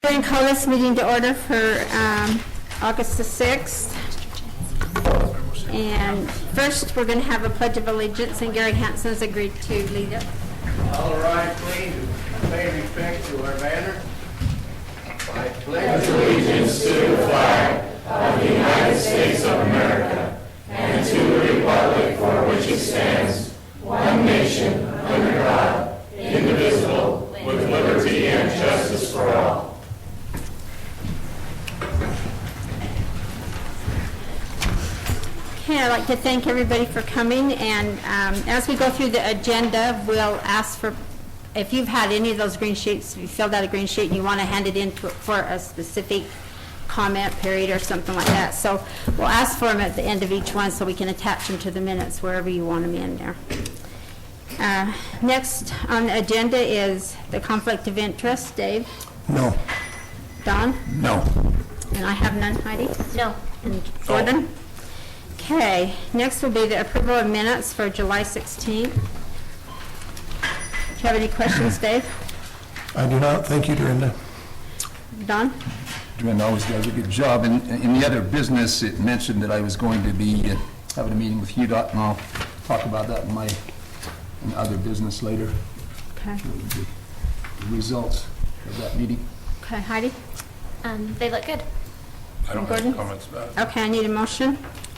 We're going to call this meeting to order for August the 6th. And first, we're going to have a Pledge of Allegiance, and Gary Hansen has agreed to lead it. All right, please pay respect to our banner. I pledge allegiance to the flag of the United States of America and to the republic for which it stands, one nation, under God, indivisible, with liberty and justice for all. Okay, I'd like to thank everybody for coming, and as we go through the agenda, we'll ask for, if you've had any of those green sheets, if you filled out a green sheet and you want to hand it in for a specific comment period or something like that. So we'll ask for them at the end of each one so we can attach them to the minutes wherever you want them in there. Next on the agenda is the conflict of interest. Dave? No. Don? No. And I have none. Heidi? No. And Jordan? Okay, next will be the approval of minutes for July 16th. Do you have any questions, Dave? I do not. Thank you, Dorinda. Don? Dorinda always does a good job. In the other business, it mentioned that I was going to be having a meeting with UDOT, and I'll talk about that in other business later. Okay. The results of that meeting. Okay, Heidi? They look good. I don't Gordon? have comments about it. Okay, I need a motion.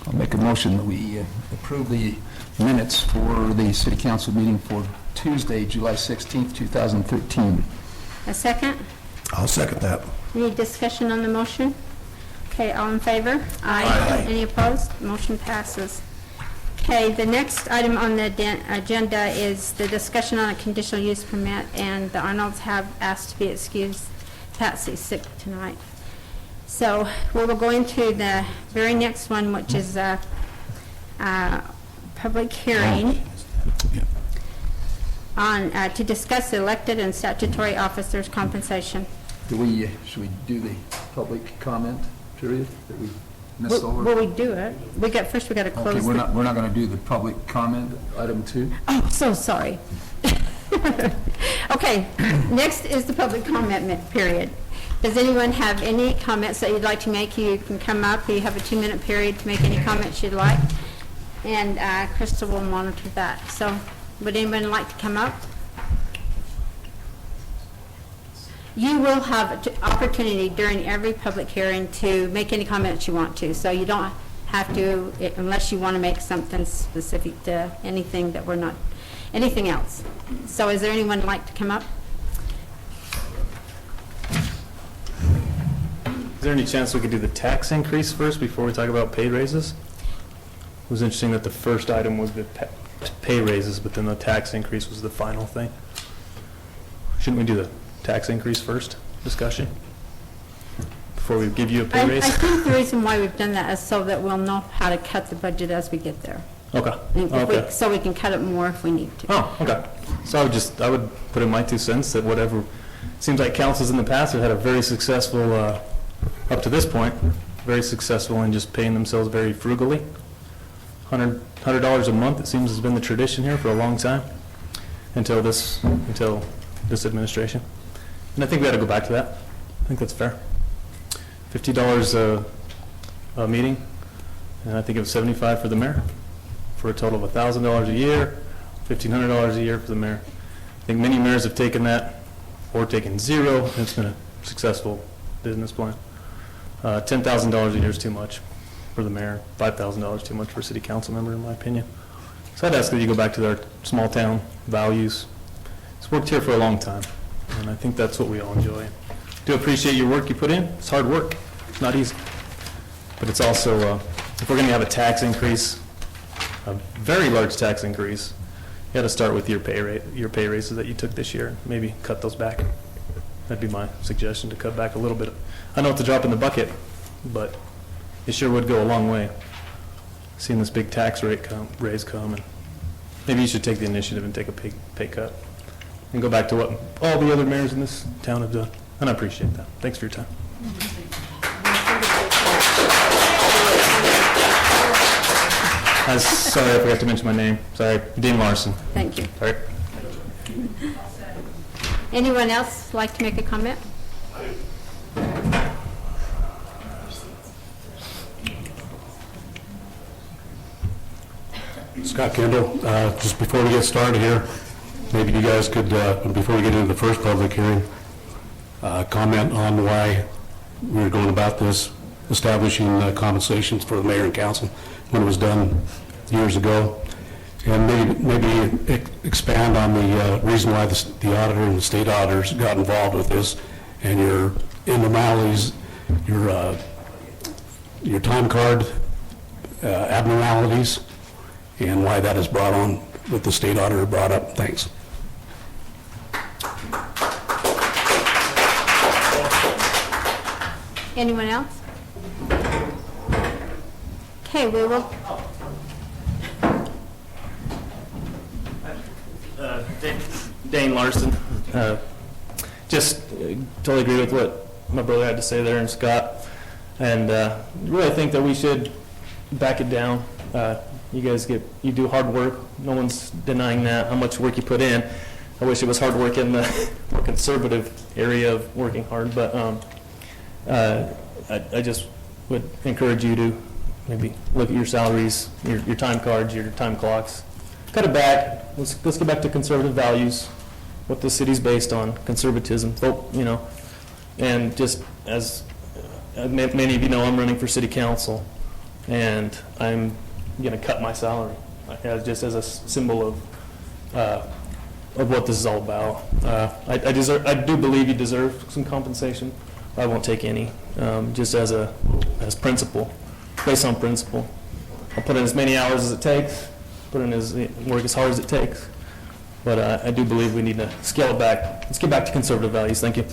I'll make a motion that we approve the minutes for the city council meeting for Tuesday, July 16th, 2013. A second? I'll second that. Any discussion on the motion? Okay, all in favor? Aye. Any opposed? Motion passes. Okay, the next item on the agenda is the discussion on a conditional use permit, and the Arnolds have asked to be excused. Patsy's sick tonight. So we will go into the very next one, which is a public hearing on to discuss the elected and statutory officers' compensation. Should we do the public comment period that we missed over? Will we do it? First we got to close. Okay, we're not going to do the public comment, item 2. Oh, so sorry. Okay, next is the public comment period. Does anyone have any comments that you'd like to make? You can come up. You have a 2-minute period to make any comments you'd like. And Crystal will monitor that. So would anyone like to come up? You will have an opportunity during every public hearing to make any comments you want to. So you don't have to, unless you want to make something specific to anything that we're not, anything else. So is there anyone who'd like to come up? Is there any chance we could do the tax increase first before we talk about pay raises? It was interesting that the first item was the pay raises, but then the tax increase was the final thing. Shouldn't we do the tax increase first discussion before we give you a pay I raise? think the reason why we've done that is so that we'll know how to cut the budget as we get there. Okay. And so we can cut it more if we need to. Oh, okay. So I would put in my 2 cents that whatever, seems like councils in the past have had a very successful, up to this point, very successful in just paying themselves very frugally. $100 a month, it seems, has been the tradition here for a long time, until this administration. And I think we ought to go back to that. I think that's fair. $50 a meeting, and I think it was $75 for the mayor, for a total of $1,000 a year, $1,500 a year for the mayor. I think many mayors have taken that, or taken zero, and it's been a successful business plan. $10,000 a year is too much for the mayor, $5,000 too much for a city council member, in my opinion. So I'd ask that you go back to our small town values. It's worked here for a long time, and I think that's what we all enjoy. Do appreciate your work you put in. It's hard work. It's not easy. But it's also, if we're going to have a tax increase, a very large tax increase, you got to start with your pay raises that you took this year, and maybe cut those back. That'd be my suggestion, to cut back a little bit. I know it's a drop in the bucket, but it sure would go a long way, seeing this big tax raise come, and maybe you should take the initiative and take a pay cut and go back to what all the other mayors in this town have done. And I appreciate that. Thanks for your time. Sorry, I forgot to mention my name. Sorry, Dean Larson. Thank you. Sorry. Anyone else like to make a comment? Scott Kendall. Just before we get started here, maybe you guys could, before we get into the first public hearing, comment on why we're going about this, establishing compensations for the mayor and council when it was done years ago, and maybe expand on the reason why the auditor and the state auditors got involved with this, and your anomalies, your time card abnormalities, and why that is brought on, what the state auditor brought up. Thanks. Anyone else? Okay, we will, Dane Larson. Just totally agree with what my brother had to say there, and Scott. And really think that we should back it down. You guys you do hard work. No one's denying that, how much work you put in. I wish it was hard work in the more conservative area of working hard, but I just would encourage you to maybe look at your salaries, your time cards, your time clocks. Cut it back. Let's get back to conservative values, what the city's based on, conservatism, and just as many of you know, I'm running for city council, and I'm going to cut my salary just as a symbol of what this is all about. I do believe you deserve some compensation. I won't take any, just as principle, based on principle. I'll put in as many hours as it takes, work as hard as it takes. But I do believe we need to scale it back. Let's get back to conservative values. Thank you.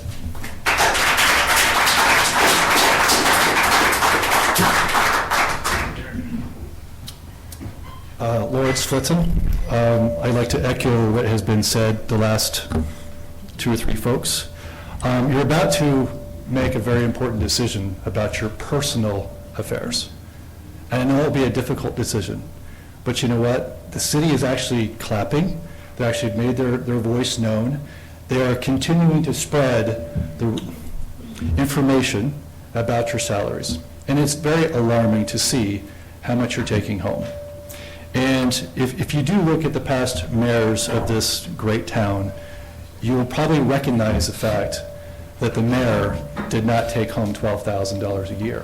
Lawrence Flitzen. I'd like to echo what has been said the last 2 or 3 folks. You're about to make a very important decision about your personal affairs. And I know it'll be a difficult decision, but you know what? The city is actually clapping. They actually made their voice known. They are continuing to spread the information about your salaries. And it's very alarming to see how much you're taking home. And if you do look at the past mayors of this great town, you will probably recognize the fact that the mayor did not take home $12,000 a year.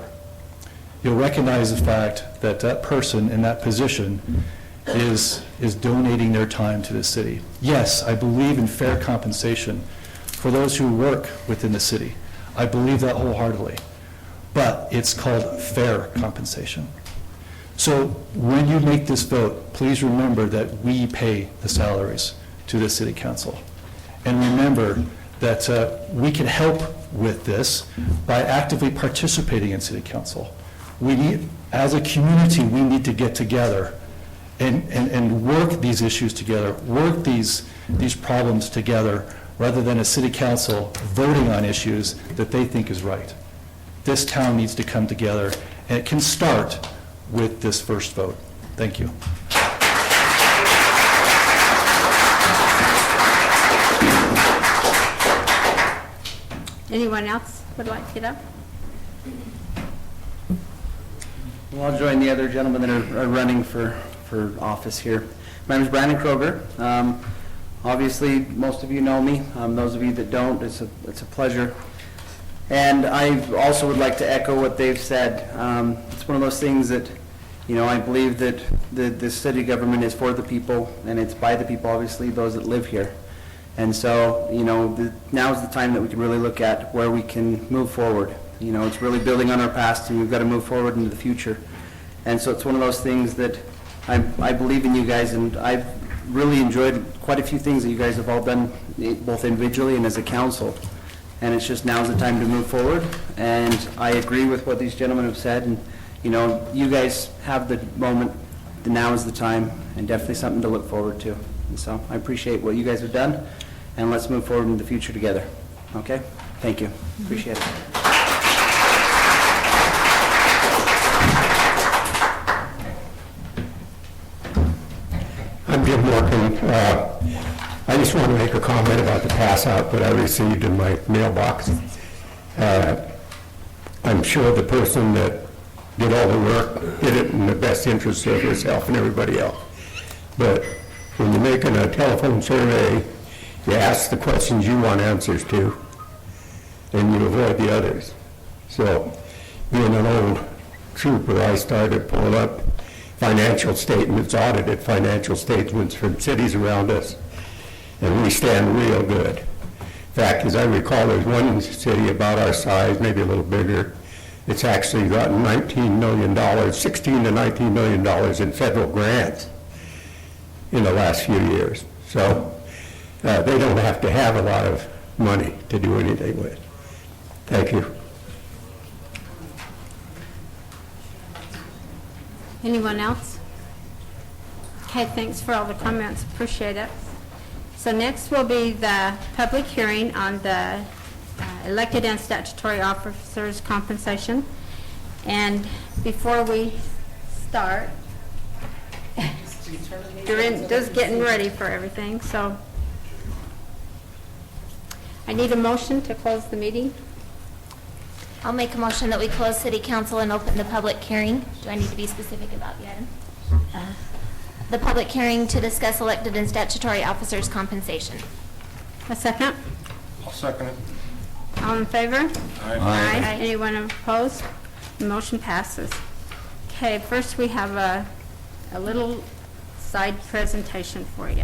You'll recognize the fact that that person in that position is donating their time to the city. Yes, I believe in fair compensation for those who work within the city. I believe that wholeheartedly. But it's called fair compensation. So when you make this vote, please remember that we pay the salaries to the city council. And remember that we can help with this by actively participating in city council. We need, as a community, we need to get together and work these issues together, work these problems together, rather than a city council voting on issues that they think is right. This town needs to come together, and it can start with this first vote. Thank you. anyone else would like to get up? Well, I'll join the other gentlemen that are running for office here. My name is Brandon Kroger. Obviously, most of you know me. Those of you that don't, it's a pleasure. And I also would like to echo what they've said. It's one of those things that, you know, I believe that the city government is for the people, and it's by the people, obviously, those that live here. And so, you know, now's the time that we can really look at where we can move forward. You know, it's really building on our past, and we've got to move forward into the future. And so it's one of those things that I believe in you guys, and I've really enjoyed quite a few things that you guys have all done, both individually and as a council. And it's just now's the time to move forward. And I agree with what these gentlemen have said. And, you know, you guys have the moment. Now is the time, and definitely something to look forward to. And so I appreciate what you guys have done, and let's move forward in the future together. Okay? Thank you. Appreciate it. I'm Jim Morgan. I just want to make a comment about the pass out that I received in my mailbox. I'm sure the person that did all the work did it in the best interest of herself and everybody else. But when you're making a telephone survey, you ask the questions you want answers to, and you avoid the others. So, being an old trooper, I started pulling up financial statements, audited financial statements from cities around us, and we stand real good. In fact, as I recall, there's one city about our size, maybe a little bigger. It's actually gotten $19 million, $16 to $19 million in federal grants in the last few years. So they don't have to have a lot of money to do anything with. Thank you. Anyone else? Okay, thanks for all the comments, appreciate it. So next will be the public hearing on the elected and statutory officers' compensation. And before we start, Dorinda's getting ready for everything, so I need a motion to close the meeting. I'll make a motion that we close city council and open the public hearing. Do I need to be specific about the item? The public hearing to discuss elected and statutory officers' compensation. A second? I'll second it. All in favor? Aye. Anyone opposed? The motion passes. Okay, first we have a little side presentation for you.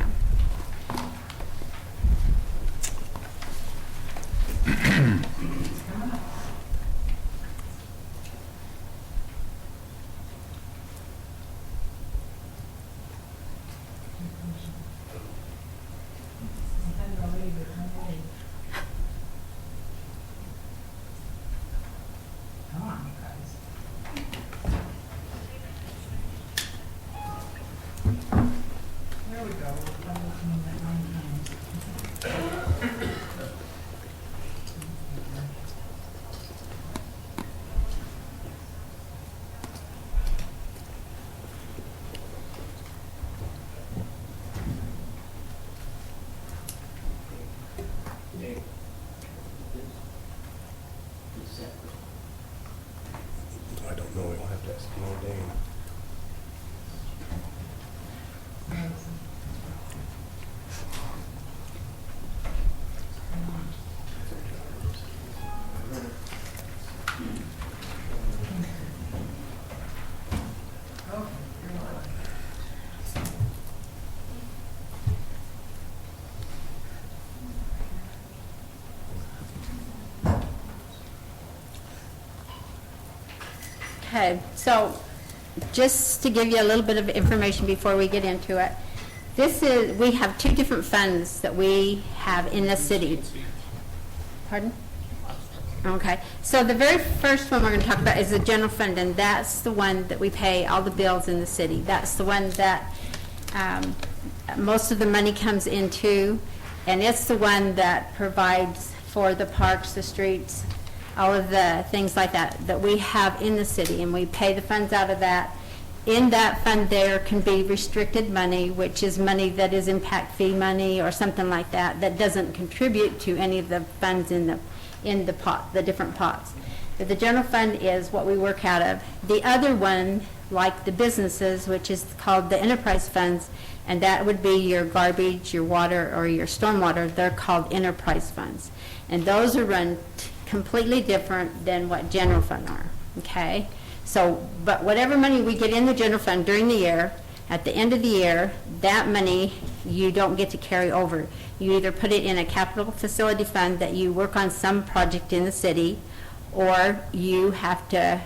I don't know, we'll have to ask Dane. Okay, so just to give you a little bit of information before we get into it, we have two different funds that we have in the city. Pardon? Okay, so the very first one we're going to talk about is the general fund, and that's the one that we pay all the bills in the city. That's the one that most of the money comes into, and it's the one that provides for the parks, the streets, all of the things like that we have in the city, and we pay the funds out of that. In that fund there can be restricted money, which is money that is impact fee money or something like that, that doesn't contribute to any of the funds in the pot, the different pots. But the general fund is what we work out of. The other one, like the businesses, which is called the enterprise funds, and that would be your garbage, your water, or your stormwater, they're called enterprise funds. And those are run completely different than what general fund are, okay? So, but whatever money we get in the general fund during the year, at the end of the year, that money you don't get to carry over. You either put it in a capital facility fund that you work on some project in the city, or you have to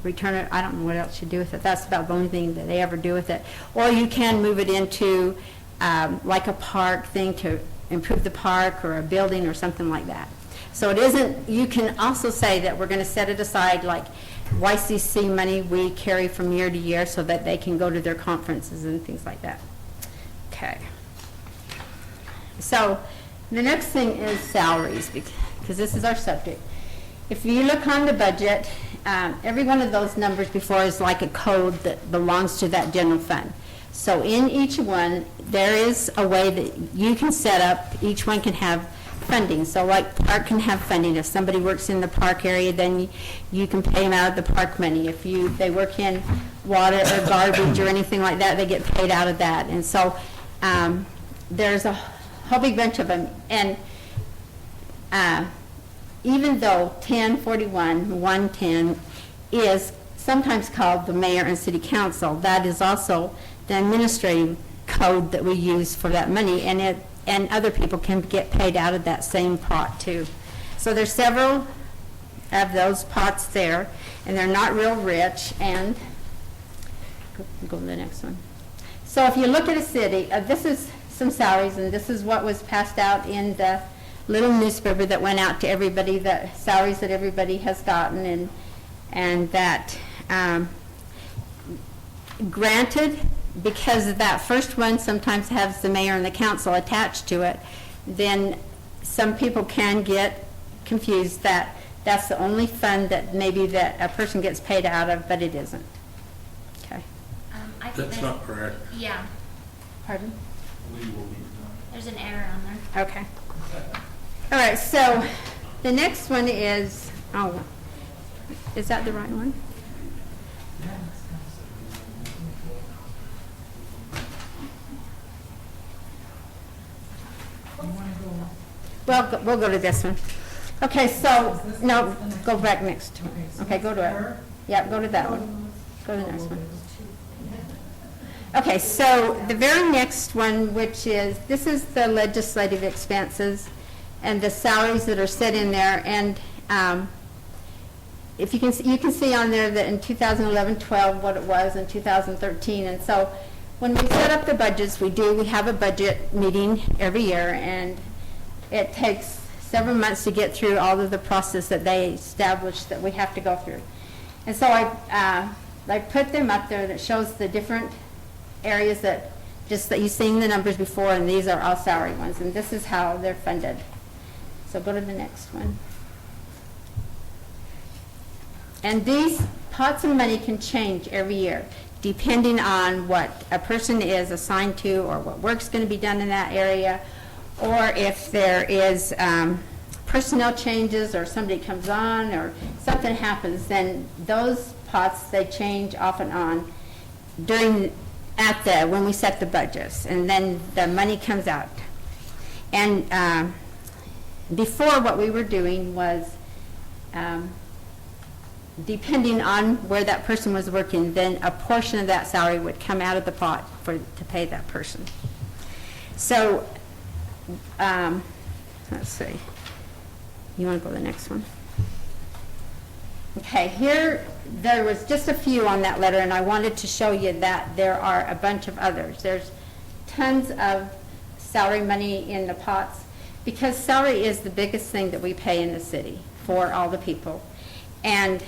return it. I don't know what else you do with it. That's about the only thing that they ever do with it. Or you can move it into like a park thing to improve the park or a building or something like that. So it isn't, you can also say that we're going to set it aside like YCC money we carry from year to year so that they can go to their conferences and things like that. Okay. So the next thing is salaries, because this is our subject. If you look on the budget, every one of those numbers before is like a code that belongs to that general fund. So in each one, there is a way that you can set up, each one can have funding. So like park can have funding. If somebody works in the park area, then you can pay them out of the park money. If they work in water or garbage or anything like that, they get paid out of that. And so there's a whole big bunch of them. And even though 1041, 110 is sometimes called the mayor and city council, that is also the administrative code that we use for that money, and other people can get paid out of that same pot too. So there's several of those pots there, and they're not real rich. And go to the next one. So if you look at a city, this is some salaries, and this is what was passed out in the little newspaper that went out to everybody, the salaries that everybody has gotten, and that granted, because that first one sometimes has the mayor and the council attached to it, then some people can get confused that that's the only fund that maybe that a person gets paid out of, but it isn't. Okay. I think That's not correct. Yeah, Pardon? there's an error on there. Okay. All right, so the next one is, is that the right one? Well, we'll go to this one. Okay, so, no, go back next to it. Okay, go to it. Yeah, go to that one. Go to the next one. Okay, so the very next one, which is, this is the legislative expenses and the salaries that are set in there. And if you can see on there that in 2011-12 what it was in 2013. And so when we set up the budgets, we have a budget meeting every year, and it takes several months to get through all of the process that they established that we have to go through. And so I put them up there that shows the different areas that you've seen the numbers before, and these are all salary ones, and this is how they're funded. So go to the next one. And these pots of money can change every year depending on what a person is assigned to, or what work's going to be done in that area, or if there is personnel changes, or somebody comes on, or something happens, then those pots, they change off and on when we set the budgets, and then the money comes out. And before, what we were doing was, depending on where that person was working, then a portion of that salary would come out of the pot to pay that person. So, let's see. You want to go to the next one? Okay, here, there was just a few on that letter, and I wanted to show you that there are a bunch of others. There's tons of salary money in the pots, because salary is the biggest thing that we pay in the city for all the people. And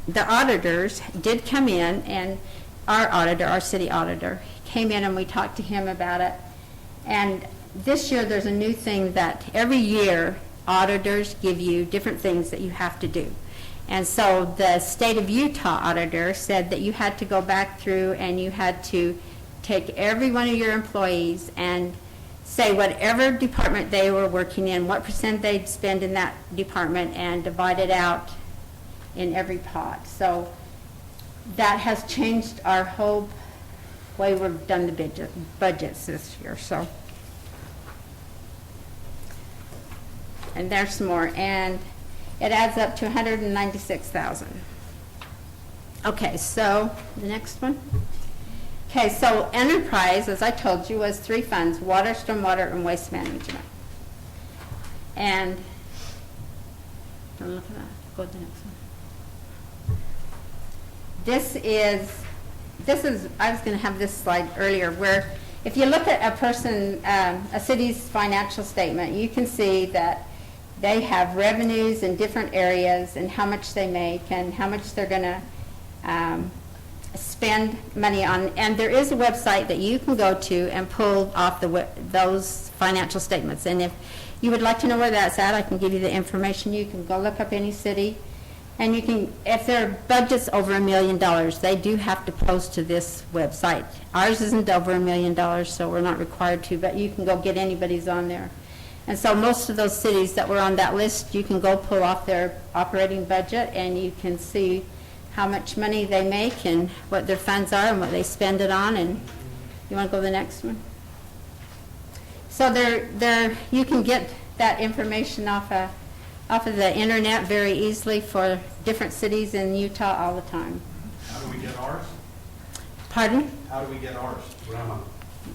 the auditors did come in, and our city auditor, came in and we talked to him about it. And this year, there's a new thing that every year, auditors give you different things that you have to do. And so the state of Utah auditor said that you had to go back through and you had to take every one of your employees and say whatever department they were working in, what percent they'd spend in that department, and divide it out in every pot. So that has changed our whole way we've done the budgets this year. So, and there's some more, and it adds up to $196,000. Okay, so the next one. Okay, so enterprise, as I told you, was 3 funds: water, stormwater, and waste management. And don't look at that. Go to the next one. This is, I was going to have this slide earlier, where if you look at a city's financial statement, you can see that they have revenues in different areas, and how much they make, and how much they're going to spend money on. And there is a website that you can go to and pull off those financial statements. And if you would like to know where that's at, I can give you the information. You can go look up any city, and you can, if their budget's over $1 million, they do have to post to this website. Ours isn't over $1 million, so we're not required to, but you can go get anybody's on there. And so most of those cities that were on that list, you can go pull off their operating budget, and you can see how much money they make and what their funds are and what they spend it on. And you want to go to the next one? So you can get that information off of the internet very easily for different cities in Utah all the time. How do we get ours? Pardon? How do we get ours?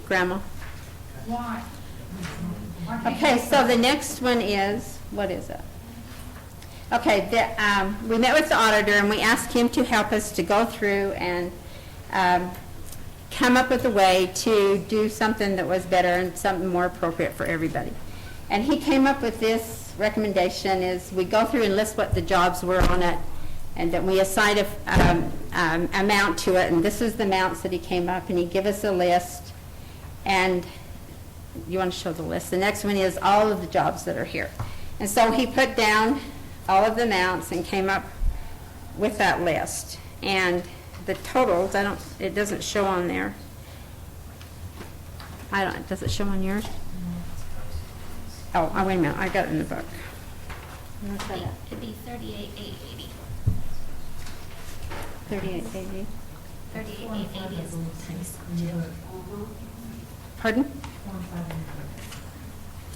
Grandma. Okay, so the next one is, what is it? Okay, we met with the auditor and we asked him to help us to go through and come up with a way to do something that was better and something more appropriate for everybody. And he came up with this recommendation is we go through and list what the jobs were on it, and then we assign a amount to it, and this is the amounts that he came up, and he gave us a list. And you want to show the list? The next one is all of the jobs that are here. And so he put down all of the amounts and came up with that list. And the totals, it doesn't show on there. Does it show on yours? Oh, wait a minute, I got it in the book. It'd be 38,880. 3880. 38,880 is times 2. Pardon?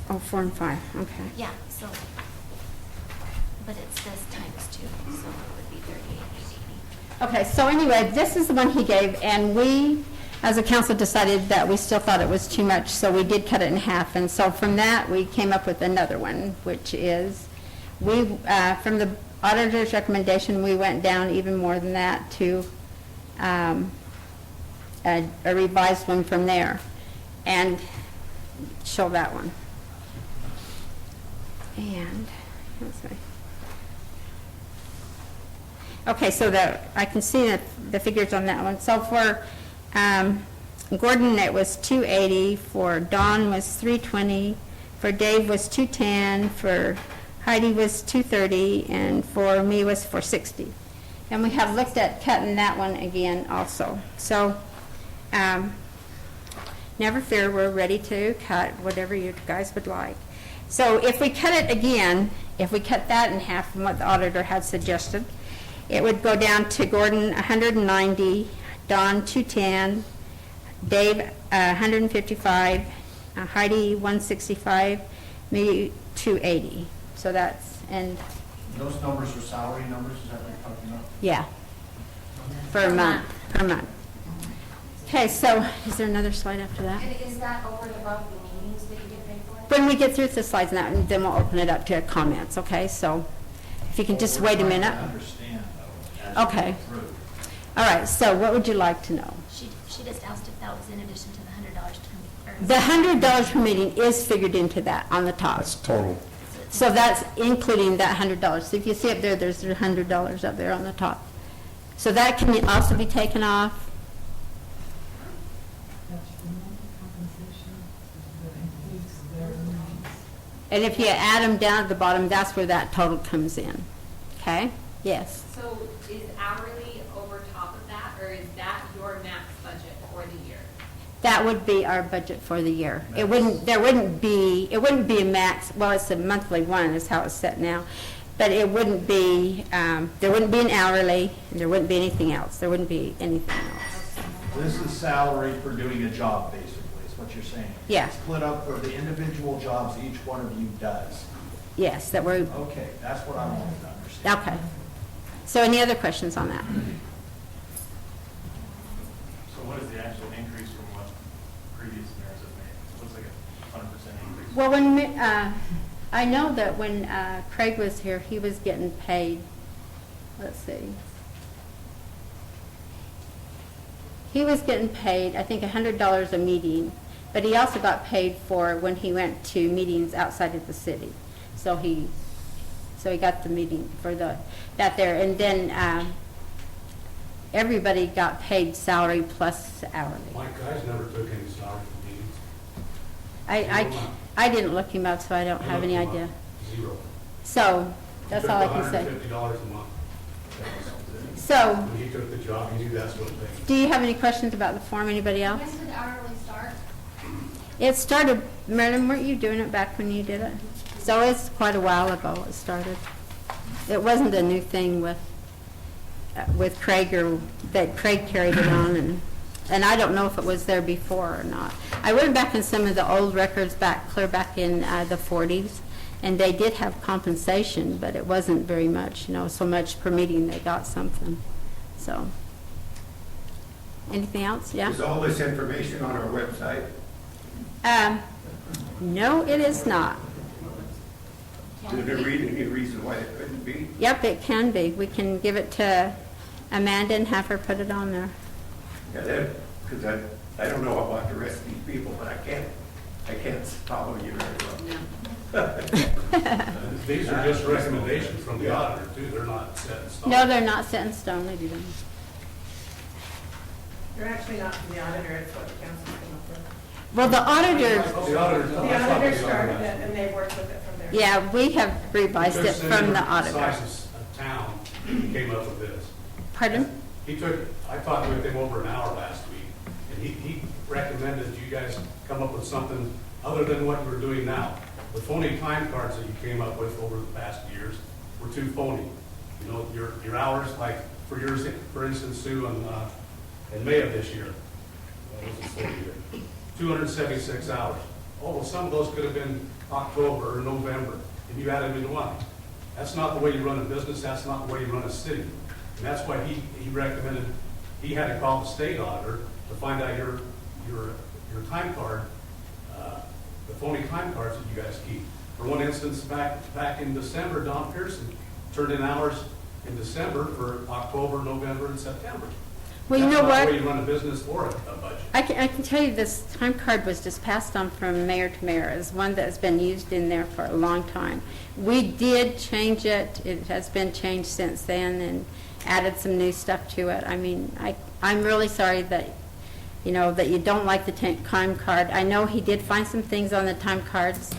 4 and 5, okay. Yeah, so, but it's this times 2, so it would be 38,880. Okay, so anyway, this is the one he gave, and we, as a council, decided that we still thought it was too much, so we did cut it in half. And so from that, we came up with another one, which is, from the auditor's recommendation, we went down even more than that to a revised one from there. And show that one. And, let's see. Okay, so I can see the figures on that one. So for Gordon, it was 280. For Dawn was 320. For Dave was 210. For Heidi was 230. And for me was 460. And we have looked at cutting that one again also. So never fear, we're ready to cut whatever you guys would like. So if we cut it again, if we cut that in half from what the auditor had suggested, it would go down to Gordon 190, Don 210, Dave 155, Heidi 165, me 280. So that's, and Those numbers are salary numbers, is that what you're talking about? yeah, per month, per month. Okay, so is there another slide after that? And is that over and above the meetings that you get paid for? When we get through the slides now, and then we'll open it up to comments, okay? So if you can just wait a minute. I understand, though, as Okay. we go through. All right, so what would you like to know? She just asked if that was in addition to the $100 to come. The $100 per meeting is figured into that on the top. That's total. So that's including that $100. So if you see up there, there's $100 up there on the top. So that can also be taken off. And if you add them down at the bottom, that's where that total comes in. Okay? Yes. So is hourly over top of that, or is that your max budget for the year? That would be our budget for the year. It wouldn't be a max, well, it's a monthly one is how it's set now. But it wouldn't be, there wouldn't be an hourly, and there wouldn't be anything else. There wouldn't be anything else. This is salary for doing a job, basically, is what you're saying. Yeah. Split up for the individual jobs each one of you does. Yes, that we're, Okay, that's what I wanted to understand. okay. So any other questions on that? So what is the actual increase from what previous mayors have made? It looks like a 100% increase. Well, when, I know that when Craig was here, he was getting paid, let's see. He was getting paid, I think, $100 a meeting, but he also got paid for when he went to meetings outside of the city. So he got the meeting for that there. And then everybody got paid salary plus hourly. My guys never took any salary from meetings. I didn't look him up, so I don't have any idea. Zero. So, that's all I can say. $150 a month. So, When he took the job, he knew that's what it was. do you have any questions about the form, anybody else? When did hourly start? It started Marilyn, weren't you doing it back when you did it? So it's quite a while ago it started. It wasn't a new thing with Craig, or that Craig carried it on, and I don't know if it was there before or not. I went back in some of the old records clear back in the 40s, and they did have compensation, but it wasn't very much, so much per meeting they got something, so. Anything else? Yeah? Is all this information on our website? No, it is not. Is there any reason why it couldn't be? Yep, it can be. We can give it to Amanda and have her put it on there. Yeah, because I don't know about the rest of these people, but I can't follow you very well. These are just recommendations from the auditor, too. They're not set in stone. No, they're not set in stone, they do them. They're actually not from the auditor, it's what the council came up with. Well, the auditor, The auditor. The auditor started it, and they worked with it from there. yeah, we have revised it from the auditor. Size of town, he came up with this. Pardon? I talked with him over an hour last week, and he recommended you guys come up with something other than what you were doing now. The phony time cards that you came up with over the past years were too phony. Your hours, like for instance, Sue, in May of this year, what was it, 276 hours. Oh, well, some of those could have been October or November, and you added them into one. That's not the way you run a business, that's not the way you run a city. And that's why he recommended, he had to call the state auditor to find out your time card, the phony time cards that you guys keep. For one instance, back in December, Don Pearson turned in hours in December for October, November, and September. Well, you know That's not what? the way you run a business or a budget. I can tell you this time card was just passed on from mayor to mayor as one that has been used in there for a long time. We did change it. It has been changed since then and added some new stuff to it. I mean, I'm really sorry that, that you don't like the time card. I know he did find some things on the time cards,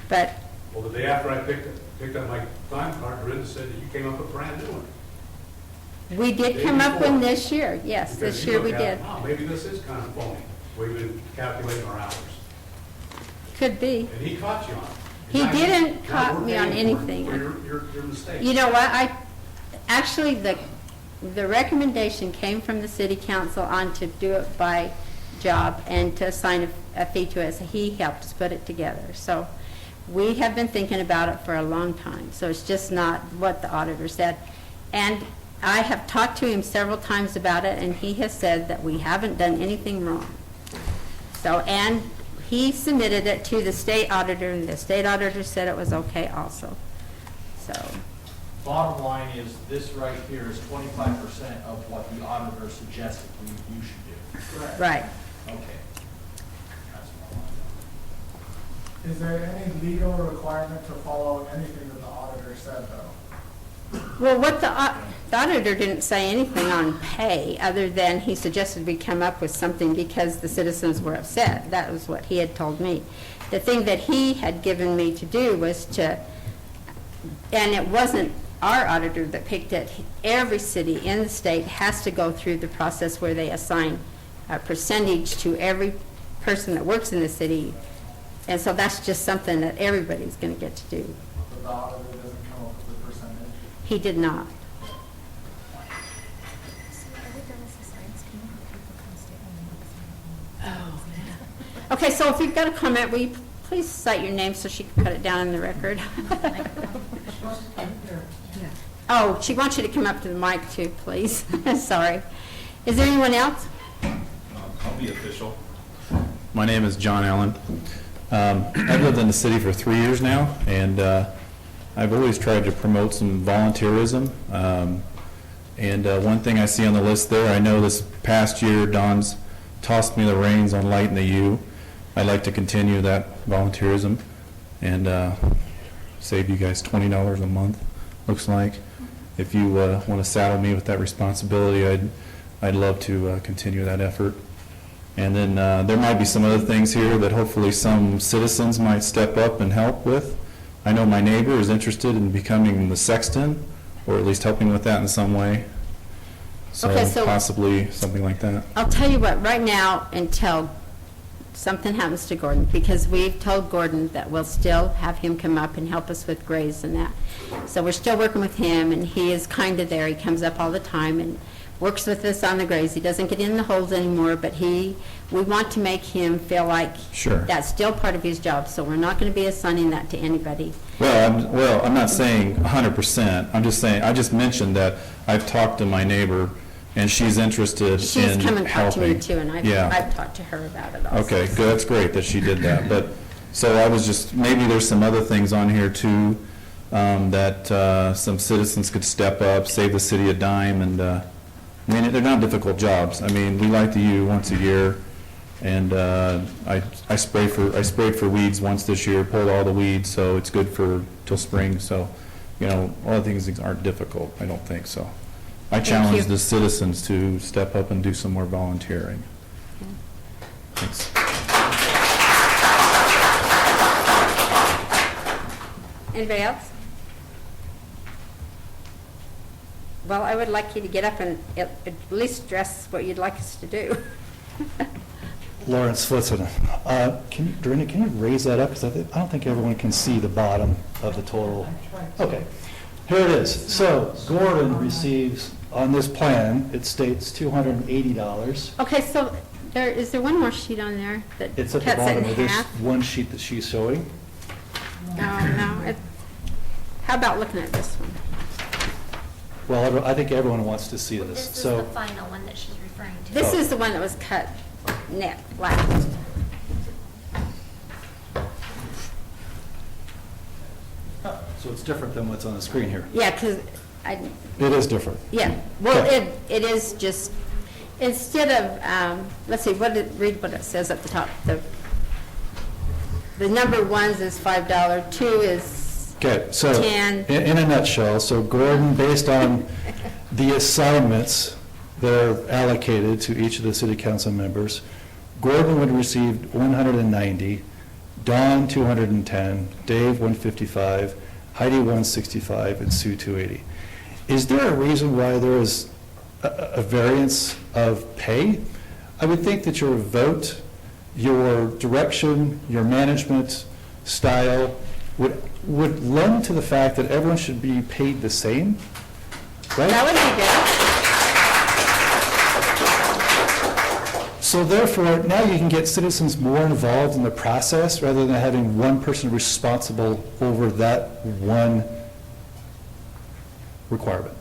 but Well, the day after I picked up my time card, Brenda said that you came up with a brand new one. we did Day come up with before. this year. Yes, Because this you year look we at did. it, "Oh, maybe this is kind of phony, we've been calculating our hours." Could be. And he caught you on it. He And now didn't now caught we're me on paying for anything. your mistake. You know what, actually, the recommendation came from the city council on to do it by job and to assign a fee to it, so he helped us put it together. So we have been thinking about it for a long time, so it's just not what the auditor said. And I have talked to him several times about it, and he has said that we haven't done anything wrong. So, and he submitted it to the state auditor, and the state auditor said it was okay also. So, Bottom line is, this right here is 25% of what the auditor suggested you should do. right. Okay. That's what I want. Is there any legal requirement to follow anything that the auditor said, though? Well, what the auditor didn't say anything on pay, other than he suggested we come up with something because the citizens were upset. That was what he had told me. The thing that he had given me to do was to, and it wasn't our auditor that picked it, every city in the state has to go through the process where they assign a percentage to every person that works in the city. And so that's just something that everybody's going to get to do. But the auditor doesn't come up with a percentage? He did not. Okay, so if you've got a comment, will you please cite your name so she can put it down in the record? Oh, she wants you to come up to the mic too, please. Sorry. Is there anyone else? I'll be official. My name is John Allen. I've lived in the city for 3 years now, and I've always tried to promote some volunteerism. And one thing I see on the list there, I know this past year Don's tossed me the reins on Light in the U. I'd like to continue that volunteerism and save you guys $20 a month, looks like. If you want to saddle me with that responsibility, I'd love to continue that effort. And then there might be some other things here that hopefully some citizens might step up and help with. I know my neighbor is interested in becoming the sexton, or at least helping with that in some way. Okay, so- Possibly something like that. I'll tell you what, right now, until something happens to Gordon, because we've told Gordon that we'll still have him come up and help us with grays and that. So we're still working with him, and he is kind of there. He comes up all the time and works with us on the grays. He doesn't get in the holes anymore, but we want to make him feel like Sure. that's still part of his job, so we're not going to be assigning that to anybody. Well, I'm not saying 100%. I'm just saying, I just mentioned that I've talked to my neighbor, and she's interested in helping. She's come and talked to me too, and Yeah. I've talked to her about it also. Okay, good, that's great that she did that, but, so I was just, maybe there's some other things on here too, that some citizens could step up, save the city a dime, and, I mean, they're not difficult jobs. I mean, we like to use once a year, and I sprayed for weeds once this year, pulled all the weeds, so it's good till spring, so, you know, all the things aren't difficult, I don't think, so. I challenge the citizens to step up and do some more volunteering. Thanks. Anybody else? Well, I would like you to get up and at least address what you'd like us to do. Lawrence Flitzen. Dorina, can you raise that up? Because I don't think everyone can see the bottom of the total. Okay, here it is. So Gordon receives, on this plan, it states $280. Okay, so is there one more sheet on there that It's cuts at the it bottom in of this half? one sheet that she's showing. No. How about looking at this one? Well, I think everyone wants to see this. This is So the final one that she's referring to. This is the one that was cut last. So it's different than what's on the screen here. Yeah, because It is different. yeah, well, Okay. it is just, instead of, let's see, read what it says at the top. The number ones is $5, 2 is Okay, so 10. in a nutshell, so Gordon, based on the assignments that are allocated to each of the city council members, Gordon would receive 190, Don 210, Dave 155, Heidi 165, and Sue 280. Is there a reason why there is a variance of pay? I would think that your vote, your direction, your management style would lend to the fact that everyone should be paid the same, right? That would be good. So therefore, now you can get citizens more involved in the process rather than having one person responsible over that one requirement,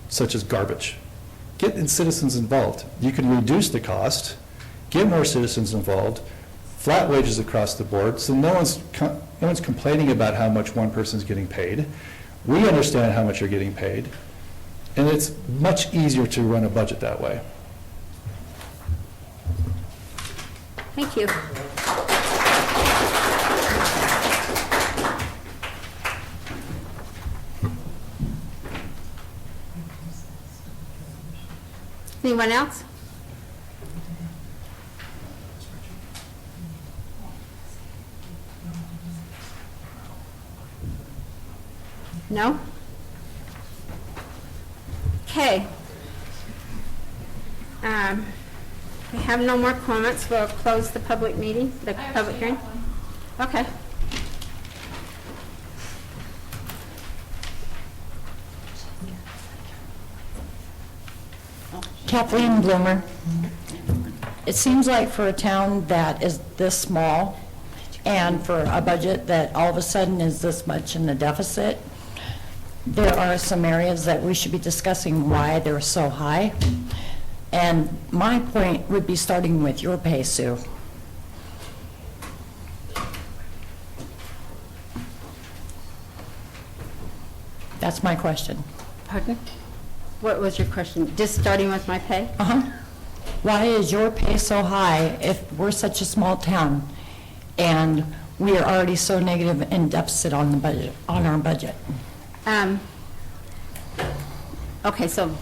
such as garbage. Get citizens involved. You can reduce the cost, get more citizens involved, flat wages across the board, so no one's complaining about how much one person's getting paid. We understand how much you're getting paid, and it's much easier to run a budget that way. Thank you. Anyone else? No? Okay. We have no more comments. We'll close the public meeting, the public hearing. Okay. Kathleen Bloomer. It seems like for a town that is this small and for a budget that all of a sudden is this much in the deficit, there are some areas that we should be discussing why they're so high. And my point would be starting with your pay, Sue. That's my question. Pardon? What was your question? Just starting with my pay? Uh-huh. Why is your pay so high if we're such a small town and we are already so negative in deficit on the budget, on our budget? Okay, so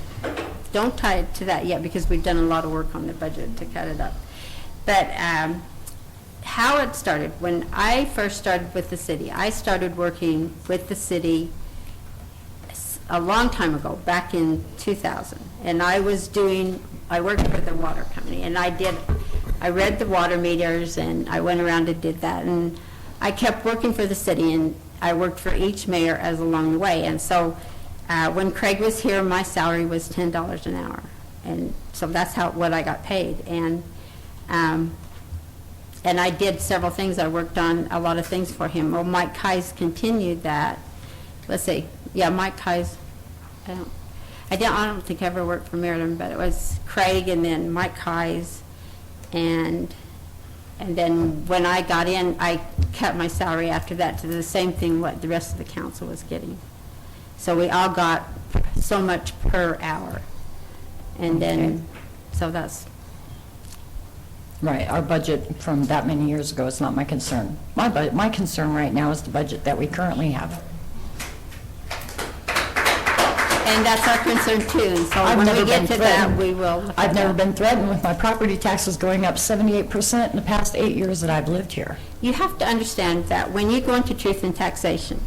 don't tie it to that yet because we've done a lot of work on the budget to cut it up. But how it started, when I first started with the city, I started working with the city a long time ago, back in 2000. And I worked for the water company, and I did I read the water meters, and I went around and did that, and I kept working for the city, and I worked for each mayor as along the way, and so when Craig was here, my salary was $10 an hour, and so that's what I got paid, and I did several things. I worked on a lot of things for him. Well, Mike Kais continued that. Let's see, yeah, Mike Kais. I don't think I ever worked for Maryland, but it was Craig and then Mike Kais, and then when I got in, I cut my salary after that to the same thing what the rest of the council was getting. So we all got so much per hour, and then so that's. Right, our budget from that many years ago is not my concern. My concern right now is the budget that we currently have. And that's our concern too, and so I've when never we get been to that, threatened. we will. look I've at never that. been threatened with my property taxes going up 78% in the past 8 years that I've lived here. You have to understand that when you go into truth and taxation,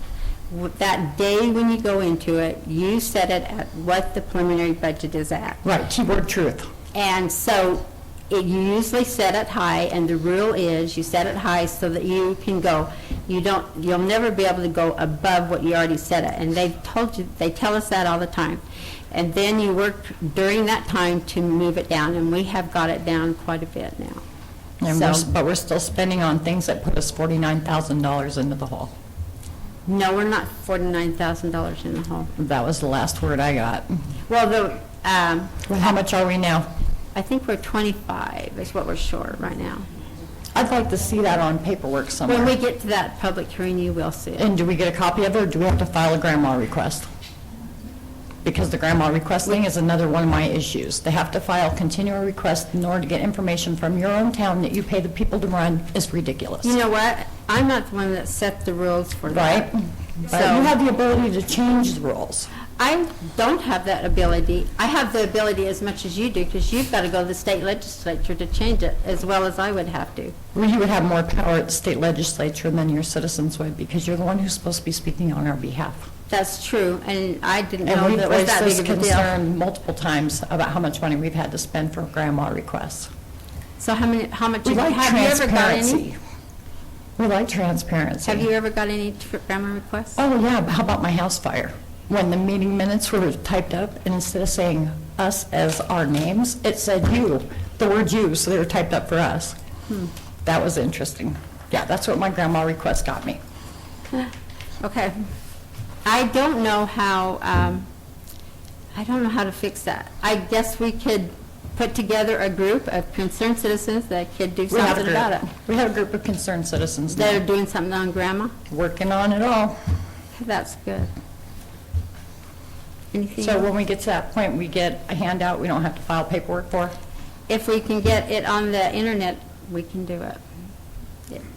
that day when you go into it, you set it at what the preliminary budget is at. Right, keyword truth. And so you usually set it high, and the rule is you set it high so that you can go, you'll never be able to go above what you already set it. And they tell us that all the time. And then you work during that time to move it down, and we have got it down quite a bit now. But we're still spending on things that put us $49,000 into the hole. No, we're not $49,000 in the hole. That was the last word I got. Well, How much are we now? I think we're 25 is what we're short right now. I'd like to see that on paperwork somewhere. When we get to that public hearing, you will see it. And do we get a copy of it, or do we have to file a grandma request? Because the grandma request thing is another one of my issues. They have to file continual requests in order to get information from your own town that you pay the people to run is ridiculous. You know what? I'm not the one that set the rules for that. Right? But So- you have the ability to change the rules. I don't have that ability. I have the ability as much as you do, because you've got to go to the state legislature to change it as well as I would have to. Well, you would have more power at the state legislature than your citizens would, because you're the one who's supposed to be speaking on our behalf. That's true, and I didn't And know we've that it was raised that this big of a deal. concern multiple times about how much money we've had to spend for grandma requests. So how much, We like have you ever got any? transparency. We like transparency. Have you ever got any grammar requests? Oh, yeah, but how about my house fire? When the meeting minutes were typed up, and instead of saying us as our names, it said you, the word you, so they were typed up for us. That was interesting. Yeah, that's what my grandma request got me. Okay. I don't know how to fix that. I guess we could put together a group of concerned citizens that could do We have a something about it. group. We have a group of concerned citizens That are now, doing something on grandma. working on it all. That's good. Anything So else? when we get to that point, we get a handout we don't have to file paperwork for? If we can get it on the internet, we can do it.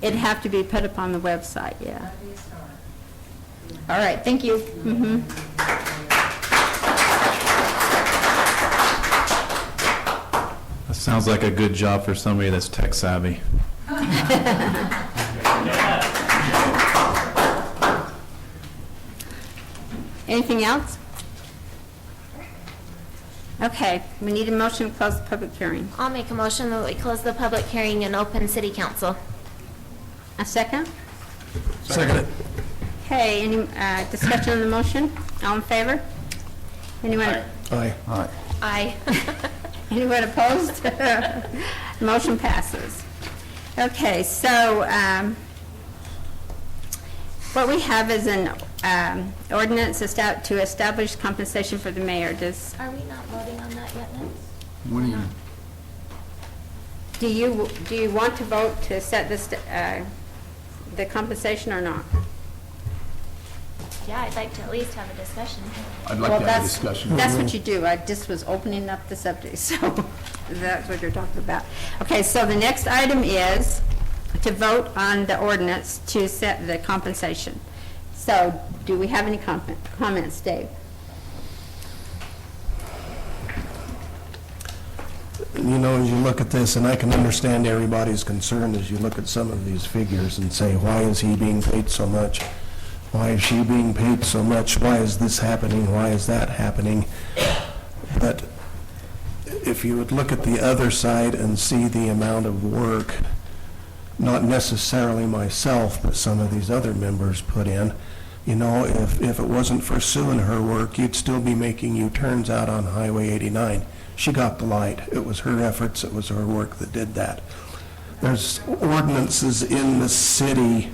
It'd have to be put up on the website, yeah. All right, thank you. That sounds like a good job for somebody that's tech savvy. Anything else? Okay, we need a motion to close the public hearing. I'll make a motion that we close the public hearing and open city council. A second? Second it. Okay, any discussion on the motion? All in favor? Anyone? Aye. Aye. Aye. Anyone opposed? Motion passes. Okay, so what we have is an ordinance to establish compensation for the mayor. Are we not voting on that yet, then? When do you, Do you want to vote to set this, the compensation or not? Yeah, I'd like to at least have a discussion. I'd like Well, to have a that's- discussion. That's what you do. I just was opening up the subject, so that's what you're talking about. Okay, so the next item is to vote on the ordinance to set the compensation. So do we have any comments, Dave? You know, as you look at this, and I can understand everybody's concern as you look at some of these figures and say, why is he being paid so much? Why is she being paid so much? Why is this happening? Why is that happening? But if you would look at the other side and see the amount of work, not necessarily myself, but some of these other members put in, you know, if it wasn't for Sue and her work, you'd still be making U-turns out on Highway 89. She got the light. It was her efforts, it was her work that did that. There's ordinances in the city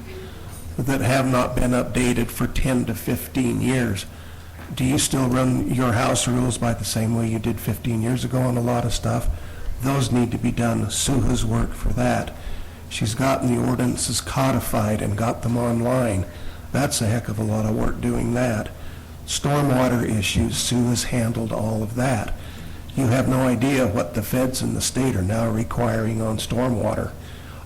that have not been updated for 10 to 15 years. Do you still run your house rules by the same way you did 15 years ago on a lot of stuff? Those need to be done. Sue has worked for that. She's gotten the ordinances codified and got them online. That's a heck of a lot of work doing that. Stormwater issues, Sue has handled all of that. You have no idea what the feds in the state are now requiring on stormwater.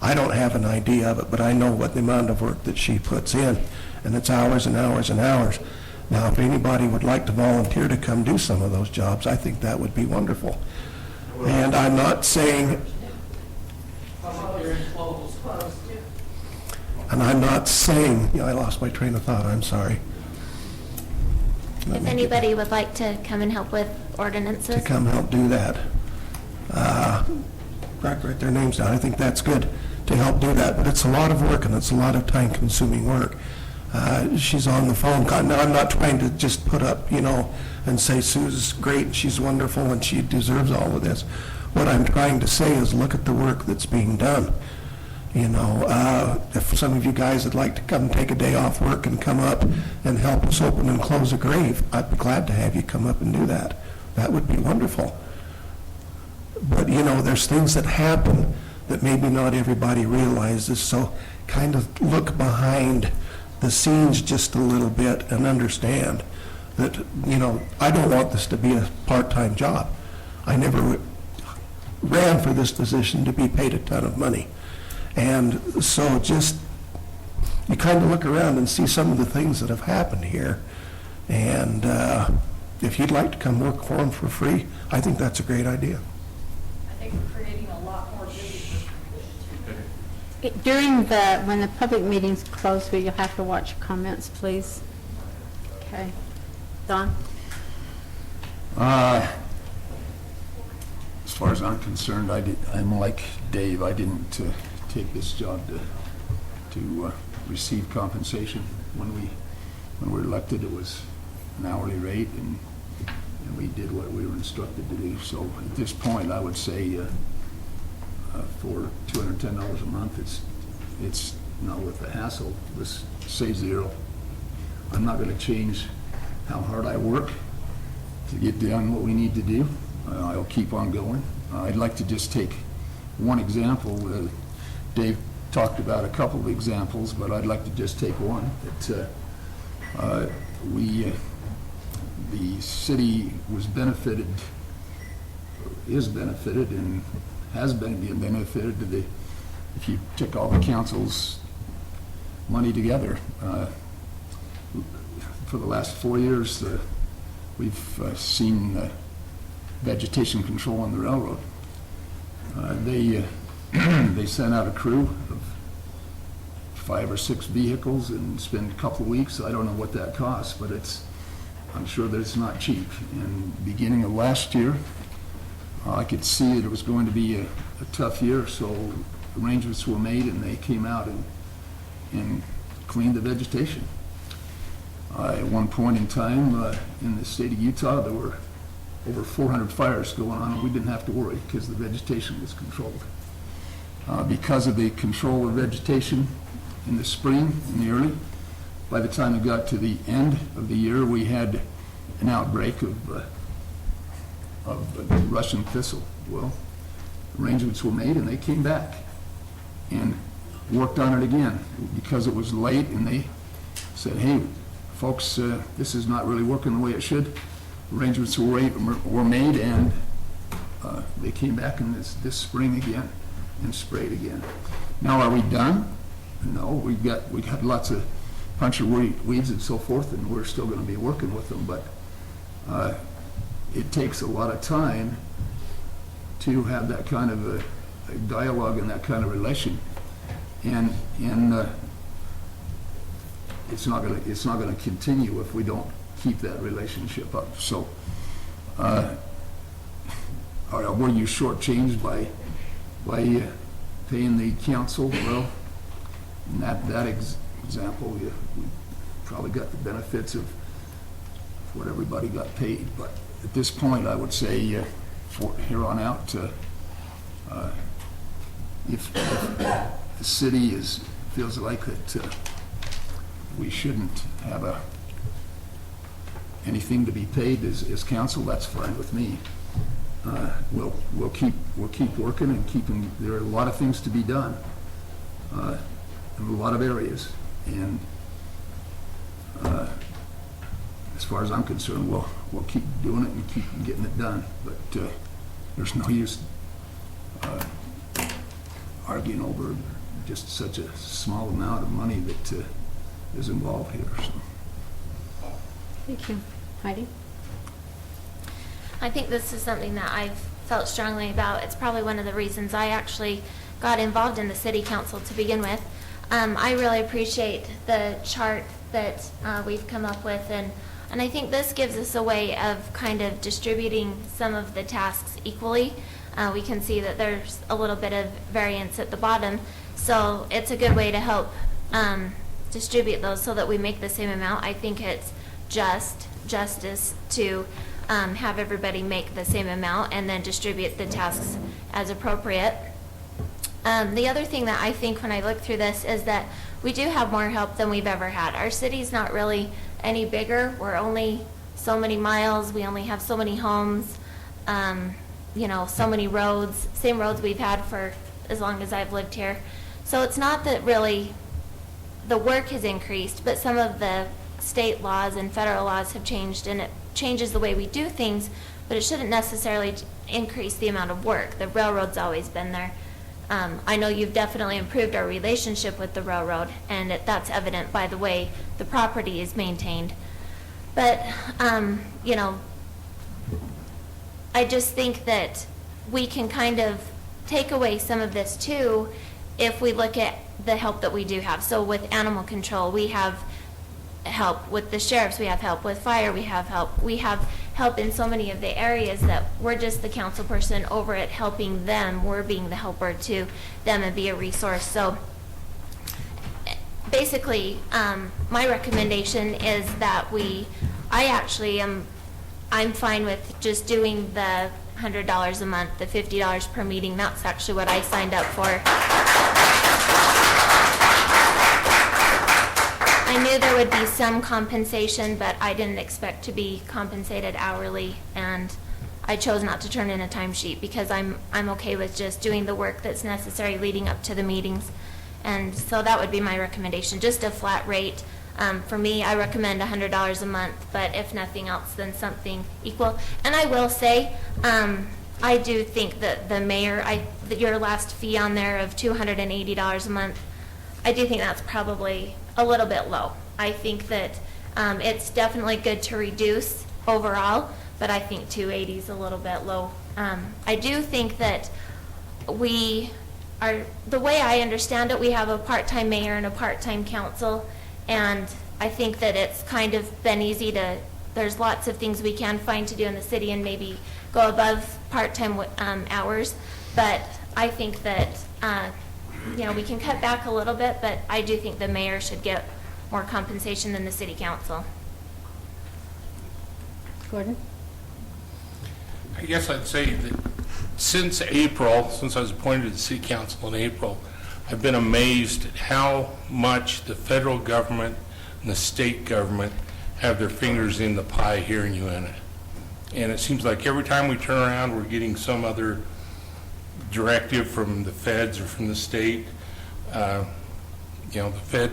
I don't have an idea of it, but I know what the amount of work that she puts in, and it's hours and hours and hours. Now, if anybody would like to volunteer to come do some of those jobs, I think that would be wonderful. And I'm not saying, yeah, I lost my train of thought, I'm sorry. If anybody would like to come and help with ordinances. To come help do that. Write their names down, I think that's good to help do that, but it's a lot of work and it's a lot of time-consuming work. She's on the phone. Now, I'm not trying to just put up, you know, and say Sue's great and she's wonderful and she deserves all of this. What I'm trying to say is look at the work that's being done. You know, if some of you guys would like to come take a day off work and come up and help us open and close a grave, I'd be glad to have you come up and do that. That would be wonderful. But, you know, there's things that happen that maybe not everybody realizes, so kind of look behind the scenes just a little bit and understand that, you know, I don't want this to be a part-time job. I never ran for this position to be paid a ton of money. And so just, you kind of look around and see some of the things that have happened here. And if you'd like to come work for them for free, I think that's a great idea. I think we're creating a lot more duties. During when the public meeting's closed, you'll have to watch your comments, please. Okay. Don? As far as I'm concerned, I'm like Dave. I didn't take this job to receive compensation. When we were elected, it was an hourly rate, and we did what we were instructed to do. So at this point, I would say for $210 a month, it's not worth the hassle. Let's say zero. I'm not going to change how hard I work to get done what we need to do. I'll keep on going. I'd like to just take one example. Dave talked about a couple of examples, but I'd like to just take one. The city was benefited, is benefited, and has been benefited to the, if you took all the council's money together, for the last 4 years, we've seen vegetation control on the railroad. They sent out a crew of 5 or 6 vehicles and spend a couple of weeks. I don't know what that costs, but I'm sure that it's not cheap. And beginning of last year, I could see that it was going to be a tough year, so arrangements were made and they came out and cleaned the vegetation. At one point in time, in the state of Utah, there were over 400 fires going on, and we didn't have to worry because the vegetation was controlled. Because of the control of vegetation in the spring and the early, by the time it got to the end of the year, we had an outbreak of Russian thistle. Well, arrangements were made and they came back and worked on it again because it was late, and they said, hey, folks, this is not really working the way it should. Arrangements were made, and they came back in this spring again and sprayed again. Now, are we done? No, we got lots of puncture weeds and so forth, and we're still going to be working with them, but it takes a lot of time to have that kind of a dialogue and that kind of relation, and it's not going to continue if we don't keep that relationship up. So or were you shortchanged by paying the council? Well, in that example, we probably got the benefits of what everybody got paid. But at this point, I would say, for here on out, if the city feels like that we shouldn't have anything to be paid as council, that's fine with me. We'll keep working and keeping. There are a lot of things to be done in a lot of areas, and as far as I'm concerned, we'll keep doing it and keep getting it done. But there's no use arguing over just such a small amount of money that is involved here. So. Thank you. Heidi? I think this is something that I've felt strongly about. It's probably one of the reasons I actually got involved in the city council to begin with. I really appreciate the chart that we've come up with, and I think this gives us a way of kind of distributing some of the tasks equally. We can see that there's a little bit of variance at the bottom, so it's a good way to help distribute those so that we make the same amount. I think it's justice to have everybody make the same amount and then distribute the tasks as appropriate. The other thing that I think when I look through this is that we do have more help than we've ever had. Our city's not really any bigger. We're only so many miles. We only have so many homes, so many roads, same roads we've had for as long as I've lived here. So it's not that really the work has increased, but some of the state laws and federal laws have changed, and it changes the way we do things, but it shouldn't necessarily increase the amount of work. The railroad's always been there. I know you've definitely improved our relationship with the railroad, and that's evident by the way the property is maintained. But, I just think that we can kind of take away some of this too if we look at the help that we do have. So with animal control, we have help with the sheriffs, we have help with fire, we have help in so many of the areas that we're just the council person over at helping them. We're being the helper to them and be a resource. So basically, my recommendation is that I'm fine with just doing the $100 a month, the $50 per meeting. That's actually what I signed up for. I knew there would be some compensation, but I didn't expect to be compensated hourly, and I chose not to turn in a timesheet because I'm okay with just doing the work that's necessary leading up to the meetings. And so that would be my recommendation, just a flat rate. For me, I recommend $100 a month, but if nothing else, then something equal. And I will say, I do think that the mayor, your last fee on there of $280 a month, I do think that's probably a little bit low. I think that it's definitely good to reduce overall, but I think 280 is a little bit low. I do think that the way I understand it, we have a part-time mayor and a part-time council, and I think that it's kind of been easy there's lots of things we can find to do in the city and maybe go above part-time hours, but I think that we can cut back a little bit, but I do think the mayor should get more compensation than the city council. Gordon? I guess I'd say that since April, since I was appointed to the city council in April, I've been amazed at how much the federal government and the state government have their fingers in the pie here in UNA. And it seems like every time we turn around, we're getting some other directive from the feds or from the state. The Fed,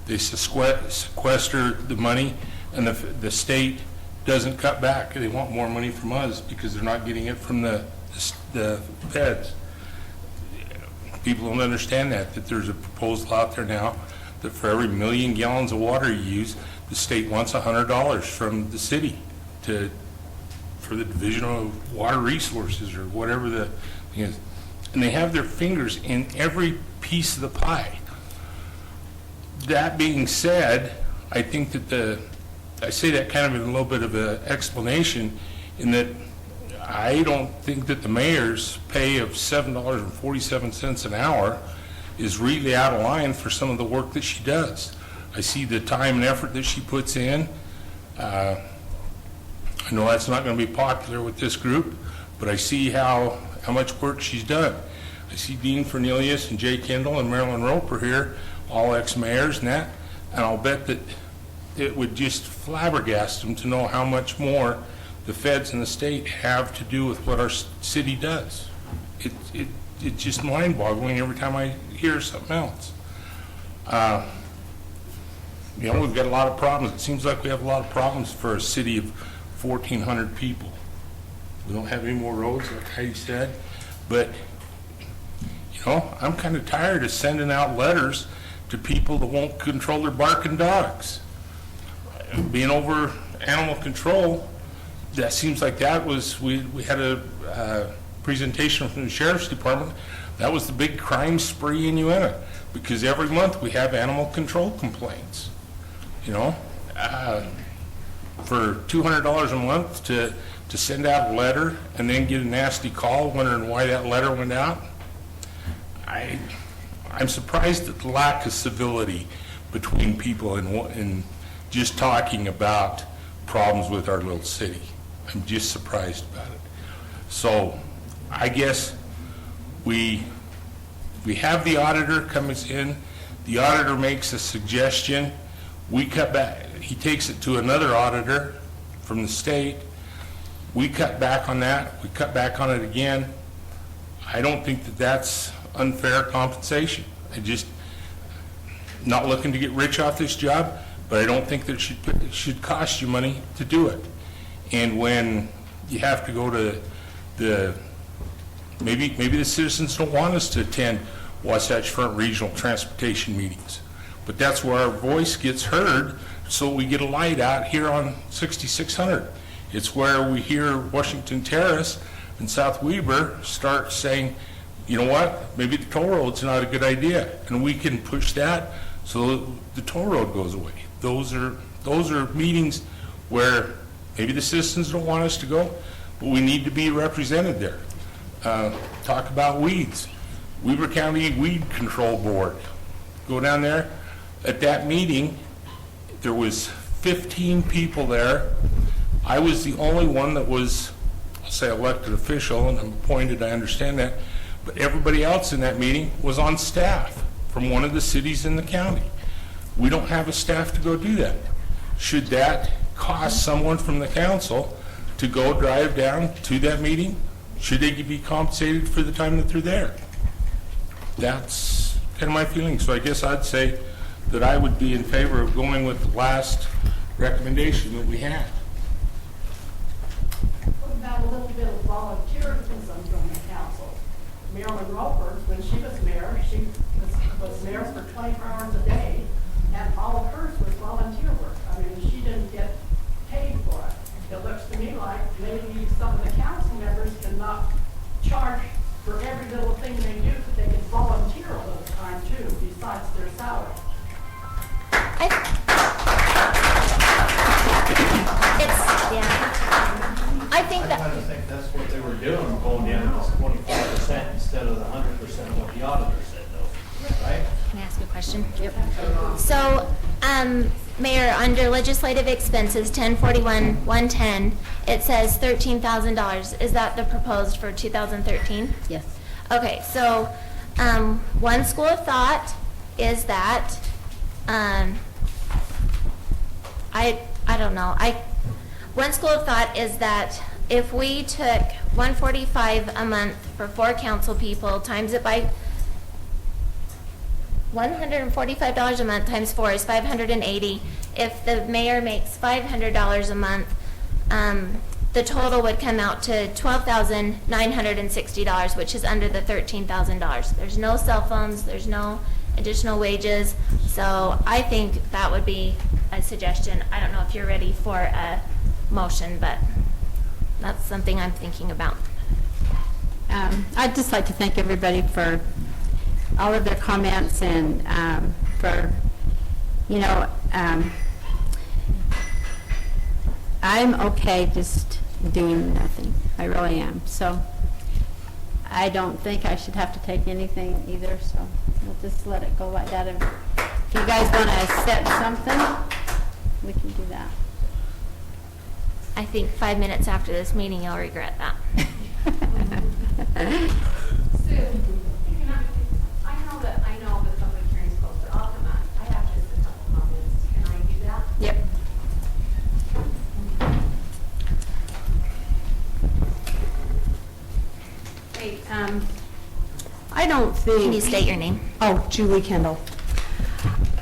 they sequester the money, and the state doesn't cut back. They want more money from us because they're not getting it from the feds. People don't understand that there's a proposal out there now that for every 1 million gallons of water you use, the state wants $100 from the city for the Division of Water Resources or whatever the thing is. And they have their fingers in every piece of the pie. That being said, I think that I say that kind of in a little bit of an explanation in that I don't think that the mayor's pay of $7.47 an hour is really out of line for some of the work that she does. I see the time and effort that she puts in. I know that's not going to be popular with this group, but I see how much work she's done. I see Dean Fernelius and Jay Kendall and Marilyn Roper here, all ex-mayors and that, and I'll bet that it would just flabbergast them to know how much more the feds and the state have to do with what our city does. It's just mind-boggling every time I hear something else. You know, we've got a lot of problems. It seems like we have a lot of problems for a city of 1,400 people. We don't have any more roads, like Heidi said, but, you know, I'm kind of tired of sending out letters to people that won't control their barking dogs. Being over animal control, that seems like that was, we had a presentation from the Sheriff's Department. That was the big crime spree in UNA, because every month we have animal control complaints. You know, for $200 a month to send out a letter and then get a nasty call wondering why that letter went out. I'm surprised at the lack of civility between people in just talking about problems with our little city. I'm just surprised about it. So I guess we have the auditor comes in, the auditor makes a suggestion, we cut back, he takes it to another auditor from the state, we cut back on that, we cut back on it again. I don't think that that's unfair compensation. I just, not looking to get rich off this job, but I don't think that it should cost you money to do it. And when you have to go to maybe the citizens don't want us to attend Wasatch Front Regional Transportation meetings, but that's where our voice gets heard, so we get a light out here on 6600. It's where we hear Washington Terrace and South Weber start saying, you know what, maybe the toll road's not a good idea, and we can push that so the toll road goes away. Those are meetings where maybe the citizens don't want us to go, but we need to be represented there. Talk about weeds. Weber County Weed Control Board. Go down there. At that meeting, there was 15 people there. I was the only one that was, I'll say, elected official, and I'm appointed, I understand that, but everybody else in that meeting was on staff from one of the cities in the county. We don't have a staff to go do that. Should that cost someone from the council to go drive down to that meeting? Should they be compensated for the time that they're there? That's kind of my feeling. So I guess I'd say that I would be in favor of going with the last recommendation that we had. What about a little bit of volunteerism from the council? Marilyn Roper, when she was mayor, she was mayor for 24 hours a day, and all of hers was volunteer work. I mean, she didn't get paid for it. It looks to me like maybe some of the council members cannot charge for every little thing they do, but they can volunteer a little time too, besides their salary. I think that. I kind of think that's what they were doing, going down to 25% instead of the 100% of what the auditor said, though, right? Can I ask a question? Yep. So, Mayor, under legislative expenses, 1041-110, it says $13,000. Is that the proposed for 2013? Yes. Okay, so, one school of thought is that, I don't know. One school of thought is that if we took $145 a month for 4 council people, times it by $145 a month times 4 is $580. If the mayor makes $500 a month, the total would come out to $12,960, which is under the $13,000. There's no cell phones, there's no additional wages, so I think that would be a suggestion. I don't know if you're ready for a motion, but that's something I'm thinking about. I'd just like to thank everybody for all of their comments and for, you know, I'm okay just doing nothing. I really am. So I don't think I should have to take anything either, so we'll just let it go like that. If you guys want to set something, we can do that. I think 5 minutes after this meeting, you'll regret that. Sue, I know the public hearing's closed, but I'll come out. I have just a couple comments. Can I do that? Yep. Hey, I don't think... Can you state your name? Oh, Julie Kendall.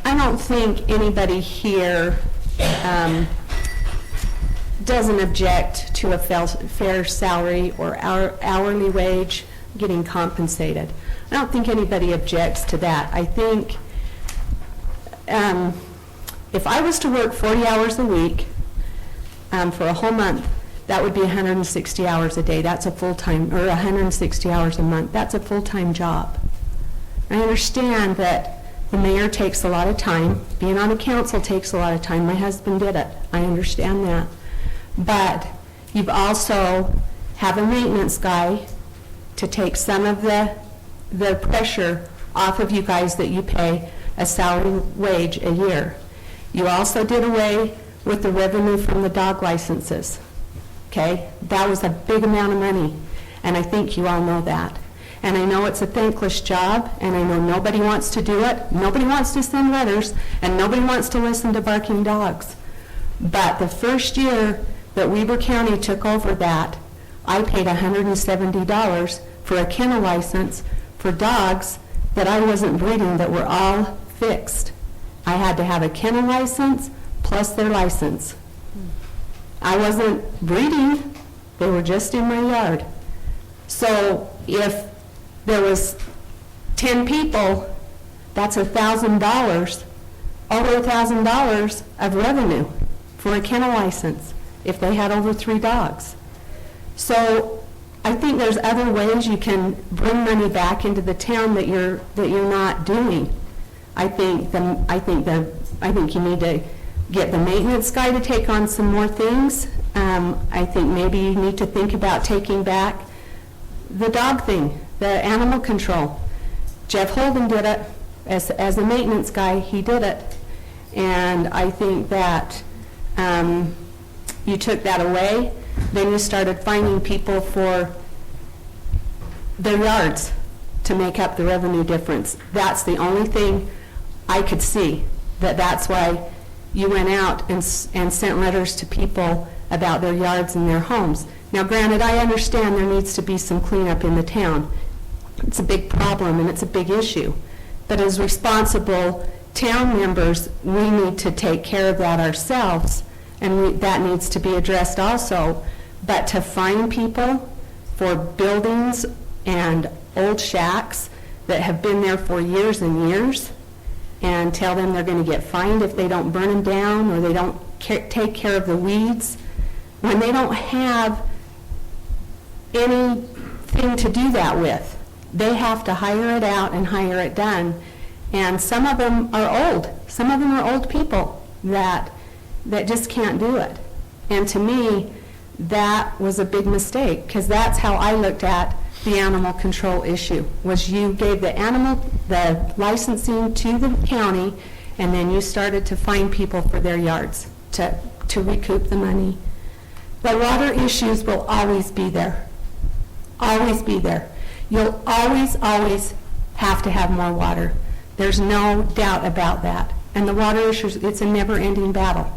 I don't think anybody here doesn't object to a fair salary or hourly wage getting compensated. I don't think anybody objects to that. I think if I was to work 40 hours a week for a whole month, that would be 160 hours a day. That's a full-time, or 160 hours a month. That's a full-time job. I understand that the mayor takes a lot of time. Being on a council takes a lot of time. My husband did it. I understand that. But you've also have a maintenance guy to take some of the pressure off of you guys that you pay a salary wage a year. You also did away with the revenue from the dog licenses. Okay? That was a big amount of money, and I think you all know that. And I know it's a thankless job, and I know nobody wants to do it. Nobody wants to send letters, and nobody wants to listen to barking dogs. But the first year that Weber County took over that, I paid $170 for a kennel license for dogs that I wasn't breeding that were all fixed. I had to have a kennel license plus their license. I wasn't breeding, they were just in my yard. So if there was 10 people, that's $1,000, over $1,000 of revenue for a kennel license if they had over 3 dogs. So I think there's other ways you can bring money back into the town that you're not doing. I think you need to get the maintenance guy to take on some more things. I think maybe you need to think about taking back the dog thing, the animal control. Jeff Holden did it as a maintenance guy. He did it, and I think that you took that away. Then you started finding people for their yards to make up the revenue difference. That's the only thing I could see, that's why you went out and sent letters to people about their yards and their homes. Now granted, I understand there needs to be some cleanup in the town. It's a big problem and it's a big issue. But as responsible town members, we need to take care of that ourselves, and that needs to be addressed also. But to fine people for buildings and old shacks that have been there for years and years, and tell them they're going to get fined if they don't burn them down or they don't take care of the weeds, when they don't have anything to do that with. They have to hire it out and hire it done. And some of them are old. Some of them are old people that just can't do it. And to me, that was a big mistake, because that's how I looked at the animal control issue, was you gave the licensing to the county, and then you started to fine people for their yards to recoup the money. The water issues will always be there. Always be there. You'll always have to have more water. There's no doubt about that. And the water issues, it's a never-ending battle.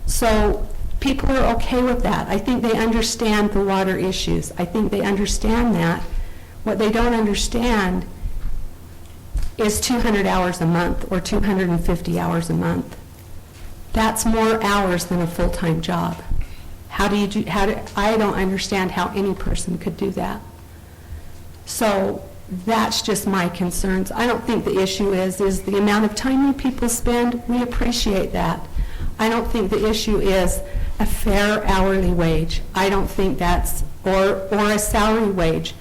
So people are okay with that. I think they understand the water issues. I think they understand that. What they don't understand is 200 hours a month or 250 hours a month. That's more hours than a full-time job. I don't understand how any person could do that. So that's just my concerns. I don't think the issue is the amount of time you people spend. We appreciate that. I don't think the issue is a fair hourly wage. I don't think that's, or a salary wage.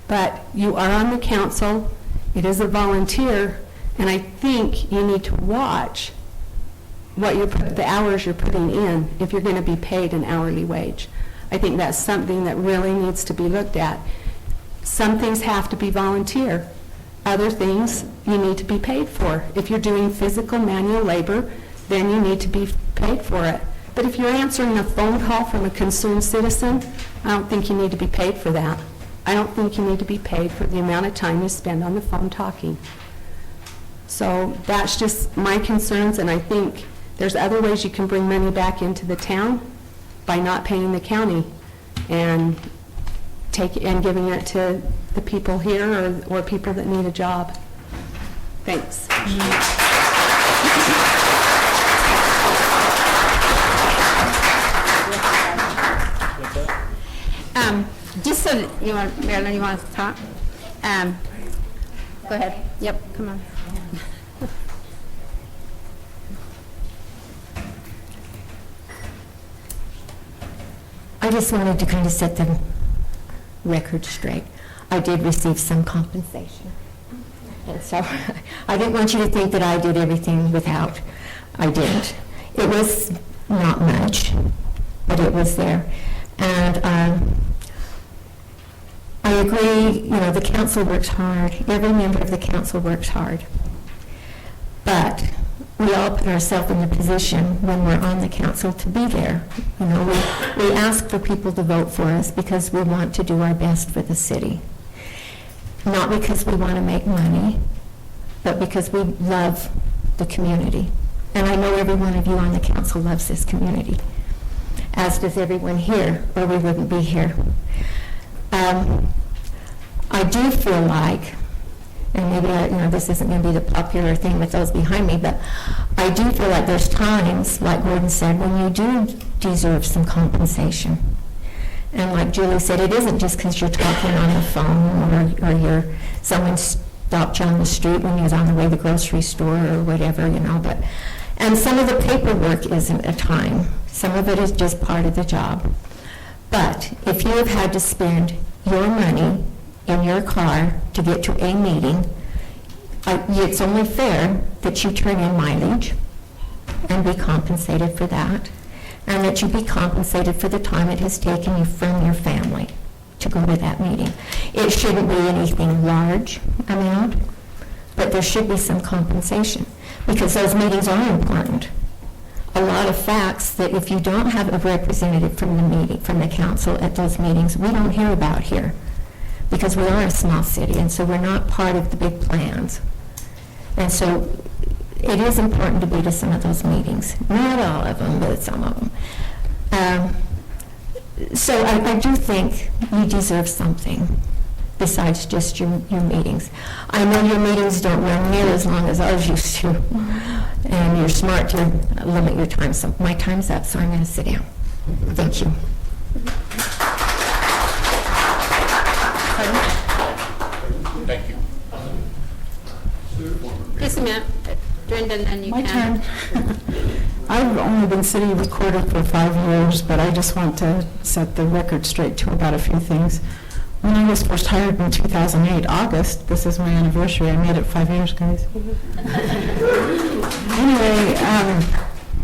But you are on the council, it is a volunteer, and I think you need to watch the hours you're putting in if you're going to be paid an hourly wage. I think that's something that really needs to be looked at. Some things have to be volunteer. Other things you need to be paid for. If you're doing physical manual labor, then you need to be paid for it. But if you're answering a phone call from a concerned citizen, I don't think you need to be paid for that. I don't think you need to be paid for the amount of time you spend on the phone talking. So that's just my concerns, and I think there's other ways you can bring money back into the town by not paying the county and giving it to the people here or people that need a job. Thanks. Just so that you want, Marilyn, you want to talk? Go ahead. Yep, come on. I just wanted to kind of set the record straight. I did receive some compensation. And so I didn't want you to think that I did everything without. I didn't. It was not much, but it was there. And I agree, the council works hard. Every member of the council works hard. But we all put ourselves in the position when we're on the council to be there. We ask for people to vote for us because we want to do our best for the city. Not because we want to make money, but because we love the community. And I know every one of you on the council loves this community, as does everyone here, or we wouldn't be here. I do feel like, and maybe this isn't going to be the popular thing with those behind me, but I do feel like there's times, like Gordon said, when you do deserve some compensation. And like Julie said, it isn't just because you're talking on the phone or someone stopped you on the street when you was on the way to the grocery store or whatever, and some of the paperwork isn't a time. Some of it is just part of the job. But if you have had to spend your money in your car to get to a meeting, it's only fair that you turn in mileage and be compensated for that, and that you be compensated for the time it has taken you from your family to go to that meeting. It shouldn't be anything large amount, but there should be some compensation because those meetings are important. A lot of facts that if you don't have a representative from the council at those meetings, we don't hear about here because we are a small city, and so we're not part of the big plans. And so it is important to be to some of those meetings. Not all of them, but some of them. So I do think you deserve something besides just your meetings. I know your meetings don't run near as long as ours used to, and you're smart to limit your time. So my time's up, so I'm going to sit down. Thank you. Thank you. Just a minute. Brendan, and you My can. turn. I've only been city recorder for 5 years, but I just want to set the record straight too about a few things. When I was first hired in 2008, August, this is my anniversary, I made it 5 years, guys. Anyway,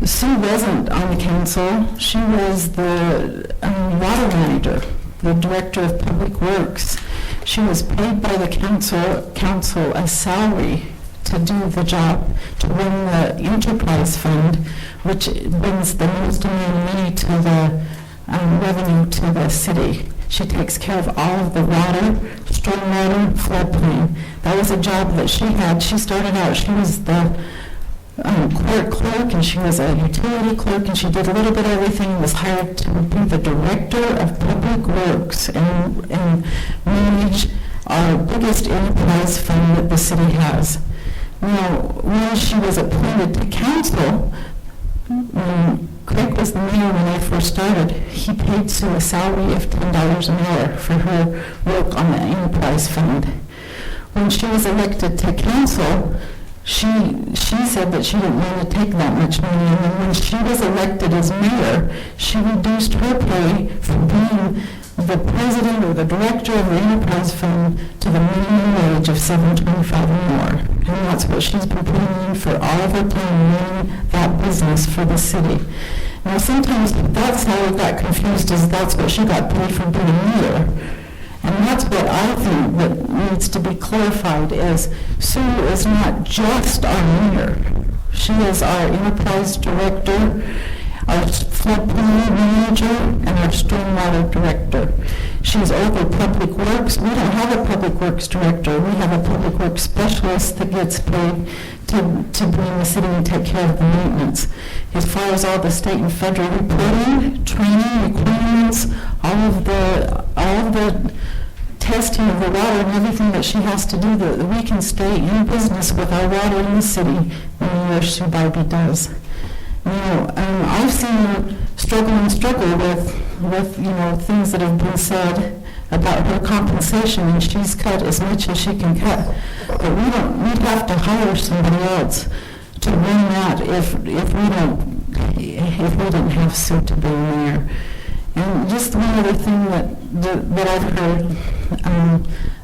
Sue wasn't on the council. She was the water manager, the director of public works. She was paid by the council a salary to do the job, to run the enterprise fund, which brings the most amount of money to the revenue to the city. She takes care of all of the water, stormwater, floodplain. That was a job that she had. She started out, she was the clerk, and she was a utility clerk, and she did a little bit of everything, and was hired to be the director of public works and manage our biggest enterprise fund that the city has. Now, when she was appointed to council, when Craig was the mayor when I first started, he paid Sue a salary of $10 an hour for her work on the enterprise fund. When she was elected to council, she said that she didn't want to take that much money, and then when she was elected as mayor, she reduced her pay from being the president or the director of the enterprise fund to the minimum wage of $7.25 or more. And that's what she's been putting in for all of her time running that business for the city. Now, sometimes that's how it got confused, is that's what she got paid for being mayor. And that's what I think that needs to be clarified, is Sue is not just our mayor. She is our enterprise director, our floodplain manager, and our stormwater director. She's over public works. We don't have a public works director. We have a public works specialist that gets paid to be in the city and take care of the maintenance. As far as all the state and federal reporting, training, requirements, all of the testing of the water and everything that she has to do, that we can stay in business with our water in the city when your Sue Barbie does. I've seen her struggle with things that have been said about her compensation, and she's cut as much as she can cut. But we'd have to hire somebody else to run that if we didn't have Sue to be mayor. And just one other thing that I've heard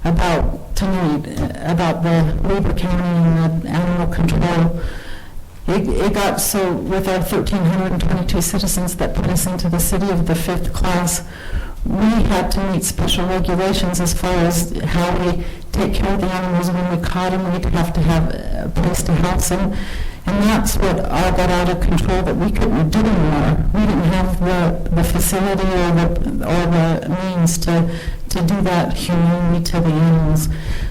about tonight, about the Weber County and the animal control. It got so, with our 1,322 citizens that put us into the city of the 5th class, we had to meet special regulations as far as how we take care of the animals when we caught them. We'd have to have a place to house them. And that's what all got out of control, that we couldn't do anymore. We didn't have the facility or the means to do that humanely to the animals.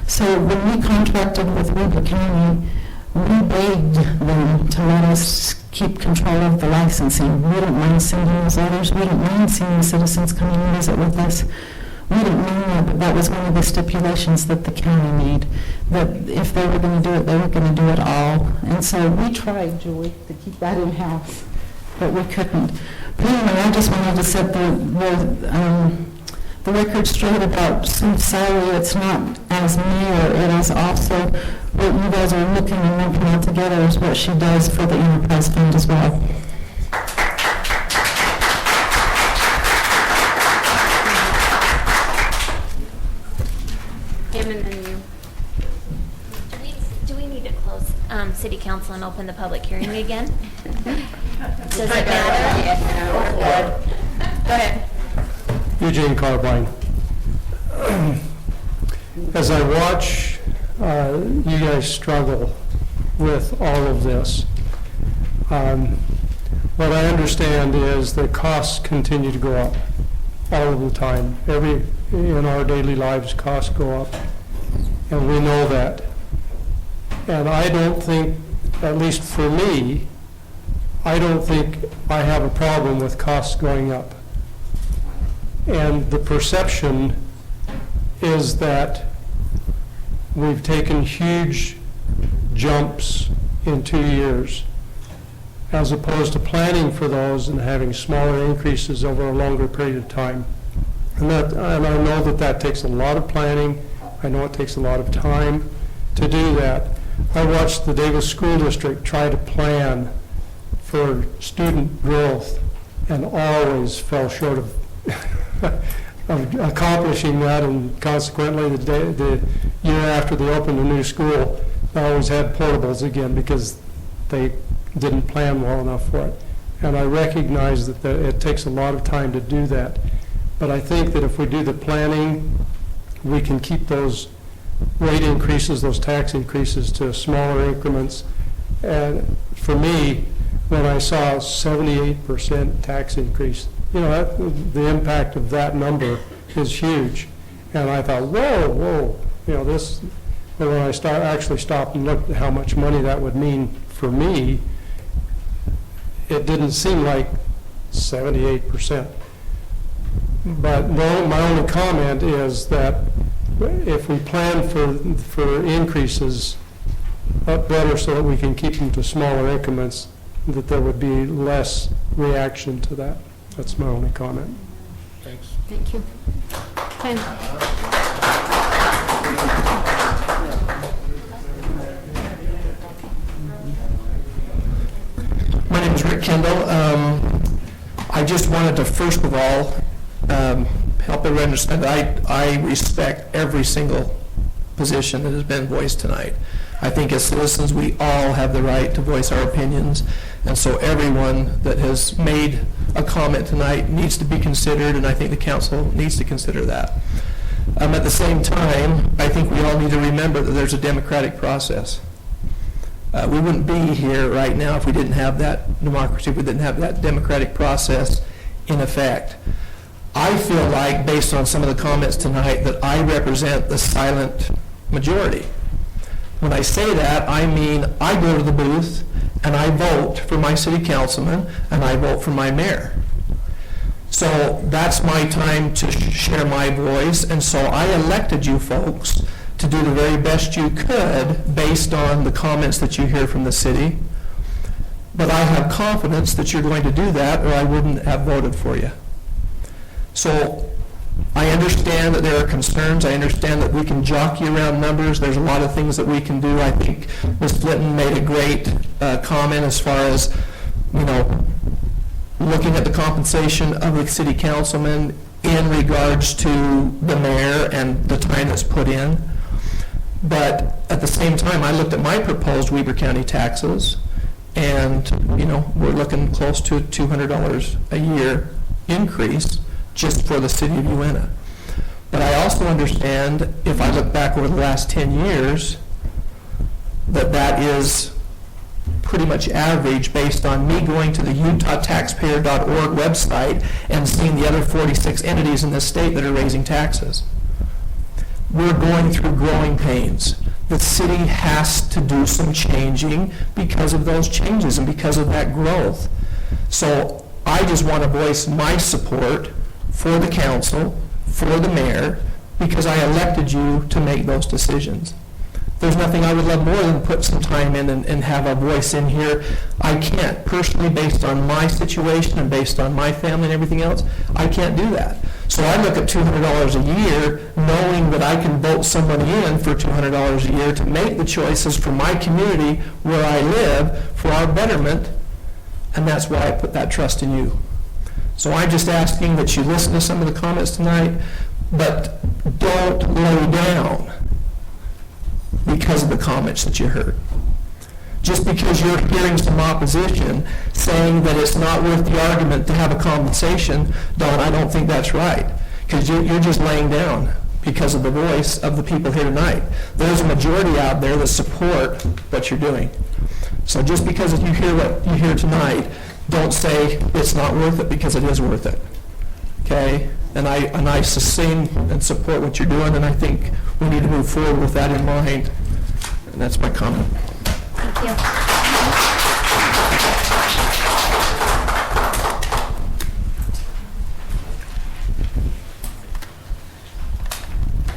So when we contracted with Weber County, we begged them to let us keep control of the licensing. We didn't mind sending those letters. We didn't mind seeing the citizens come and visit with us. We didn't mind that, but that was one of the stipulations that the county made, that if they were going to do it, they were going to do it all. And so we tried, Julie, to keep that in-house, but we couldn't. But anyway, I just wanted to set the record straight about Sue's salary. It's not as mayor, it is also what you guys are looking and working out together is what she does for the enterprise fund as well. Him and then you. Do we need to close city council and open the public hearing again? Does it matter? Go ahead. Eugene Carbine. As I watch you guys struggle with all of this, what I understand is that costs continue to go up all of the time. In our daily lives, costs go up, and we know that. And I don't think, at least for me, I don't think I have a problem with costs going up. And the perception is that we've taken huge jumps in 2 years, as opposed to planning for those and having smaller increases over a longer period of time. And I know that takes a lot of planning. I know it takes a lot of time to do that. I watched the Davis School District try to plan for student growth and always fell short of accomplishing that, and consequently the year after they opened a new school, they always had portables again because they didn't plan well enough for it. And I recognize that it takes a lot of time to do that. But I think that if we do the planning, we can keep those rate increases, those tax increases to smaller increments. And for me, when I saw 78% tax increase, the impact of that number is huge. And I thought, whoa, this, and when I actually stopped and looked at how much money that would mean for me, it didn't seem like 78%. But my only comment is that if we plan for increases up better so that we can keep them to smaller increments, that there would be less reaction to that. That's my only comment. Thanks. Thank you. Ken. My name is Rick Kendall. I just wanted to, first of all, help everyone understand that I respect every single position that has been voiced tonight. I think as citizens, we all have the right to voice our opinions. And so everyone that has made a comment tonight needs to be considered, and I think the council needs to consider that. At the same time, I think we all need to remember that there's a democratic process. We wouldn't be here right now if we didn't have that democracy, if we didn't have that democratic process in effect. I feel like, based on some of the comments tonight, that I represent the silent majority. When I say that, I mean I go to the booth and I vote for my city councilman and I vote for my mayor. So that's my time to share my voice, and so I elected you folks to do the very best you could based on the comments that you hear from the city. But I have confidence that you're going to do that, or I wouldn't have voted for you. So I understand that there are concerns. I understand that we can jockey around numbers. There's a lot of things that we can do. I think Ms. Flinton made a great comment as far as, looking at the compensation of the city councilman in regards to the mayor and the time that's put in. But at the same time, I looked at my proposed Weber County taxes, and, we're looking close to $200 a year increase just for the city of Uinta. But I also understand, if I look back over the last 10 years, that is pretty much average based on me going to the utahtaxpayer.org website and seeing the other 46 entities in this state that are raising taxes. We're going through growing pains. The city has to do some changing because of those changes and because of that growth. So I just want to voice my support for the council, for the mayor, because I elected you to make those decisions. There's nothing I would love more than put some time in and have a voice in here. I can't personally, based on my situation and based on my family and everything else, I can't do that. So I look at $200 a year, knowing that I can vote someone in for $200 a year to make the choices for my community where I live for our betterment, and that's why I put that trust in you. So I'm just asking that you listen to some of the comments tonight, but don't lay down because of the comments that you heard. Just because you're hearing some opposition saying that it's not worth the argument to have a compensation, Don, I don't think that's right, because you're just laying down because of the voice of the people here tonight. There's a majority out there that support what you're doing. So just because you hear what you hear tonight, don't say it's not worth it, because it is worth it. Okay? And I sustain and support what you're doing, and I think we need to move forward with that in mind. And that's my comment. Thank you.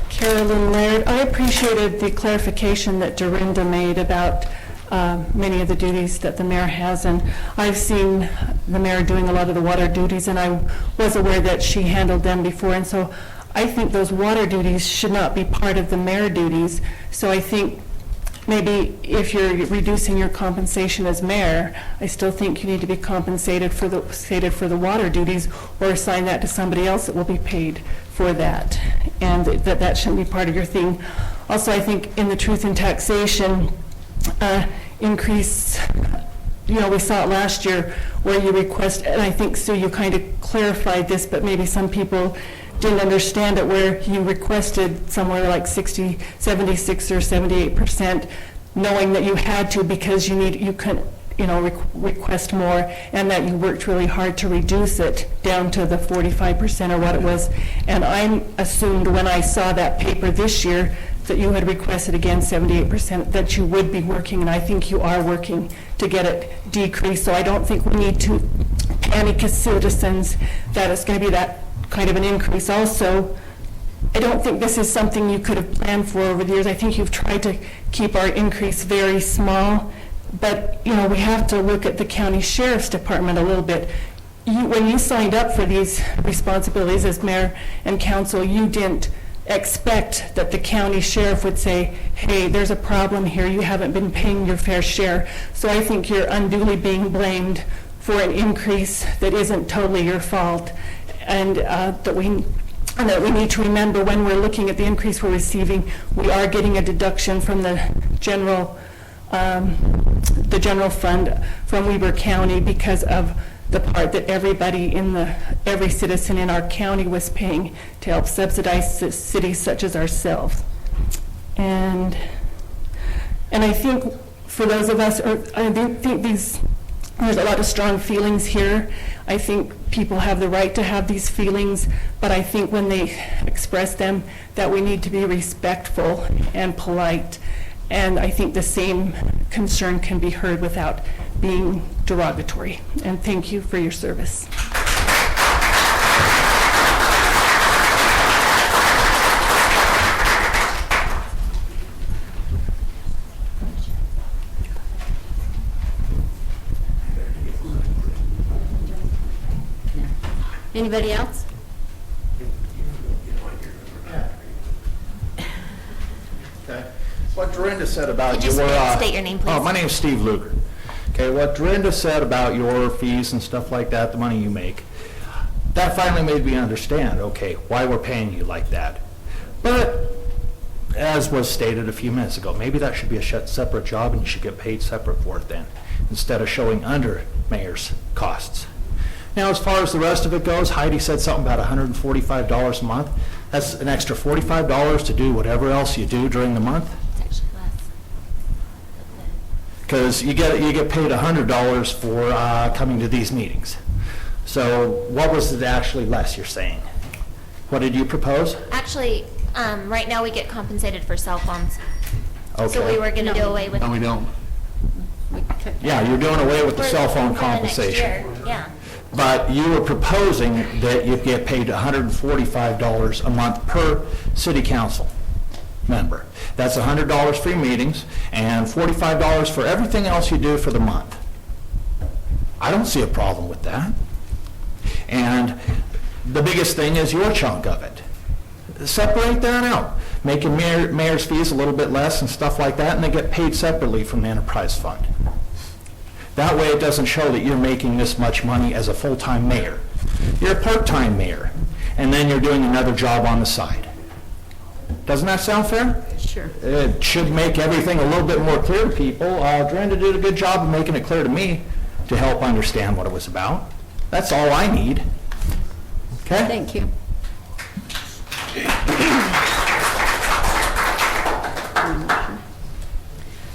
Carolyn Laird, I appreciated the clarification that Dorinda made about many of the duties that the mayor has, and I've seen the mayor doing a lot of the water duties, and I was aware that she handled them before, and so I think those water duties should not be part of the mayor duties. So I think maybe if you're reducing your compensation as mayor, I still think you need to be compensated for the water duties, or assign that to somebody else that will be paid for that, and that shouldn't be part of your thing. Also, I think in the truth in taxation increase, we saw it last year where you request, and I think, Sue, you kind of clarified this, but maybe some people didn't understand it, where you requested somewhere like 76 or 78%, knowing that you had to because you couldn't, request more, and that you worked really hard to reduce it down to the 45% or what it was. And I assumed when I saw that paper this year that you had requested again 78%, that you would be working, and I think you are working to get it decreased. So I don't think we need to panic as citizens that it's going to be that kind of an increase. Also, I don't think this is something you could have planned for over the years. I think you've tried to keep our increase very small, but we have to look at the county sheriff's department a little bit. When you signed up for these responsibilities as mayor and council, you didn't expect that the county sheriff would say, hey, there's a problem here, you haven't been paying your fair share. So I think you're unduly being blamed for an increase that isn't totally your fault, and that we need to remember when we're looking at the increase we're receiving, we are getting a deduction from the general the general fund from Weber County because of the part that every citizen in our county was paying to help subsidize cities such as ourselves. And I think for those of us, I think there's a lot of strong feelings here. I think people have the right to have these feelings, but I think when they express them, that we need to be respectful and polite. And I think the same concern can be heard without being derogatory. And thank you for your service. Anybody else? Okay. What Dorinda said about Could your... you state your name, please? Oh, my name's Steve Luger. Okay, what Dorinda said about your fees and stuff like that, the money you make, that finally made me understand, okay, why we're paying you like that. But, as was stated a few minutes ago, maybe that should be a separate job and you should get paid separate for it then, instead of showing under mayor's costs. Now, as far as the rest of it goes, Heidi said something about $145 a month. That's an extra $45 to do whatever else you do during the month. It's actually less. Because you get paid $100 for coming to these meetings. So what was it actually less, you're saying? What did you propose? Actually, right now we get compensated for cell phones. Okay. So we were going to do away with. No, we don't. Yeah, you're doing away with the cell phone for the next compensation. year, yeah. But you were proposing that you get paid $145 a month per city council member. That's $100 for your meetings and $45 for everything else you do for the month. I don't see a problem with that. And the biggest thing is your chunk of it. Separate that out. Make your mayor's fees a little bit less and stuff like that, and they get paid separately from the enterprise fund. That way it doesn't show that you're making this much money as a full-time mayor. You're a part-time mayor, and then you're doing another job on the side. Doesn't that sound fair? Sure. It should make everything a little bit more clear to people. Dorinda did a good job of making it clear to me to help understand what it was about. That's all I need. Okay? Thank you.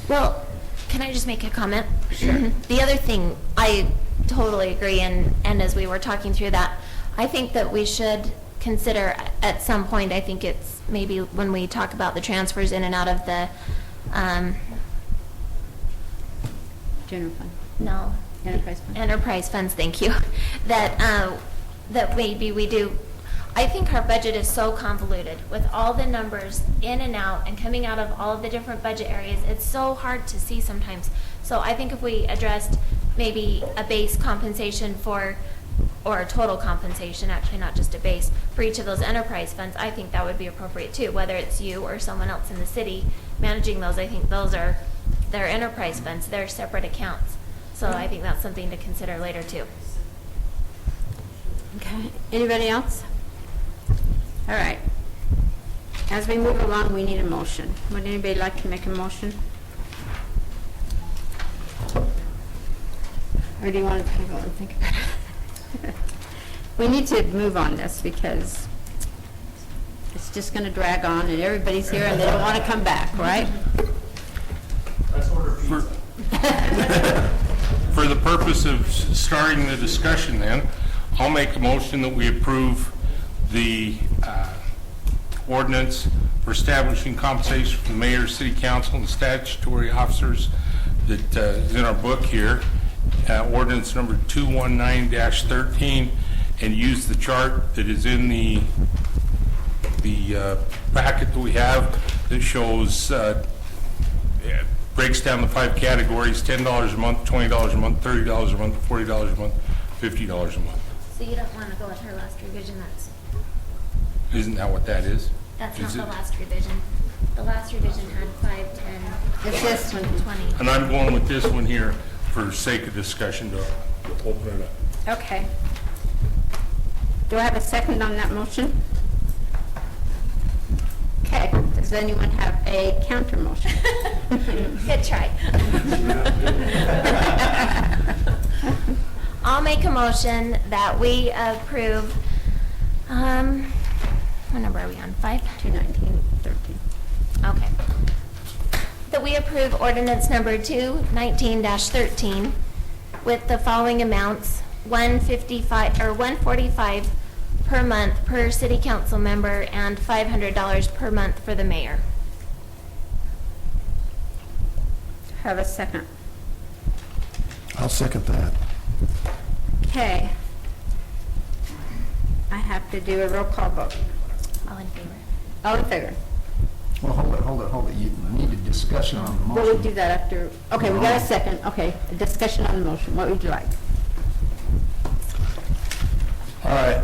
Well, can I just make a comment? Sure. The other thing, I totally agree, and as we were talking through that, I think that we should consider at some point, I think it's maybe when we talk about the transfers in and out of the, General fund. no. Enterprise fund. Enterprise funds, thank you, that maybe we do. I think our budget is so convoluted with all the numbers in and out and coming out of all of the different budget areas. It's so hard to see sometimes. So I think if we addressed maybe a base compensation for, or a total compensation, actually not just a base, for each of those enterprise funds, I think that would be appropriate too. Whether it's you or someone else in the city managing those, I think those are their enterprise funds, they're separate accounts. So I think that's something to consider later too. Okay. Anybody else? All right. As we move along, we need a motion. Would anybody like to make a motion? Or do you want to table and think about it? We need to move on this because it's just going to drag on and everybody's here and they don't want to come back, right? Let's order pizza. For the purpose of starting the discussion then, I'll make a motion that we approve the ordinance for establishing compensation for the mayor, city council, and statutory officers that is in our book here, ordinance number 219-13, and use the chart that is in the packet that we have that shows breaks down the 5 categories: $10 a month, $20 a month, $30 a month, $40 a month, $50 a month. So you don't want to go with her last revision, Isn't that what that is? that's Is not it? the last revision. The last revision had 5, 10, It's this one. 20. And I'm going with this one here for sake of discussion to open it up. Okay. Do I have a second on that motion? Okay, Does anyone have a counter motion? Good try. I'll make a motion that we approve, what number are we on, 5? 21913. Okay. That we approve ordinance number 219-13 with the following amounts: $145 per month per city council member and $500 per month for the mayor. Have a second. I'll second that. Okay. I have to do a roll call vote. All in favor? All in favor? Well, hold it. You need a discussion on the Well, we'll do motion. that after, okay, we got a second, okay, a discussion on the motion, what would you like? All right,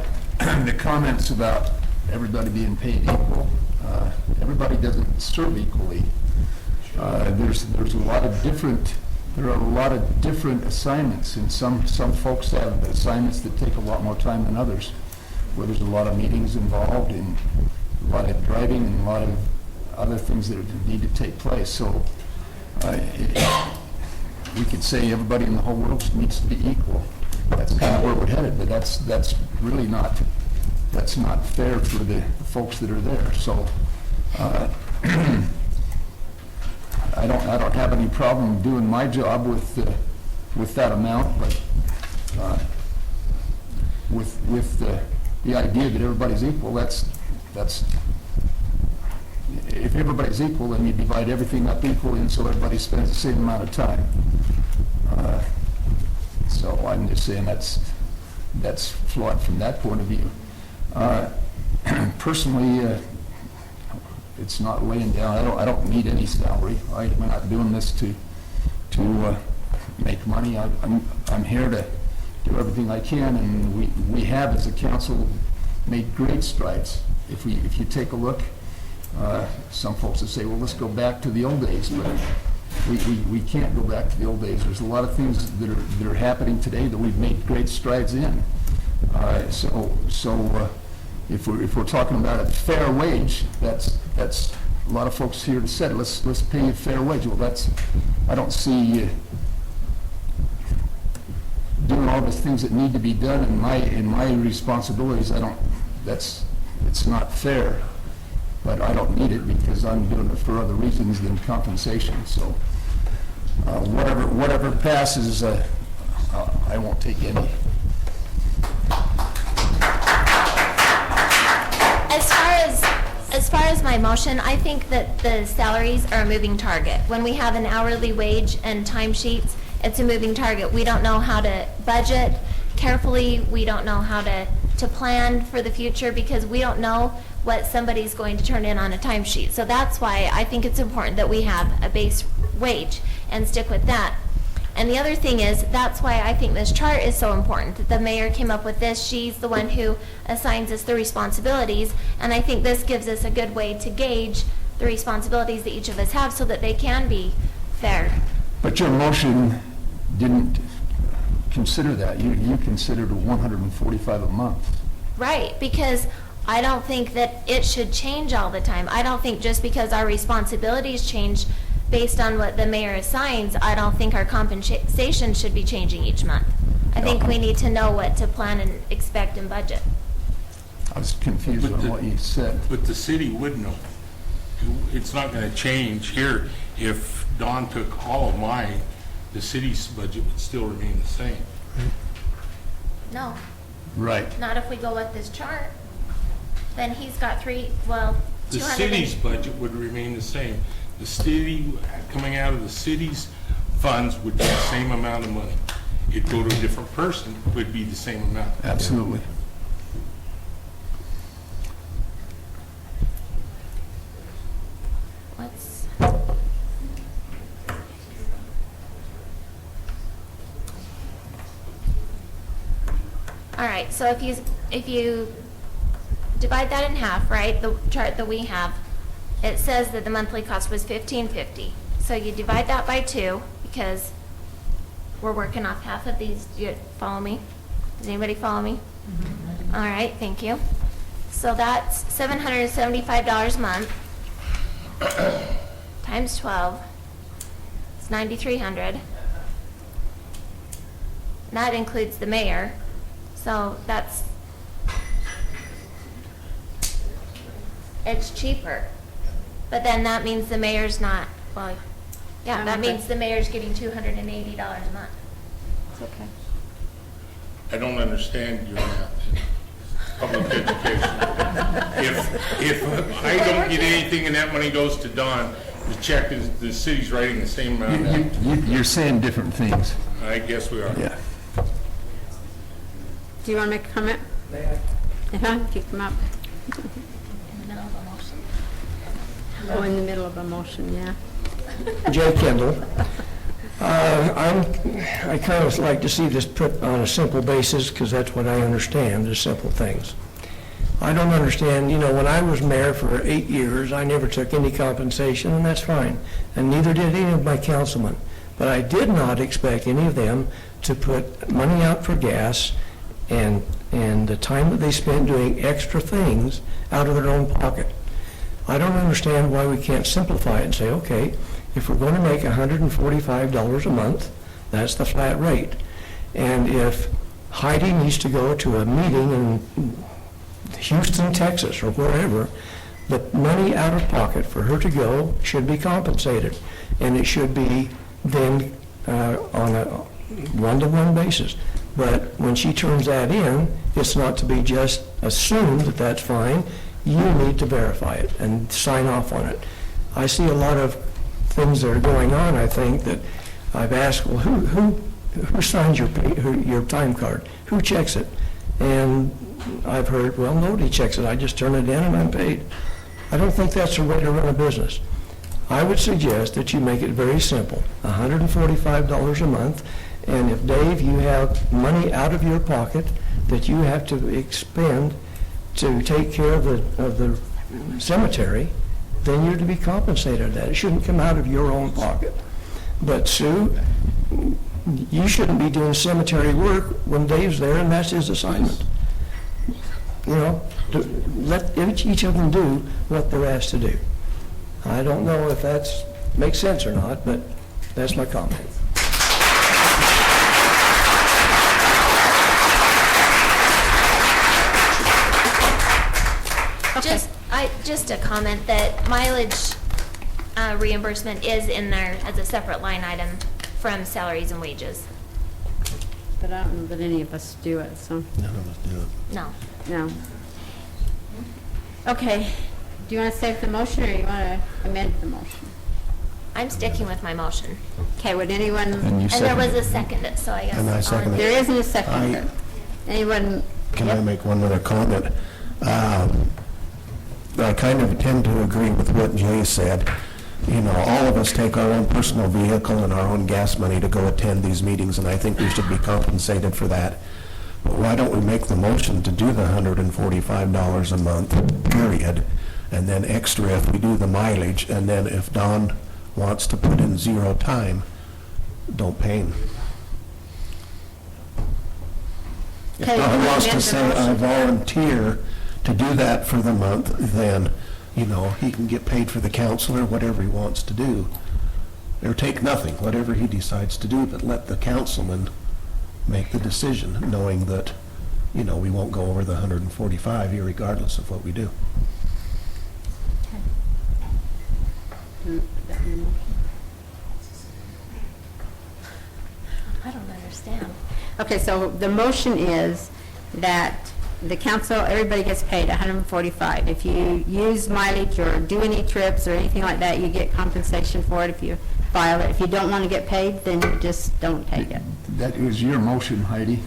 the comments about everybody being paid equal, everybody doesn't serve equally. There's a lot of different, there are a lot of different assignments, and some folks have assignments that take a lot more time than others, where there's a lot of meetings involved and a lot of driving and a lot of other things that need to take place. So we could say everybody in the whole world needs to be equal. That's kind of where we're headed, but that's really not, that's not fair for the folks that are there. So I don't have any problem doing my job with that amount, but with the idea that everybody's equal, that's if everybody's equal, then you divide everything up equally, and so everybody spends the same amount of time. So I'm just saying that's flawed from that point of view. Personally, it's not laying down. I don't need any salary. I'm not doing this to make money. I'm here to do everything I can, and we have as a council made great strides. If you take a look, some folks will say, well, let's go back to the old days, but we can't go back to the old days. There's a lot of things that are happening today that we've made great strides in. So if we're talking about a fair wage, that's a lot of folks here have said, let's pay you a fair wage. Well, I don't see doing all the things that need to be done in my responsibilities. It's not fair. But I don't need it because I'm doing it for other reasons than compensation. So whatever passes, I won't take any. As far as my motion, I think that the salaries are a moving target. When we have an hourly wage and timesheets, it's a moving target. We don't know how to budget carefully. We don't know how to plan for the future because we don't know what somebody's going to turn in on a timesheet. So that's why I think it's important that we have a base wage and stick with that. And the other thing is, that's why I think this chart is so important. The mayor came up with this. She's the one who assigns us the responsibilities. And I think this gives us a good way to gauge the responsibilities that each of us have so that they can be fair. But your motion didn't consider that. You considered $145 a month. Right, because I don't think that it should change all the time. I don't think just because our responsibilities change based on what the mayor assigns, I don't think our compensation should be changing each month. I think we need to know what to plan and expect and budget. I was confused on what you said. But the city would know. It's not going to change here. If Don took all of mine, the city's budget would still remain the same. No, Right. not if we go with this chart. Then he's got The 200. city's budget would remain the same. The city, coming out of the city's funds would be the same amount of money. It'd go to a different person, it would be the same amount. Absolutely. What's... All right, so if you divide that in half, right, the chart that we have, it says that the monthly cost was $1,550. So you divide that by 2 because we're working off half of these. Do you follow me? Does anybody follow me? All right, thank you. So that's $775 a month. times 12, it's 9,300. That includes the mayor, so it's cheaper. But then that means the mayor's not, well, yeah, that means the mayor's getting $280 a month. It's okay. I don't understand your math in public education. If I don't get anything and that money goes to Don, the check is, the city's writing the same amount out. You're saying different things. I guess we are. Yeah. Do you want to make a comment? If you come up. In the middle of a motion. Oh, in the middle of a motion, yeah. Jay Kendall. I kind of like to see this put on a simple basis because that's what I understand, is simple things. I don't understand, when I was mayor for 8 years, I never took any compensation, and that's fine. And neither did any of my councilmen. But I did not expect any of them to put money out for gas and the time that they spent doing extra things out of their own pocket. I don't understand why we can't simplify it and say, okay, if we're going to make $145 a month, that's the flat rate. And if Heidi needs to go to a meeting in Houston, Texas, or wherever, the money out of pocket for her to go should be compensated. And it should be then on a one-to-one basis. But when she turns that in, it's not to be just assumed that that's fine. You need to verify it and sign off on it. I see a lot of things that are going on, I think, that I've asked, well, who signs your time card? Who checks it? And I've heard, well, nobody checks it. I just turn it in and I'm paid. I don't think that's the way to run a business. I would suggest that you make it very simple, $145 a month, and if, Dave, you have money out of your pocket that you have to expend to take care of the cemetery, then you're to be compensated that. It shouldn't come out of your own pocket. But Sue, you shouldn't be doing cemetery work when Dave's there and that's his assignment. Let each of them do what they're asked to do. I don't know if that makes sense or not, but that's my comment. Just a comment that mileage reimbursement is in there as a separate line item from salaries and wages. But I don't know that any of us do it, so. None of us do it. No. No. Okay, do you want to save the motion or you want to amend the motion? I'm sticking with my motion. Okay, would anyone? And there was a second, so I guess. And I second it. There isn't a second. Anyone? Can I make one other comment? I kind of tend to agree with what Jay said. All of us take our own personal vehicle and our own gas money to go attend these meetings, and I think we should be compensated for that. But why don't we make the motion to do the $145 a month, period, and then extra if we do the mileage, and then if Don wants to put in 0 time, don't pay him. If Okay, Don wants to amend the say, I motion. volunteer to do that for the month, then, he can get paid for the council or whatever he wants to do. Or take nothing, whatever he decides to do, but let the councilman make the decision, knowing that, we won't go over the 145 irregardless of what we do. I don't understand. Okay, so the motion is that the council, everybody gets paid $145. If you use mileage or do any trips or anything like that, you get compensation for it if you file it. If you don't want to get paid, then you just don't take it. That is your motion, Heidi.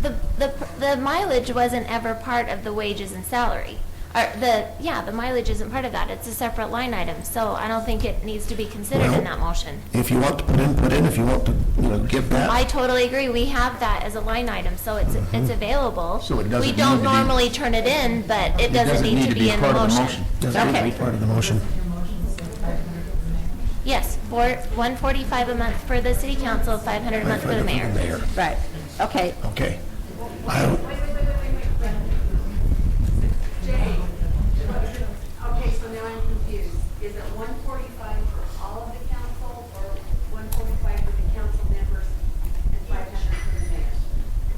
The mileage wasn't ever part of the wages and salary. The mileage isn't part of that. It's a separate line item, so I don't think it needs to be considered in that motion. If you want to put in, if you want to, give that. I totally agree. We have that as a line item, so it's available. So it doesn't We need don't to be- normally turn it in, but it doesn't need to be in the motion. Doesn't need to be part of the motion. Yes, for $145 a month for the city council, $500 a month for the mayor. Right, okay. Okay. Jay, okay, so now I'm confused. Is it 145 for all of the council, or 145 for the council members and 500 for the mayor?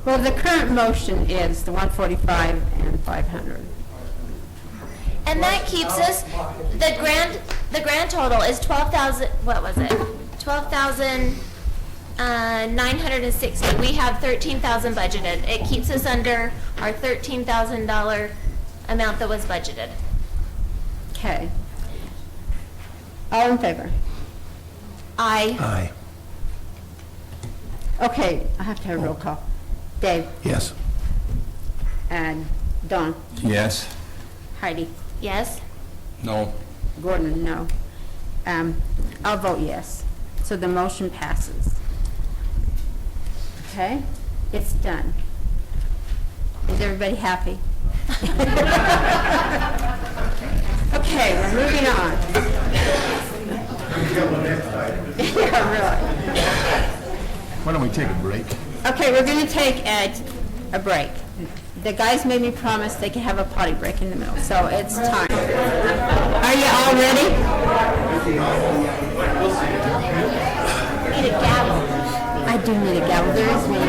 Well, the current motion is the 145 and 500. And that keeps us, the grand total is 12,000, what was it? 12,960. We have 13,000 budgeted. It keeps us under our $13,000 amount that was budgeted. Okay. All in favor? Aye. Aye. Okay, I have to have a roll call. Dave? Yes. And Don? Yes. Heidi? Yes? No. Gordon, no. I'll vote yes. So the motion passes. Okay? It's done. Is everybody happy? Okay, we're moving on. Yeah, really. Why don't we take a break? Okay, we're going to take a break. The guys made me promise they could have a potty break in the middle, so it's time. Are you all ready? Need a gavel. I do need a gavel. There is one.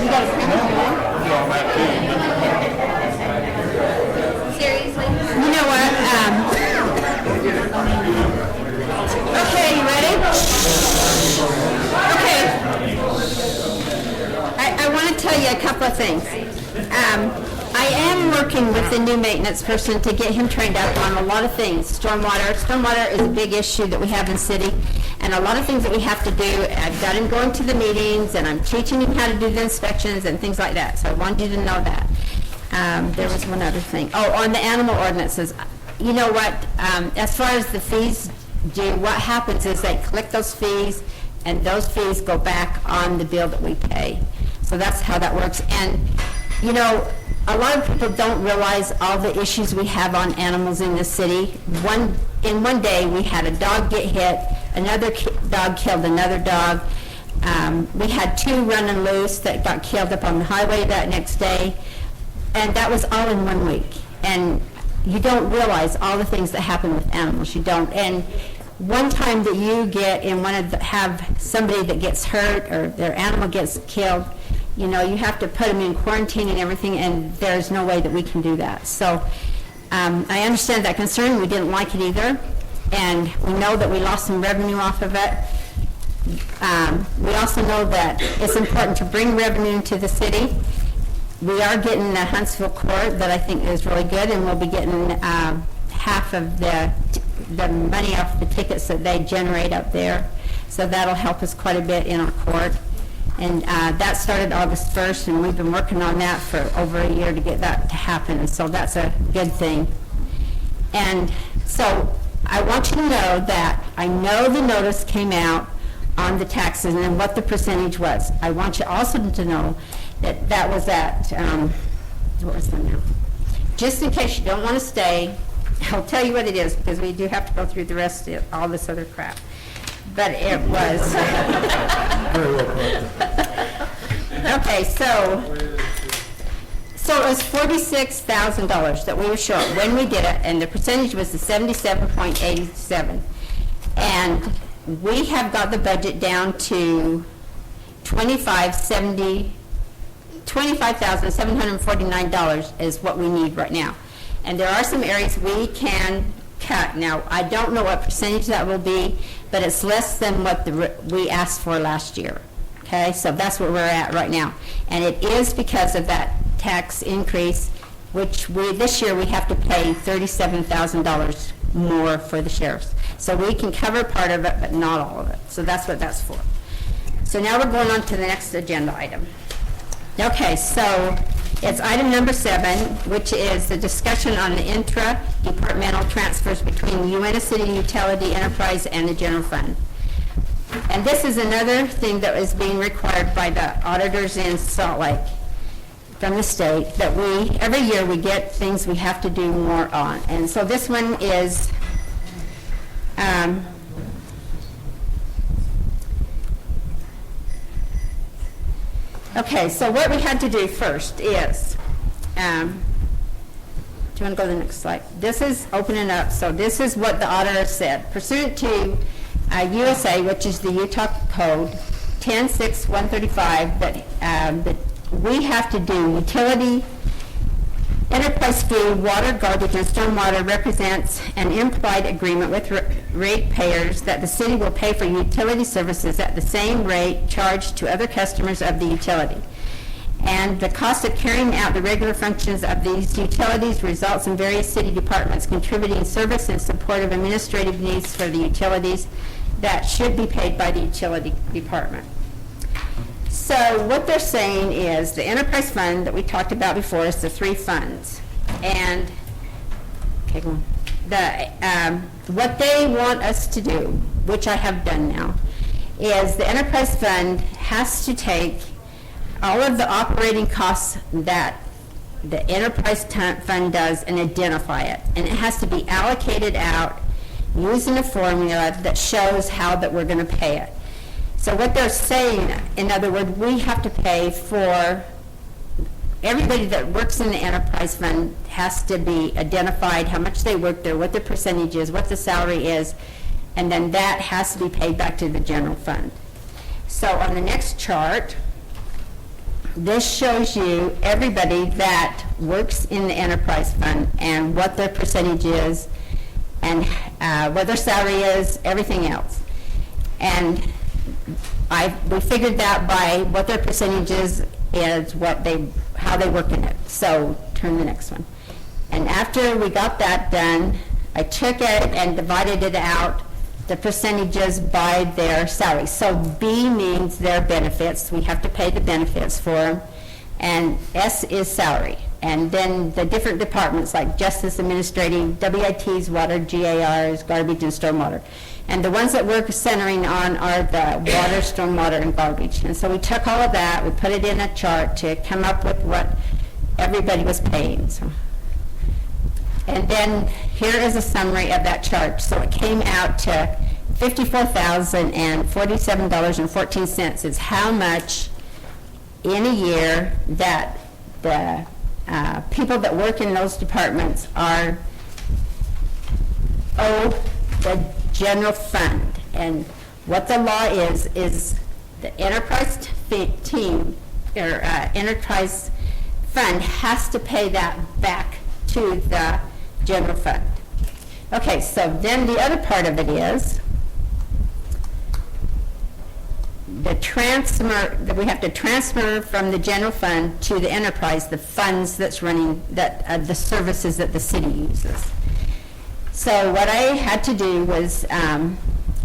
You got a printer? Seriously? You know what? Okay, you ready? Okay. I want to tell you a couple of things. I am working with the new maintenance person to get him trained up on a lot of things. Stormwater. Stormwater is a big issue that we have in the city, and a lot of things that we have to do. I've got him going to the meetings, and I'm teaching him how to do the inspections and things like that. So I wanted you to know that. There was one other thing. Oh, on the animal ordinances. You know what? As far as the fees do, what happens is they collect those fees, and those fees go back on the bill that we pay. So that's how that works. And, you know, a lot of people don't realize all the issues we have on animals in the city. In one day, we had a dog get hit, another dog killed another dog. We had 2 running loose that got killed up on the highway that next day. And that was all in 1 week. And you don't realize all the things that happen with animals. You don't. And one time that you get in have somebody that gets hurt or their animal gets killed, you know, you have to put them in quarantine and everything, and there's no way that we can do that. So I understand that concern. We didn't like it either. And we know that we lost some revenue off of it. We also know that it's important to bring revenue into the city. We are getting the Huntsville Court that I think is really good, and we'll be getting half of the money off the tickets that they generate up there. So that'll help us quite a bit in our court. And that started August 1st, and we've been working on that for over a year to get that to happen. And so that's a good thing. And so I want you to know that I know the notice came out on the taxes and what the percentage was. I want you also to know that that was at, what was that now? Just in case you don't want to stay, I'll tell you what it is, because we do have to go through the rest of all this other crap. But it was. Very well put. Okay, so it was $46,000 that we were short when we did it, and the percentage was the 77.87. And we have got the budget down to $25,749 is what we need right now. And there are some areas we can cut. Now, I don't know what percentage that will be, but it's less than what we asked for last year. Okay, so that's where we're at right now. And it is because of that tax increase, which this year we have to pay $37,000 more for the sheriffs. So we can cover part of it, but not all of it. So that's what that's for. So now we're going on to the next agenda item. Okay, so it's item number 7, which is the discussion on the intra-departmental transfers between the Uinta City Utility Enterprise and the general fund. And this is another thing that is being required by the auditors in Salt Lake from the state, that every year we get things we have to do more on. And so this one is okay, so what we had to do first is do you want to go to the next slide? This is opening up, so this is what the auditor said. Pursuant to USA, which is the Utah Code 106135, that we have to do utility enterprise fee, water, garbage, and stormwater represents an implied agreement with ratepayers that the city will pay for utility services at the same rate charged to other customers of the utility. And the cost of carrying out the regular functions of these utilities results in various city departments contributing service in support of administrative needs for the utilities that should be paid by the utility department. So what they're saying is the enterprise fund that we talked about before is the three funds. And, okay, go on. What they want us to do, which I have done now, is the enterprise fund has to take all of the operating costs that the enterprise fund does and identify it. And it has to be allocated out using a formula that shows how that we're going to pay it. So what they're saying, in other words, we have to pay for everybody that works in the enterprise fund has to be identified, how much they work there, what the percentage is, what the salary is, and then that has to be paid back to the general fund. So on the next chart, this shows you everybody that works in the enterprise fund and what their percentage is and what their salary is, everything else. And we figured that by what their percentage is how they work in it. So turn the next one. And after we got that done, I took it and divided it out, the percentages by their salary. So B means their benefits. We have to pay the benefits for them. And S is salary. And then the different departments like justice, administrative, WITs, water, GARs, garbage, and stormwater. And the ones that we're centering on are the water, stormwater, and garbage. And so we took all of that, we put it in a chart to come up with what everybody was paying. So. And then here is a summary of that chart. So it came out to $54,047.14 is how much in a year that the people that work in those departments owe the general fund. And what the law is the enterprise team or enterprise fund has to pay that back to the general fund. Okay, so then the other part of it is the transfer, that we have to transfer from the general fund to the enterprise the funds that's running, that the services that the city uses. So what I had to do was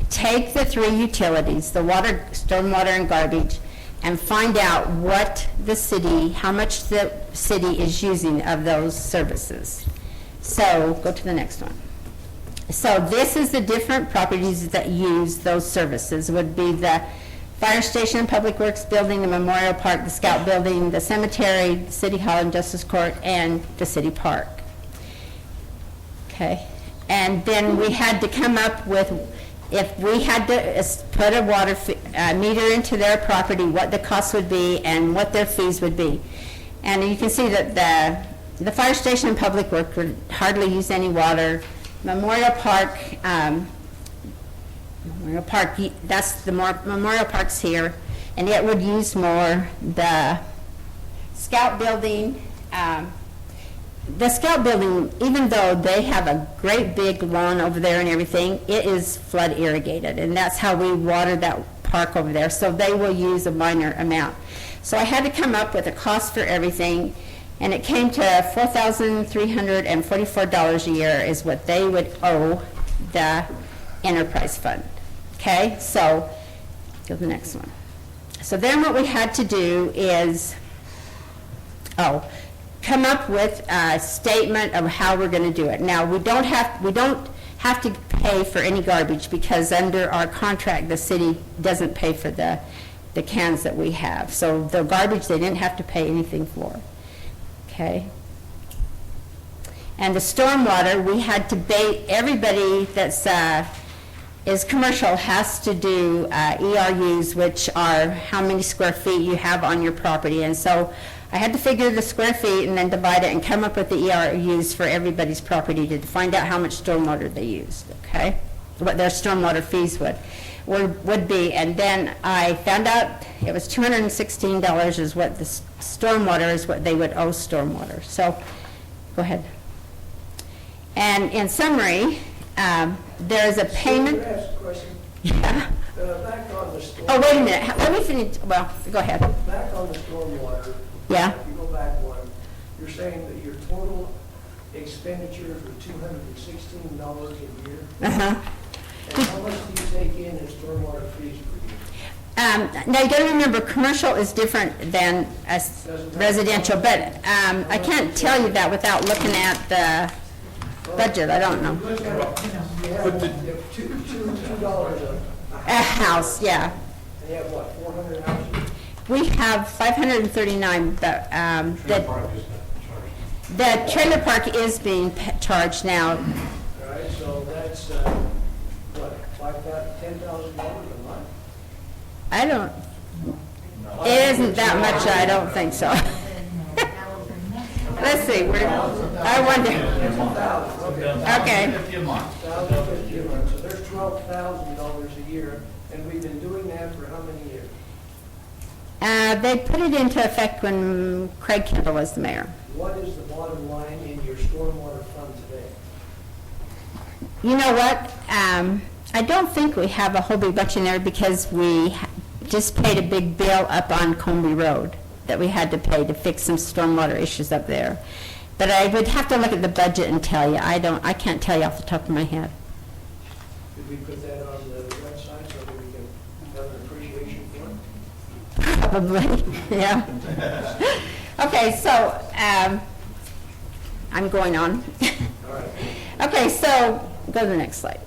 take the three utilities, the water, stormwater, and garbage, and find out what the city, how much the city is using of those services. So go to the next one. So this is the different properties that use those services. Would be the fire station, public works building, the memorial park, the scout building, the cemetery, the city hall and justice court, and the city park. Okay. And then we had to come up with, if we had to put a water meter into their property, what the cost would be and what their fees would be. And you can see that the fire station and public work would hardly use any water. Memorial Park, that's the Memorial Park's here, and it would use more. The Scout Building, even though they have a great big lawn over there and everything, it is flood irrigated, and that's how we water that park over there, so they will use a minor amount. So I had to come up with a cost for everything, and it came to $4,344 a year is what they would owe the enterprise fund. Okay, so go to the next one. So then what we had to do is, come up with a statement of how we're going to do it. Now, we don't have to pay for any garbage because under our contract, the city doesn't pay for the cans that we have. So the garbage, they didn't have to pay anything for. Okay. And the stormwater, we had to everybody that's is commercial has to do ERUs, which are how many square feet you have on your property. And so I had to figure the square feet and then divide it and come up with the ERUs for everybody's property to find out how much stormwater they used, okay? What their stormwater fees would be. And then I found out it was $216 is what the stormwater is what they would owe stormwater. So, go ahead. And in summary, there's a payment. Can I ask a question? Yeah. Back on the storm. Oh, wait a minute. Let me finish. Well, go ahead. Back on the stormwater. Yeah. If you go back one, you're saying that your total expenditures were $216 a year? Uh-huh. And how much do you take in stormwater fees per year? Now, you got to remember, commercial is different than residential, but I can't tell you that without looking at the budget. I don't know. You have $2 A house, yeah. and you have what, 400 houses? We have 539, but the trailer park is being charged now. All right, so that's, what, $10,000 a month? I don't, it isn't that much, I don't think so. Let's see, I wonder. Okay. $1,050 a month. So there's $12,000 a year, and we've been doing that for how many years? They put it into effect when Craig Kendall was the mayor. What is the bottom line in your stormwater fund today? You know what? I don't think we have a whole big bunch in there because we just paid a big bill up on Comby Road that we had to pay to fix some stormwater issues up there. But I would have to look at the budget and tell you. I can't tell you off the top of my head. Could we put that on the website so that we can have an appreciation for it? Probably, yeah. Okay, so I'm going on. All right. Okay, so go to the next slide.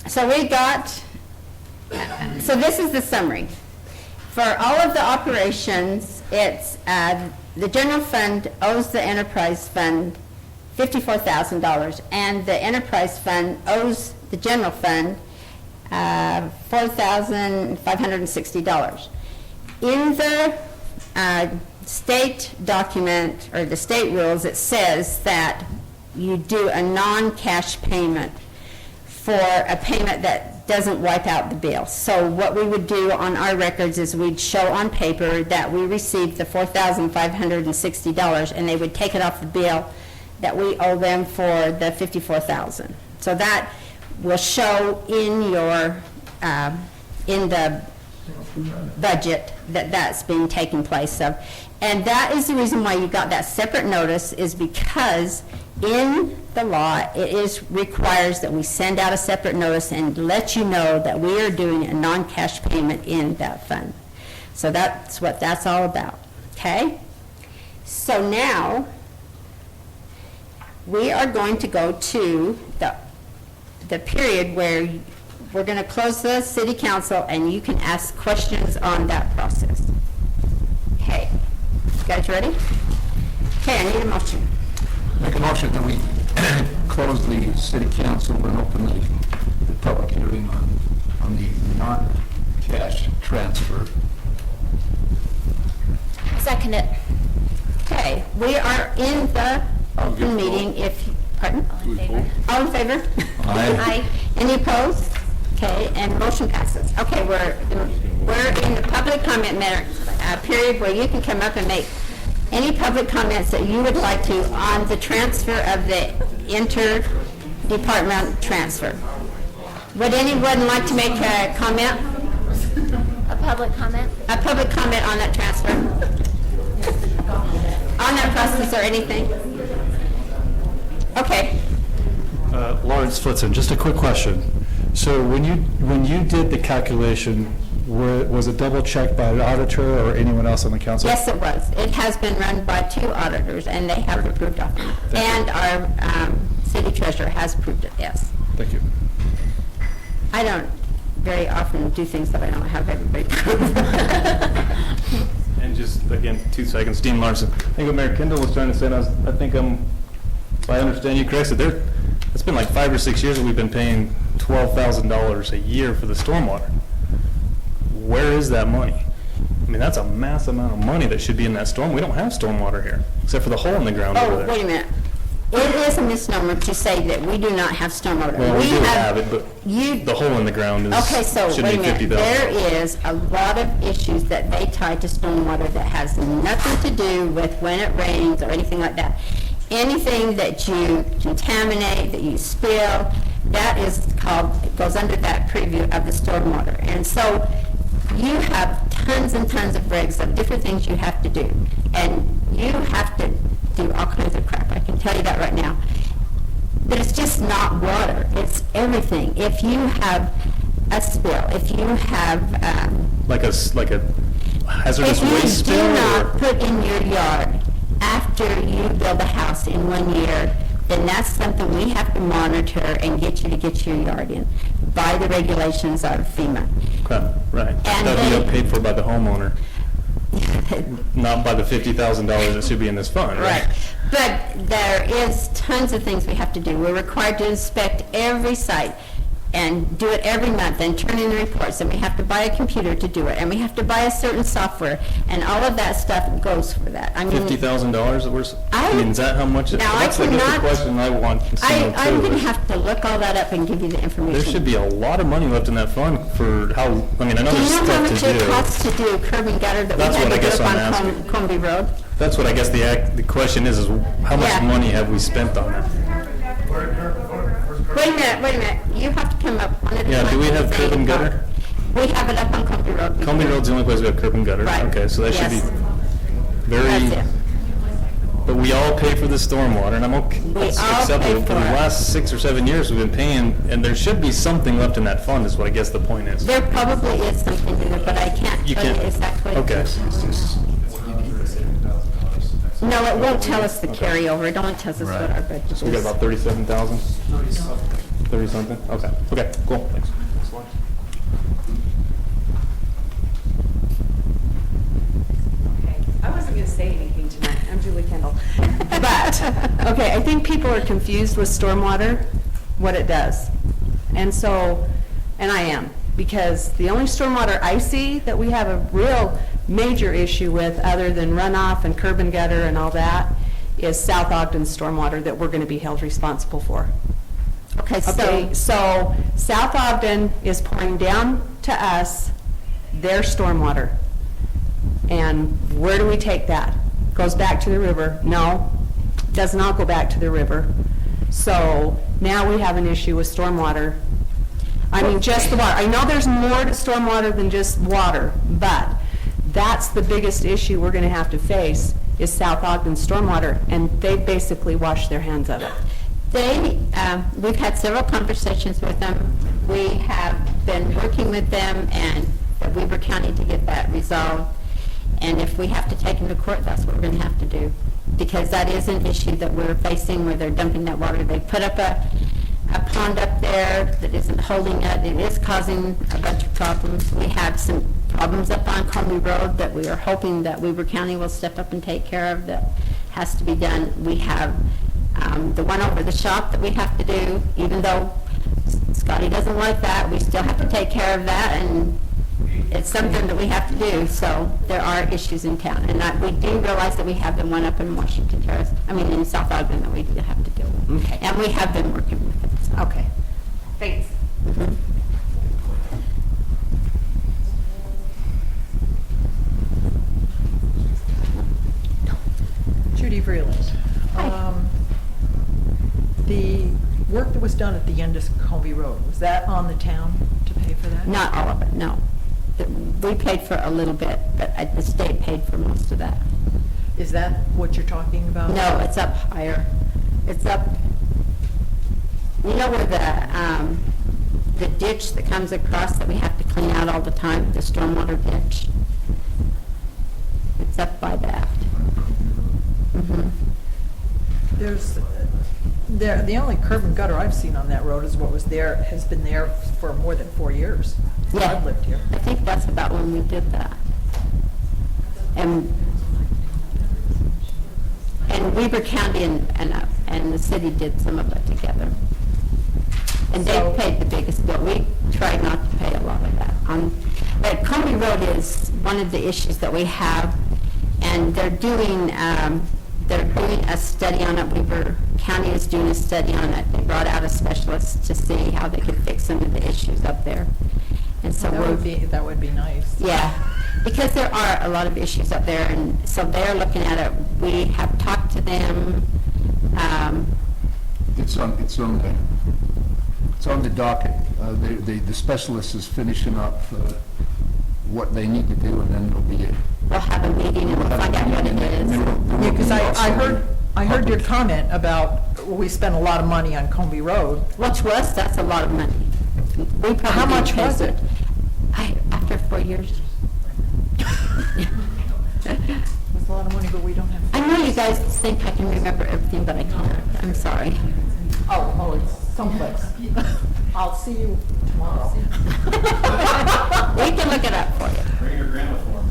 So we got, so this is the summary. For all of the operations, it's the general fund owes the enterprise fund $54,000, and the enterprise fund owes the general fund $4,560. In the state document, or the state rules, it says that you do a non-cash payment for a payment that doesn't wipe out the bill. So what we would do on our records is we'd show on paper that we received the $4,560, and they would take it off the bill that we owe them for the $54,000. So that will show in your, in the budget that that's being taken place of. And that is the reason why you got that separate notice, is because in the law, requires that we send out a separate notice and let you know that we are doing a non-cash payment in that fund. So that's what that's all about, okay? So now, we are going to go to the period where we're going to close the city council and you can ask questions on that process. Okay, you guys ready? Okay, I need a motion. Make a motion that we close the city council and open the public hearing on the non-cash transfer. Second it. Okay, we are in the open meeting if, pardon? All in favor? All in favor? Aye. Any opposed? Okay, and motion passes. Okay, we're in the public comment period where you can come up and make any public comments that you would like to on the transfer of the interdepartmental transfer. Would anyone like to make a comment? A public comment? A public comment on that transfer? On that process or anything? Okay. Lawrence Flitzen, just a quick question. So when you did the calculation, was it double checked by an auditor or anyone else on the council? Yes, it was. It has been run by 2 auditors, and they have approved of it. And our city treasurer has approved it, yes. Thank you. I don't very often do things that I don't have everybody approve. And just, again, 2 seconds, Dean Larson. I think what Mayor Kendall was trying to say, and I think if I understand you correctly, it's been like 5 or 6 years that we've been paying $12,000 a year for the stormwater. Where is that money? I mean, that's a massive amount of money that should be in that storm. We don't have stormwater here, except for the hole in the ground over Oh, there. wait a minute. It is a misnomer to say that we do not have stormwater. Well, we do have it, but You, the hole in the ground is, okay, so should wait be a minute. 50,000. There is a lot of issues that they tie to stormwater that has nothing to do with when it rains or anything like that. Anything that you contaminate, that you spill, that is called, it goes under that preview of the stormwater. And so you have tons and tons of regs of different things you have to do. And you have to do all kinds of crap, I can tell you that right now. But it's just not water, it's everything. If you have a spill, if you have, Like a hazardous waste if you spill? do or- not put in your yard after you build a house in 1 year, then that's something we have to monitor and get you to get your yard in by the regulations of FEMA. Okay, right. And That'd be they- paid for by the homeowner, not by the $50,000 that should be in this fund, right? Right, but there is tons of things we have to do. We're required to inspect every site and do it every month and turn in the reports, and we have to buy a computer to do it, and we have to buy a certain software, and all of that stuff goes for that. I mean, $50,000 that we're, I mean, is that how much? Now, I That's, I guess, the cannot- question I want to know, I'm too, going to is have to look all that up and give you the information. there should be a lot of money left in that fund for how, I mean, I know Do there's you know how stuff much to it do. costs to do curb and gutter that we That's had what I to do guess up I'm on asking. Comby Road? That's what I guess the question is how much Yeah. money have we spent on that? Wait a minute, you have to come up one at a time. Yeah, do we have and say curb and it. gutter? We have it up on Comby Road. Comby Road's the only place we have curb and gutter. Right. Okay, so that should be Yes. very, That's it. but we all pay for the stormwater, and I'm okay, that's all acceptable. pay For for the it. last 6 or 7 years, we've been paying, and there should be something left in that fund, is what I guess the point is. There probably is something in there, but I can't You tell you can't, exactly. okay. No, it won't tell us the carryover, it only tells us what our budget is. So we got about 37,000? 30-something? Okay, okay, cool, thanks. I wasn't going to say anything tonight. I'm Julie Kendall. But, okay, I think people are confused with stormwater, what it does. And so, and I am, because the only stormwater I see that we have a real major issue with, other than runoff and curb and gutter and all that, is South Ogden stormwater that we're going to be held responsible for. Okay, Okay, so South Ogden is pouring down to us their stormwater. And where do we take that? Goes back to the river? No, does not go back to the river. So now we have an issue with stormwater. I mean, just the water. I know there's more to stormwater than just water, but that's the biggest issue we're going to have to face is South Ogden stormwater, and they basically wash their hands of it. We've had several conversations with them. We have been working with them and Weber County to get that resolved. And if we have to take them to court, that's what we're going to have to do. Because that is an issue that we're facing where they're dumping that water. They put up a pond up there that isn't holding it. It is causing a bunch of problems. We have some problems up on Comey Road that we are hoping that Weber County will step up and take care of that has to be done. We have the one over the shop that we have to do, even though Scotty doesn't like that, we still have to take care of that, and it's something that we have to do. So there are issues in town, and we do realize that we have the one up in Washington Terrace, in South Ogden that we do have to deal with. Okay. And we have been working with it. So. Okay, thanks. Judy Vreeland. The work that was done at the end of Comby Road, was that on the town to pay for that? Not all of it, no. We paid for a little bit, but the state paid for most of that. Is that what you're talking about? No, it's up higher. It's up, you know where the ditch that comes across that we have to clean out all the time, the stormwater ditch? It's up by that. The only curb and gutter I've seen on that road is what was there, has been there for more than 4 years. since Yeah. I've lived here. I think that's about when we did that. And Weber County and the city did some of it together. And they paid the biggest bill. We tried not to pay a lot of that. But Comey Road is one of the issues that we have, and they're doing a study on it. Weaver County is doing a study on it. They brought out a specialist to see how they could fix some of the issues up there. And so That would be nice. yeah, because there are a lot of issues up there, and so they're looking at it. We have talked to them. It's on the docket. The specialist is finishing up what they need to do, and then there'll be We'll have a meeting and we'll find out what it is. Yeah, because I heard your comment about, we spent a lot of money on Comby Road. Well, to us, that's a lot of money. We probably How much didn't was pay it? After 4 years. It's a lot of money, but we don't have. I know you guys think I can remember everything, but I can't. I'm sorry. Oh, it's someplace. I'll see you tomorrow. We can look it up for you. Bring your grandma for me.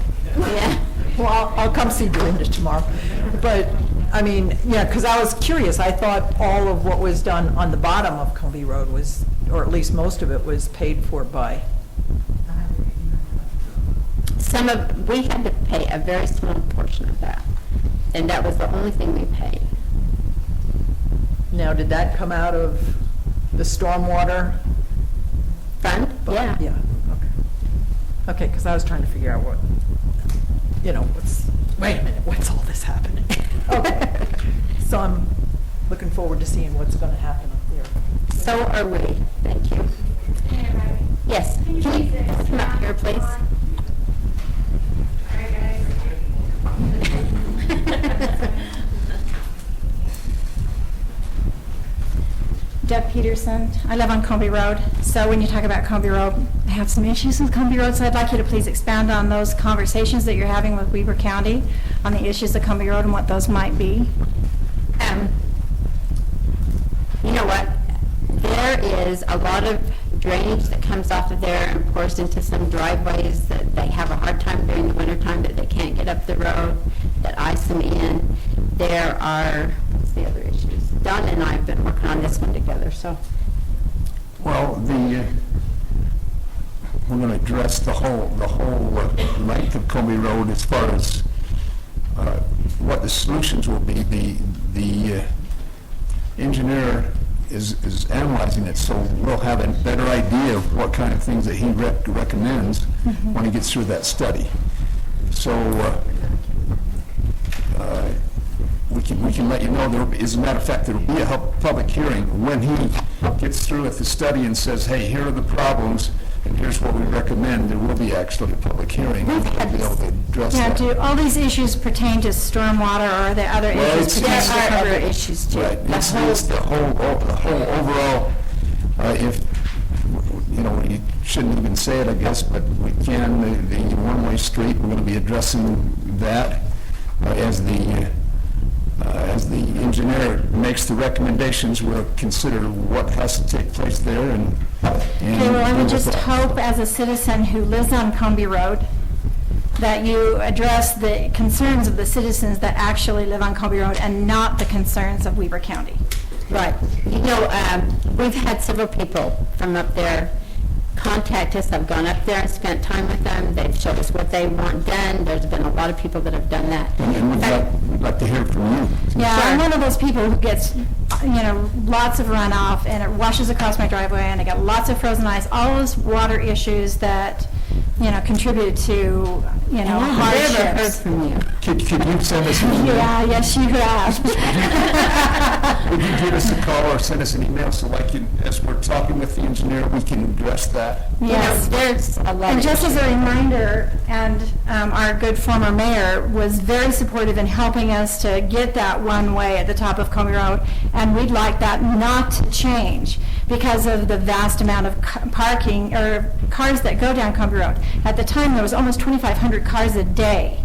Yeah. Well, I'll come see Dorinda tomorrow. But, I mean, yeah, because I was curious. I thought all of what was done on the bottom of Comby Road was, or at least most of it, was paid for by. We had to pay a very small portion of that, and that was the only thing we paid. Now, did that come out of the stormwater? Fund? Yeah. Yeah, okay. Okay, because I was trying to figure out what, wait a minute, what's all this happening? Okay. So I'm looking forward to seeing what's going to happen up there. So are we. Thank you. Yes. Can you come up here, please? Deb Peterson. I live on Comby Road. So when you talk about Comby Road, I have some issues with Comby Road, so I'd like you to please expound on those conversations that you're having with Weber County on the issues of Comby Road and what those might be. You know what? There is a lot of drainage that comes off of there and pours into some driveways that they have a hard time during the wintertime, that they can't get up the road, that ice them in. There are, what's the other issues? Don and I have been working on this one together, so. Well, we're going to address the whole length of Comby Road as far as what the solutions will be. The engineer is analyzing it, so we'll have a better idea of what kind of things that he recommends when he gets through that study. So we can let you know. As a matter of fact, there will be a public hearing when he gets through with the study and says, hey, here are the problems, and here's what we recommend. There will be actually a public hearing. We'll be able to address Now, that. do all these issues pertain to stormwater, or are there other issues pertaining to There are other Comby? issues too. Right, it's the whole overall, if, we shouldn't even say it, I guess, but we can, the one-way street, we're going to be addressing that as the engineer makes the recommendations, we'll consider what has to take place there and. Okay, well, I would just hope as a citizen who lives on Comby Road that you address the concerns of the citizens that actually live on Comby Road and not the concerns of Weber County. Right. We've had several people from up there contact us. I've gone up there and spent time with them. They've showed us what they want done. There's been a lot of people that have done that. And we'd like to hear from you. Yeah, I'm one of those people who gets, lots of runoff, and it washes across my driveway, and I got lots of frozen ice, all those water issues that, contribute to, And I never heard hardships. from you. Could you send us an email? Yeah, yes, you have. Would you give us a call or send us an email so as we're talking with the engineer, we can address that? Yes. There's a lot And of just as a reminder, and our good former mayor was very supportive in helping us to get that one way at the top of Comby Road, and we'd like that not to change because of the vast amount of parking or cars that go down Comby Road. At the time, there was almost 2,500 cars a day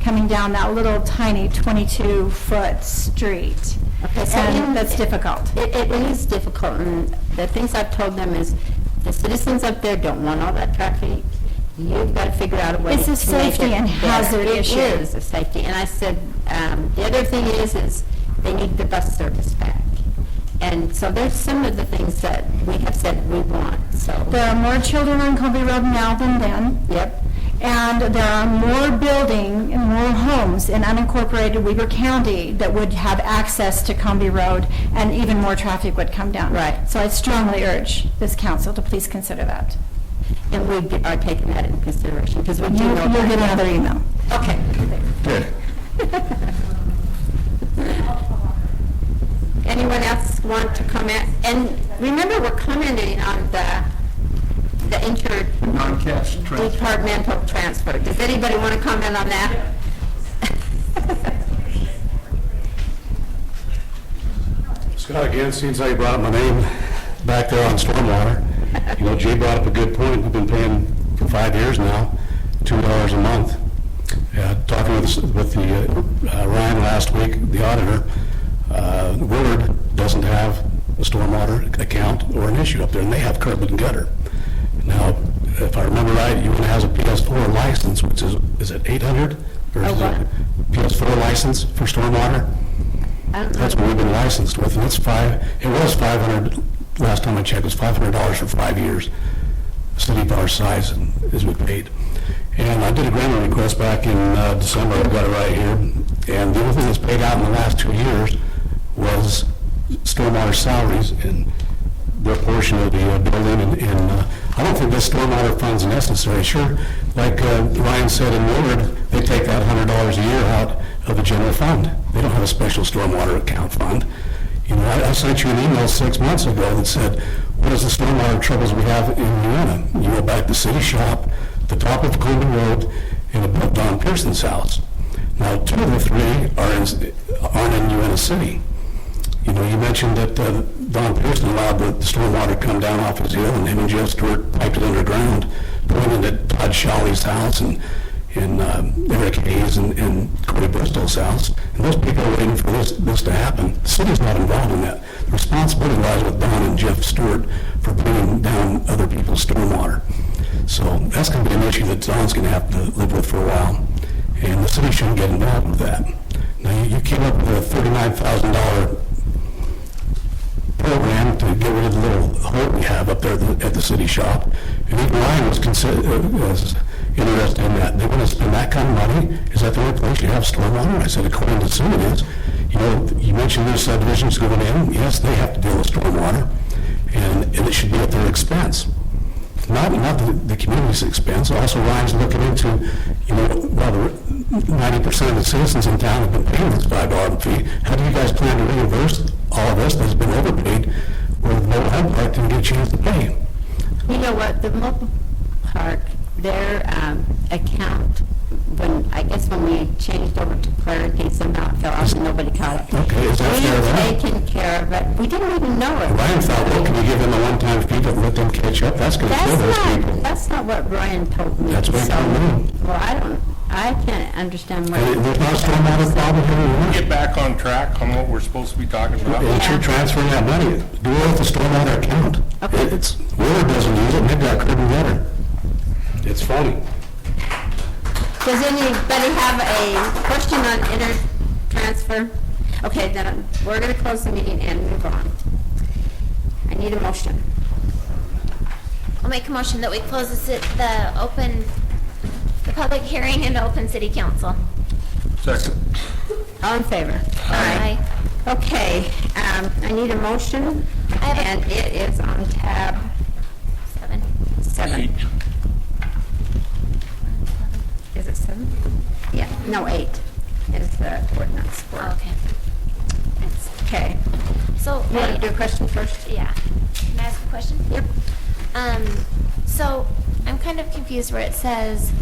coming down that little tiny 22-foot street. Okay, so And that's difficult. It is difficult, and the things I've told them is the citizens up there don't want all that traffic. You've got to figure out a way to It's a make safety it and better. hazard issue. It is a safety, and I said, the other thing is they need the bus service back. And so there's some of the things that we have said we want, so. There are more children on Colby Road now than then. Yep. And there are more building and more homes in unincorporated Weber County that would have access to Comby Road, and even more traffic would come down. Right. So I strongly urge this council to please consider that. And we are taking that into consideration, because we do You'll know get another email. Okay. Good. Anyone else want to comment? And remember, we're commenting on the Non-cash transfer. interdepartmental transfer. Does anybody want to comment on that? Scott, again, seems like you brought up my name back there on stormwater. You know, Jay brought up a good point. We've been paying for 5 years now, $2 a month. Talking with Ryan last week, the auditor, Willard doesn't have a stormwater account or an issue up there, and they have curb and gutter. Now, if I remember right, UNA has a PS4 license, which is it 800? Or is it PS4 license for stormwater? That's what we've been licensed with, and it was $500, last time I checked, it was $500 for 5 years. A city of our size is we paid. And I did a grant request back in December, I've got it right here, and the only thing that's paid out in the last 2 years was stormwater salaries and their portion of the building, and I don't think this stormwater fund's necessary. Sure, like Ryan said in Willard, they take that $100 a year out of the general fund. They don't have a special stormwater account fund. You know, I sent you an email 6 months ago that said, what is the stormwater troubles we have in UNA? You go back to City Shop, the top of Colby Road, and above Don Pearson's house. Now, 2 of the 3 aren't in UNA City. You know, you mentioned that Don Pearson allowed the stormwater to come down off his hill, and him and Jeff Stewart piped it underground, going into Todd Shawley's house and Eric Hayes and Cody Bristol's house. And those people are waiting for this to happen. The city's not involved in that. The responsibility lies with Don and Jeff Stewart for bringing down other people's stormwater. So that's going to be an issue that Don's going to have to live with for a while. And the city shouldn't get involved with that. Now, you came up with a $39,000 program to get rid of the little hole we have up there at the city shop. And even Ryan was interested in that. They want to spend that kind of money? Is that the only place you have stormwater? I said, according to some it is. You know, you mentioned there's subdivisions going in. Yes, they have to deal with stormwater, and it should be at their expense. Not the community's expense. Also, Ryan's looking into, you know, well, 90% of the citizens in town have been paying this $5 fee. How do you guys plan to reimburse all of us that's been overpaid where the mobile home park didn't get a chance to pay? You know what, the mobile park, their account, when we changed over to Clarity, somehow it fell off and nobody caught it. Okay, is that fair then? We've taken care of it. We didn't even know it. Ryan thought, well, can we give them a one-time fee to let them catch up? That's going to kill those people. That's not what Brian told me. That's what he told me. Well, I can't understand why. And there's not a stormwater problem here. Get back on track on what we're supposed to be talking about. And you're transferring that money. Do it with the stormwater account. Okay. Willard doesn't use it, and they've got curb and gutter. It's funny. Does anybody have a question on transfer? Okay, then we're going to close the meeting and move on. I need a motion. I'll make a motion that we close the public hearing and open city council. Second. All in favor? Aye. Okay, I need a motion, and it is on tab 7. Is it 7? Yeah, no, 8 is the ordinance for. Okay. Okay. So, You want to do a question first? yeah. Can I ask a question? Yep. So I'm kind of confused where it says,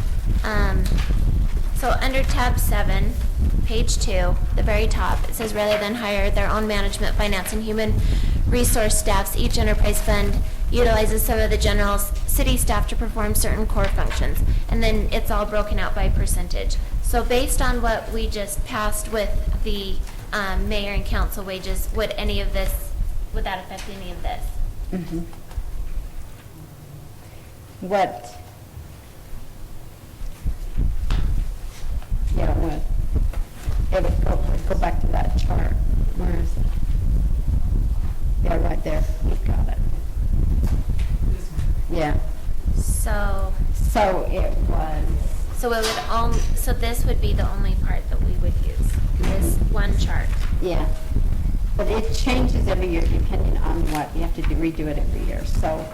so under tab 7, page 2, the very top, it says rather than hire their own management, finance, and human resource staffs, each enterprise fund utilizes some of the general city staff to perform certain core functions. And then it's all broken out by percentage. So based on what we just passed with the mayor and council wages, would that affect any of this? Mm-hmm. What? Yeah, what? It would go back to that chart. Where is it? Yeah, right there. You've got it. Yeah. So, So it was, so it would so this would be the only part that we would use, this one chart. yeah. But it changes every year depending on what, you have to redo it every year. So,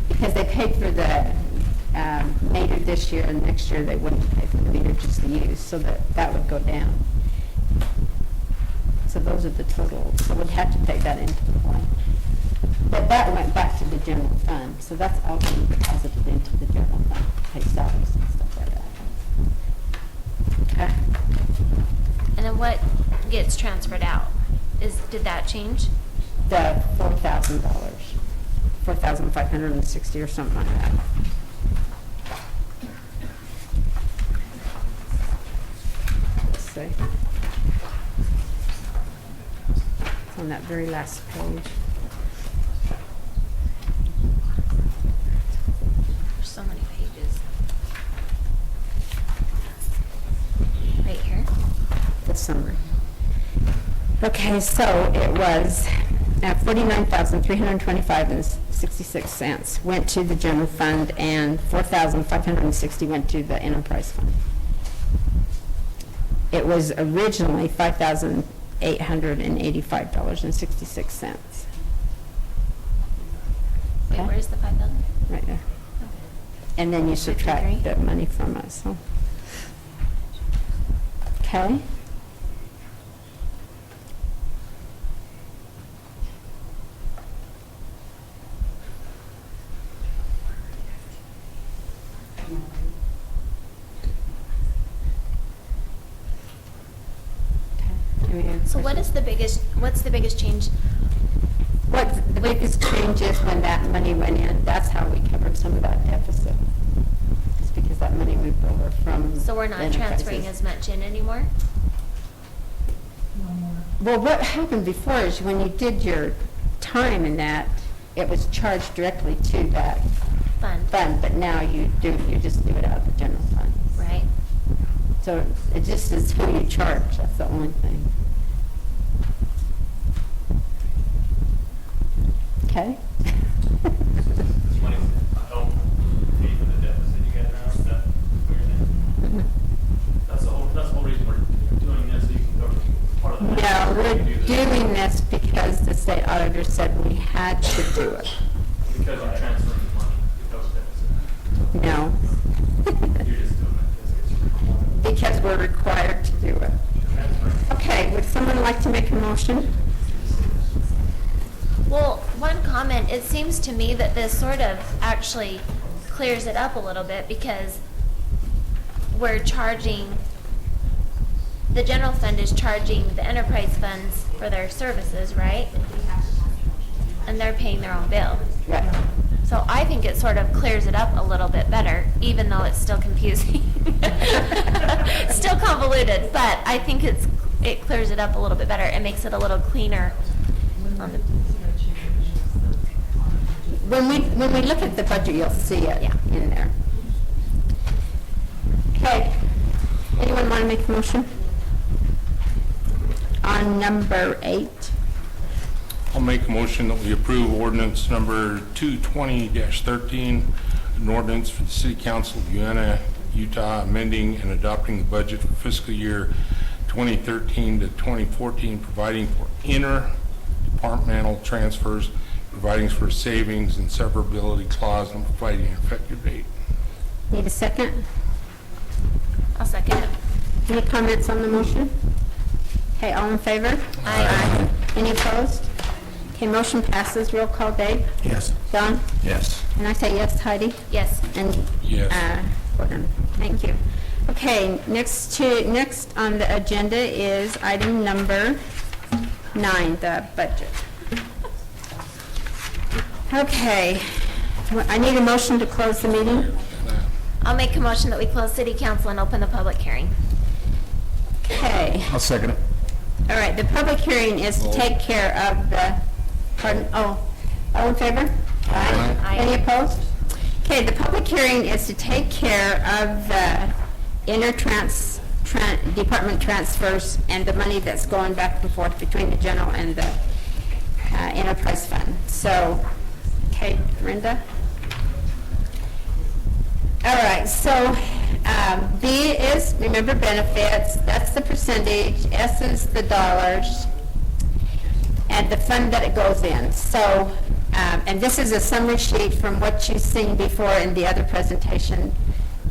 because they paid for the meter this year, and next year they wouldn't pay for the meter, just the use, so that would go down. So those are the totals, so we'd have to take that into play. But that went back to the general fund, so that's all being deposited into the general fund, to pay salaries and stuff like that. Okay? And then what gets transferred out? Did that change? The $4,000, 4,560 or something like that. Let's see. It's on that very last page. There's so many pages. Right here. The summary. Okay, so it was $49,325.66 went to the general fund, and $4,560 went to the enterprise fund. It was originally $5,885.66. Wait, where's the 5,000? Right there. And then you subtract the money from us, so. Okay? So what's the biggest change? What the biggest change is when that money went in, that's how we covered some of that deficit. It's because that money moved over from. So we're not the enterprises. transferring as much in anymore? Well, what happened before is when you did your time in that, it was charged directly to that Fund. but now you just do it out of the general fund. Right. So it just is who you charge, that's the only thing. Okay? Money, help pay for the deficit you got now, is that what you're saying? That's the whole reason we're doing this, so you can cover part of the. No, we're doing this because the state auditor said we had to do it. Because you're transferring money to cover deficit. No. You're just doing it because it's required. Because we're required to do it. Okay, would someone like to make a motion? Well, one comment, it seems to me that this sort of actually clears it up a little bit because we're charging, the general fund is charging the enterprise funds for their services, right? And they're paying their own bill. Right. So I think it sort of clears it up a little bit better, even though it's still confusing. It's still convoluted, but I think it clears it up a little bit better. It makes it a little cleaner on the. When we look at the budget, you'll see it in there. Okay. Anyone want to make a motion? On number 8. I'll make a motion that we approve ordinance number 220-13, an ordinance for the City Council of Uena, Utah, amending and adopting the budget for fiscal year 2013 to 2014, providing for interdepartmental transfers, providing for savings and severability clause, and providing an effective date. Need a second? I'll second it. Any comments on the motion? Okay, all in favor? Aye. Any opposed? Okay, motion passes. Roll call, Dave? Yes. Don? Yes. And I say yes, Heidi? Yes. And Yes. Gordon. Thank you. Okay, next on the agenda is item number 9, the budget. Okay, I need a motion to close the meeting. I'll make a motion that we close city council and open the public hearing. Okay, I'll second it. all right, the public hearing is to take care of the, pardon, all in favor? Aye. Aye. Any opposed? Okay, the public hearing is to take care of the department transfers and the money that's going back and forth between the general and the enterprise fund. So, okay, Brenda? All right, so B is, remember, benefits, that's the percentage, S is the dollars, and the fund that it goes in. So, and this is a summary sheet from what you've seen before in the other presentation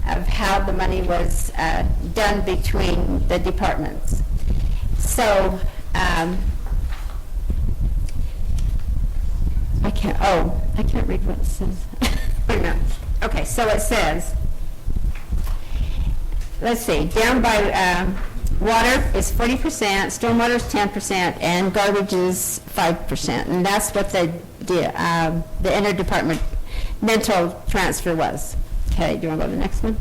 of how the money was done between the departments. So, I can't read what it says. Wait a minute. Okay, so it says, let's see, down by water is 40%, stormwater is 10%, and garbage is 5%. And that's what the interdepartmental transfer was. Okay, do you want to go to the next one?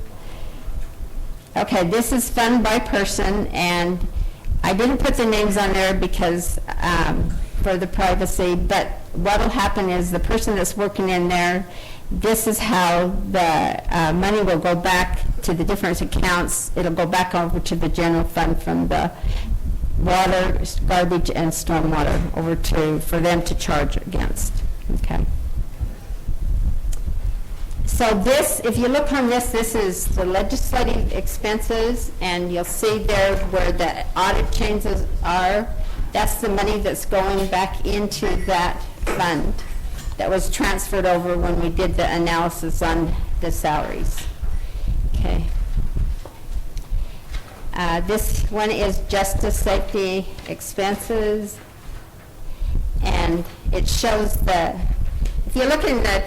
Okay, this is fund by person, and I didn't put the names on there because for the privacy, but what will happen is the person that's working in there, this is how the money will go back to the different accounts. It'll go back over to the general fund from the water, garbage, and stormwater over for them to charge against. Okay. So this, if you look on this, this is the legislative expenses, and you'll see there where the audit changes are. That's the money that's going back into that fund that was transferred over when we did the analysis on the salaries. Okay. This one is justice safety expenses, and it shows if you look in the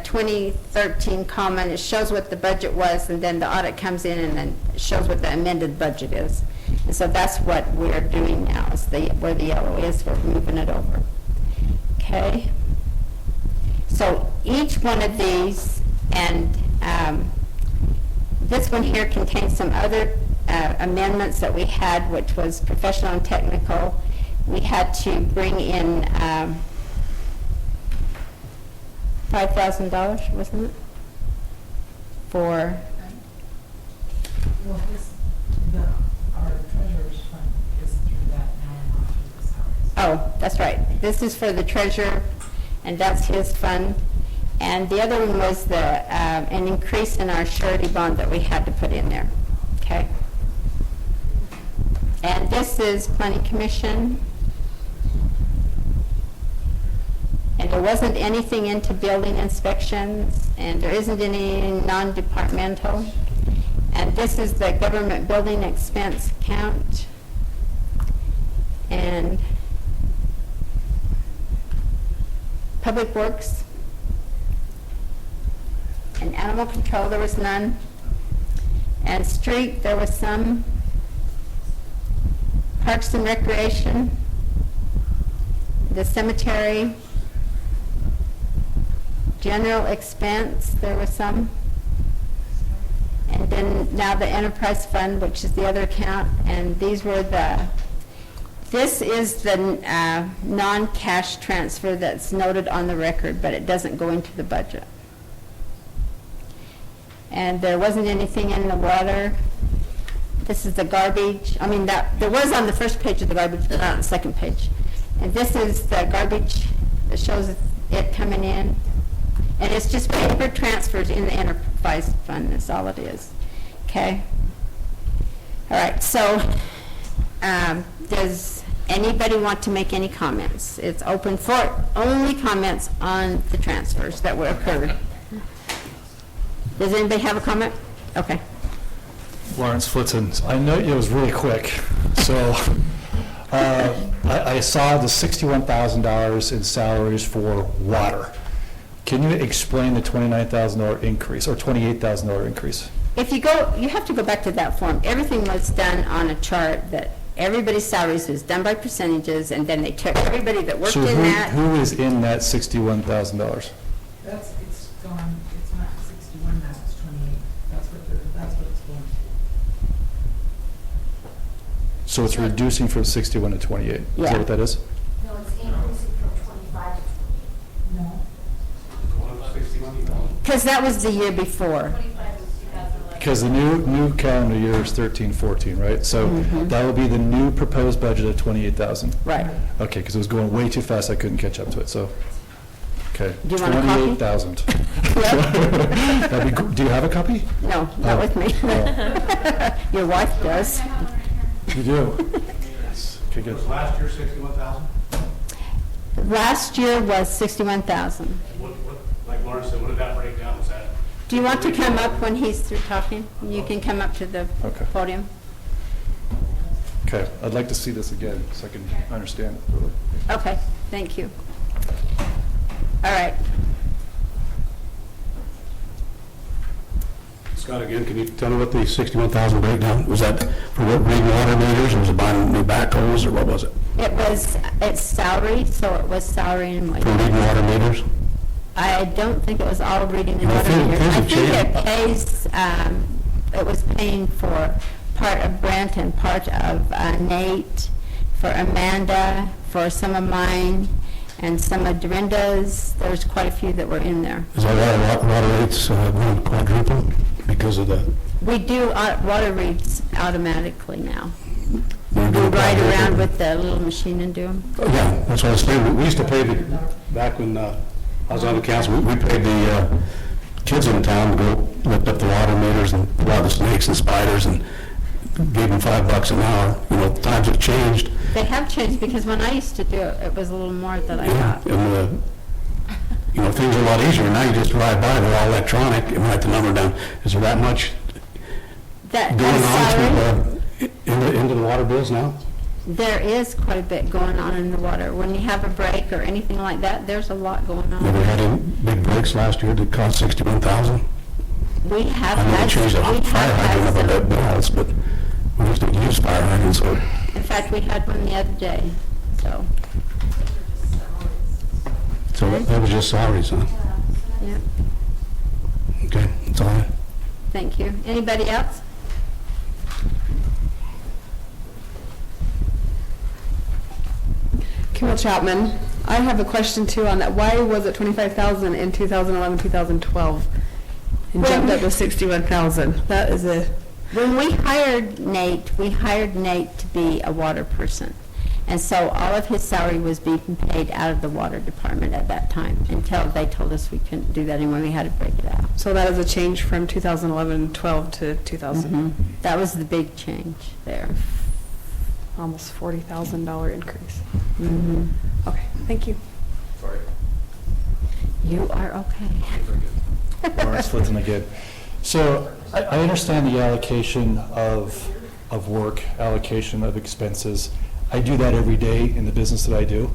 2013 comment, it shows what the budget was, and then the audit comes in and then it shows what the amended budget is. And so that's what we're doing now, is where the yellow is, we're moving it over. Okay? So each one of these, and this one here contains some other amendments that we had, which was professional and technical. We had to bring in $5,000, wasn't it? For Well, our treasurer's fund is through that now and not through the salaries. Oh, that's right. This is for the treasurer, and that's his fund. And the other one was an increase in our surety bond that we had to put in there. Okay? And this is planning commission. And there wasn't anything into building inspections, and there isn't any non-departmental. And this is the government building expense account. And public works. And animal control, there was none. And street, there was some. Parks and recreation. The cemetery. General expense, there was some. And then now the enterprise fund, which is the other account, and these were this is the non-cash transfer that's noted on the record, but it doesn't go into the budget. And there wasn't anything in the water. This is the garbage. I mean, there was on the first page of the garbage, but not on the second page. And this is the garbage that shows it coming in. And it's just paper transfers in the enterprise fund, that's all it is. Okay? All right, so does anybody want to make any comments? It's open for only comments on the transfers that were occurred. Does anybody have a comment? Okay. Lawrence Flitzen. I know it was really quick, so I saw the $61,000 in salaries for water. Can you explain the $29,000 increase or $28,000 increase? If you go, you have to go back to that form. Everything was done on a chart that everybody's salaries was done by percentages, and then they took everybody that worked So in that. who is in that $61,000? It's gone, it's not 61 now, it's 28. That's what it's going to. So it's reducing from 61 to 28? Is Yeah. that what that is? No, it's increasing from 25 to 28. No. Because that was the year before. 25 was 2011. Because the new calendar year is 13-14, right? So that will be the new proposed budget of 28,000. Right. Okay, because it was going way too fast, I couldn't catch up to it, so, okay. Do you want a copy? 28,000. That'd be do you have a copy? No, not with me. Your wife does. You do? Yes. Okay, good. Last year, 61,000? Last year was 61,000. Like Lauren said, what did that break down? Was that? Do you want to come up when he's through talking? You can come up to the Okay. podium. Okay, I'd like to see this again, so I can understand it really. Okay, thank you. All right. Scott, again, can you tell me what the 61,000 breakdown, was that for what, reading water meters, or was it buying new backhoes, or what was it? It's salary, so it was salary and For wages. reading water meters? I don't think it was all reading and I water think- meters. I think think it it pays, it was paying for part of Brent and part of Nate, for Amanda, for some of mine, and some of Dorinda's. There's quite a few that were in there. Is that why water rates going quadruple because of the? We do water reads automatically now. We We ride around with the little machine and do them. Yeah, that's what I was saying. We used to pay back when I was on the council, we paid the kids in town to go lift up the water meters and pull out the snakes and spiders and gave them $5 an hour. You know, times have changed. They have changed, because when I used to do it, it was a little more that I got. And, you know, things are a lot easier. Now you just drive by, they're all electronic, and write the number down. Is there that much That going salary, on into the water bills now? there is quite a bit going on in the water. When you have a break or anything like that, there's a lot going on. Never had any big breaks last year that cost 61,000. We have I know they had, changed the we have fire hydrant had up at some. Bell's, but we used to use fire hydrants, so. In fact, we had one the other day, so, So that was just salaries, huh? yeah, Okay, that's all I had. thank you. Anybody else? Carol Chapman, I have a question too on that. Why was it 25,000 in 2011, 2012? And jumped up to 61,000? That is a, When we hired Nate to be a water person. And so all of his salary was being paid out of the water department at that time, until they told us we couldn't do that anymore. We had to break it out. so that is a change from 2011, 12 to 2000? That was the big change there. Almost $40,000 increase. Mhm. Okay, thank you. Sorry. You are okay. Lawrence Flitzen again. So I understand the allocation of work, allocation of expenses. I do that every day in the business that I do.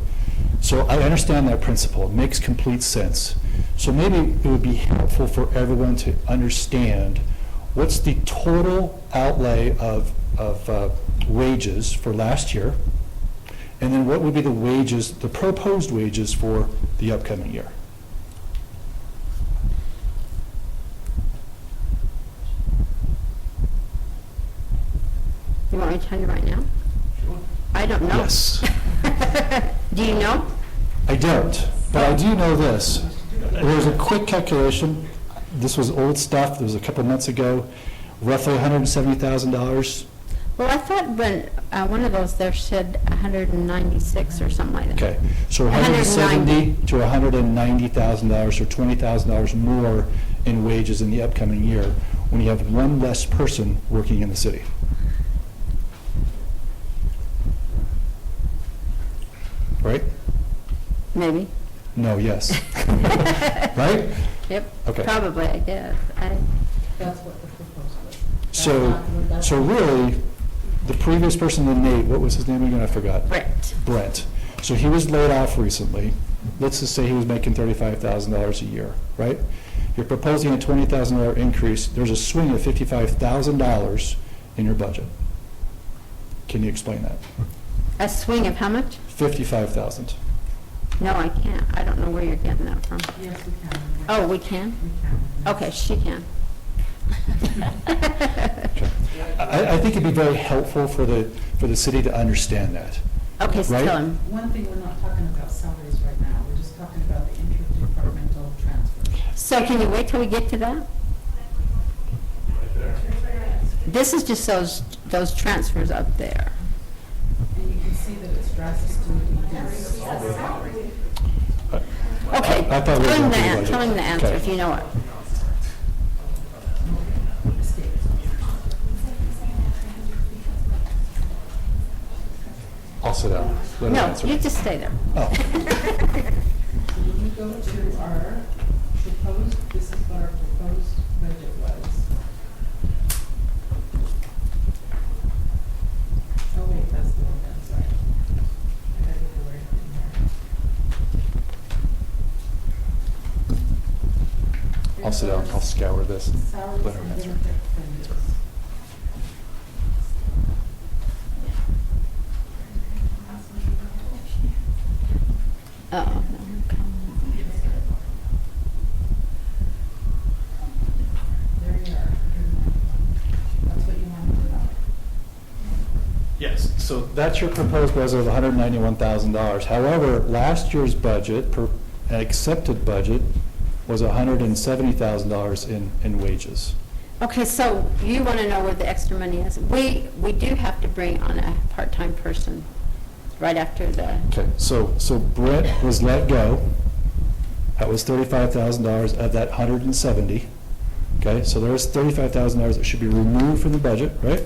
So I understand that principle. It makes complete sense. So maybe it would be helpful for everyone to understand what's the total outlay of wages for last year, and then what would be the wages, the proposed wages for the upcoming year. You want me to tell you right now? I don't know. Yes. Do you know? I don't, but I do know this. There was a quick calculation. This was old stuff. It was a couple months ago. Roughly $170,000. Well, I thought when one of those there said 196 or something like that. Okay, so $170,000 to $190,000, or $20,000 more in wages in the upcoming year when you have one less person working in the city. Right? Maybe. No, yes. Right? Yep. Okay. Probably, I guess. That's what the proposal was. So really, the previous person than Nate, what was his name again? I forgot. Brent. Brent. So he was laid off recently. Let's just say he was making $35,000 a year, right? You're proposing a $20,000 increase. There's a swing of $55,000 in your budget. Can you explain that? A swing of how much? $55,000. No, I can't. I don't know where you're getting that from. Yes, we can. Oh, we can? We can. Okay, she can. I think it'd be very helpful for the city to understand that. Okay, so Right? tell him. One thing, we're not talking about salaries right now. We're just talking about the interdepartmental transfer. So can you wait till we get to that? Right there. This is just those transfers up there. And you can see that it's drastic to reduce all the salary. Okay, I thought we were tell him going through the budget. tell him the answer Okay. if you know it. I'll sit down. Let her No, answer. you just stay there. Oh. When you go to our proposed, this is what our proposed budget was. Oh, wait, that's the one, I'm sorry. I gotta get the right thing here. I'll sit down. I'll scour this. Salaries Let her and answer. benefit expenses. Uh-oh. There you are. That's what you wanted to know. Yes, so that's your proposed budget of $191,000. However, last year's budget, accepted budget, was $170,000 in wages. Okay, so you want to know where the extra money is. We do have to bring on a part-time person right after the, Okay, so Brent was let go. That was $35,000 of that 170. Okay, so there's $35,000 that should be removed from the budget, right?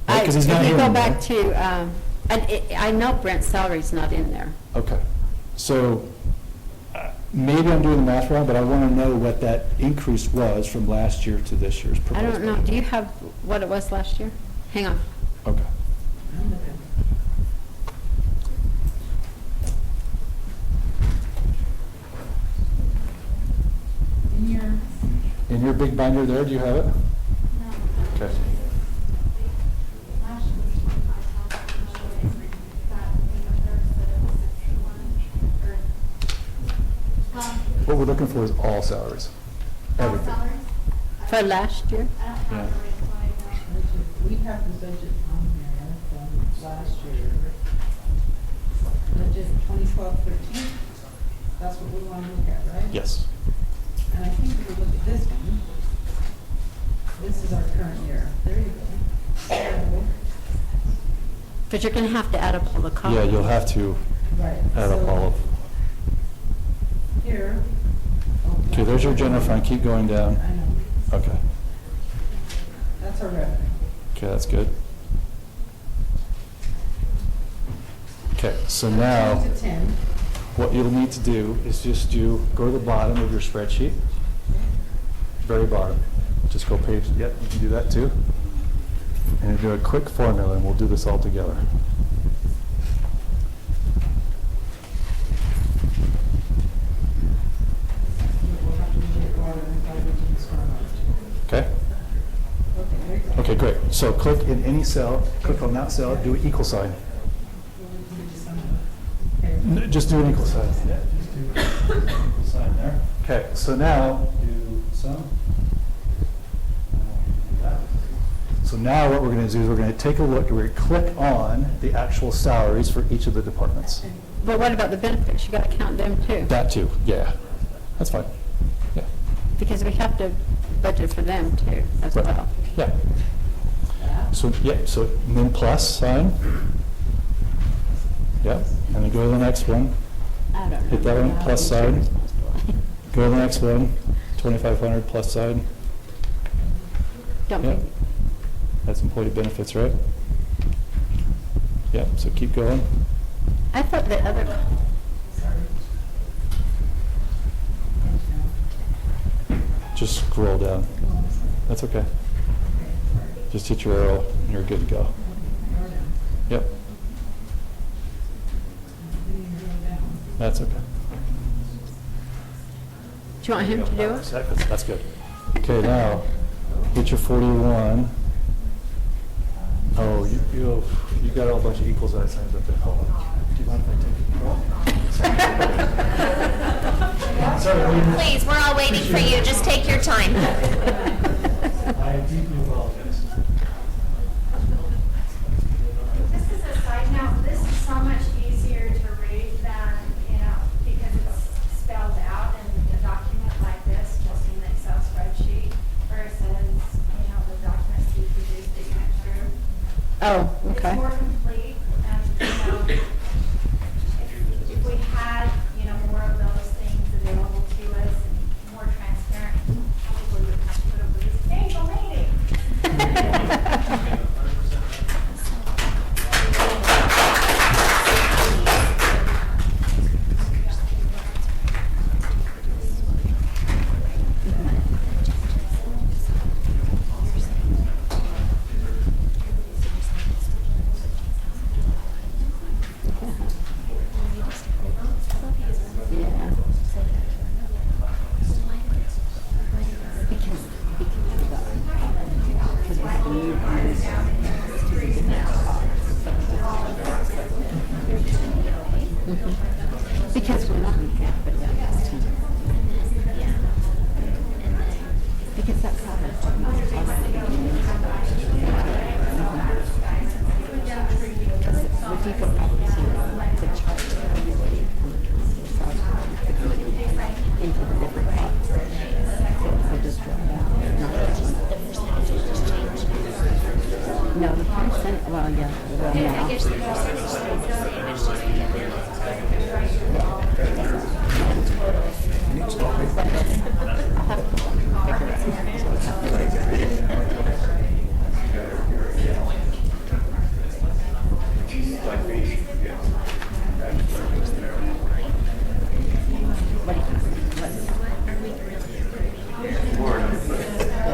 Because he's not if here you go anymore. back to, I know Brent's salary's not in there. Okay, so maybe I'm doing the math wrong, but I want to know what that increase was from last year to this year's proposed. I don't know, budget. do you have what it was last year? Hang on. Okay. I'm looking. In your big binder there, do you have it? No. Okay. What we're looking for is all salaries. Everything. For last year? Yeah. We have the budget on there from last year. Budget 2012-13. That's what we want to look at, right? Yes. And I think if we look at this one, this is our current year. There you go. So, But you're going to have to add up all the columns. Yeah, you'll have to right. add up so all of. Here. Okay, there's your general fund. Keep going down. I know. Okay. That's our revenue. Okay, that's good. Okay, so now, 10 to 10. what you'll need to do is just go to the bottom of your spreadsheet. Very bottom. Just go page, yep, you can do that too. And do a quick formula and we'll do this all together. We'll have to get water and fiber to the storm out. Okay? Okay, there you go. Okay, great. So click in any cell, click on that cell, do an equal sign. Just do an equal sign. Yeah, just do an equal sign there. Okay, so now do sum. So now what we're going to do is we're going to take a look, we're going to click on the actual salaries for each of the departments. But what about the benefits? You got to count them too. That too, yeah. That's fine. Yeah. Because we have to budget for them too, as Right. well. Yeah. So, yeah, so and then plus sign. Yep, and then go to the next one. I don't know. Hit that one, plus sign. Go to the next one, 2,500 plus sign. Don't Yep. be- That's employee benefits, right? Yep, so keep going. I thought the other, Just scroll down. That's okay. Just hit your arrow and you're good to go. Yep. That's okay. do you want him to do it? That's good. Okay, now, get your 41. Oh, you got a whole bunch of equals signs up there. Hold on. Do you mind if I take it? Sorry. Please, we're all waiting for you. Just take your time. I deeply apologize. This is a side note, this is so much easier to read than, because it's spelled out in a document like this, just in the Excel spreadsheet, versus, the It's Okay. more complete, and, if we had, more of those things available to us, and more transparent, probably wouldn't have to put up with this painful meeting. Because we're not going to have it down this time. Because that's how it's if you go back to the chart, everybody into the different pots. So I just wrote that. No, the percent, well, yeah. Well, I guess the percentage stays the same, it's just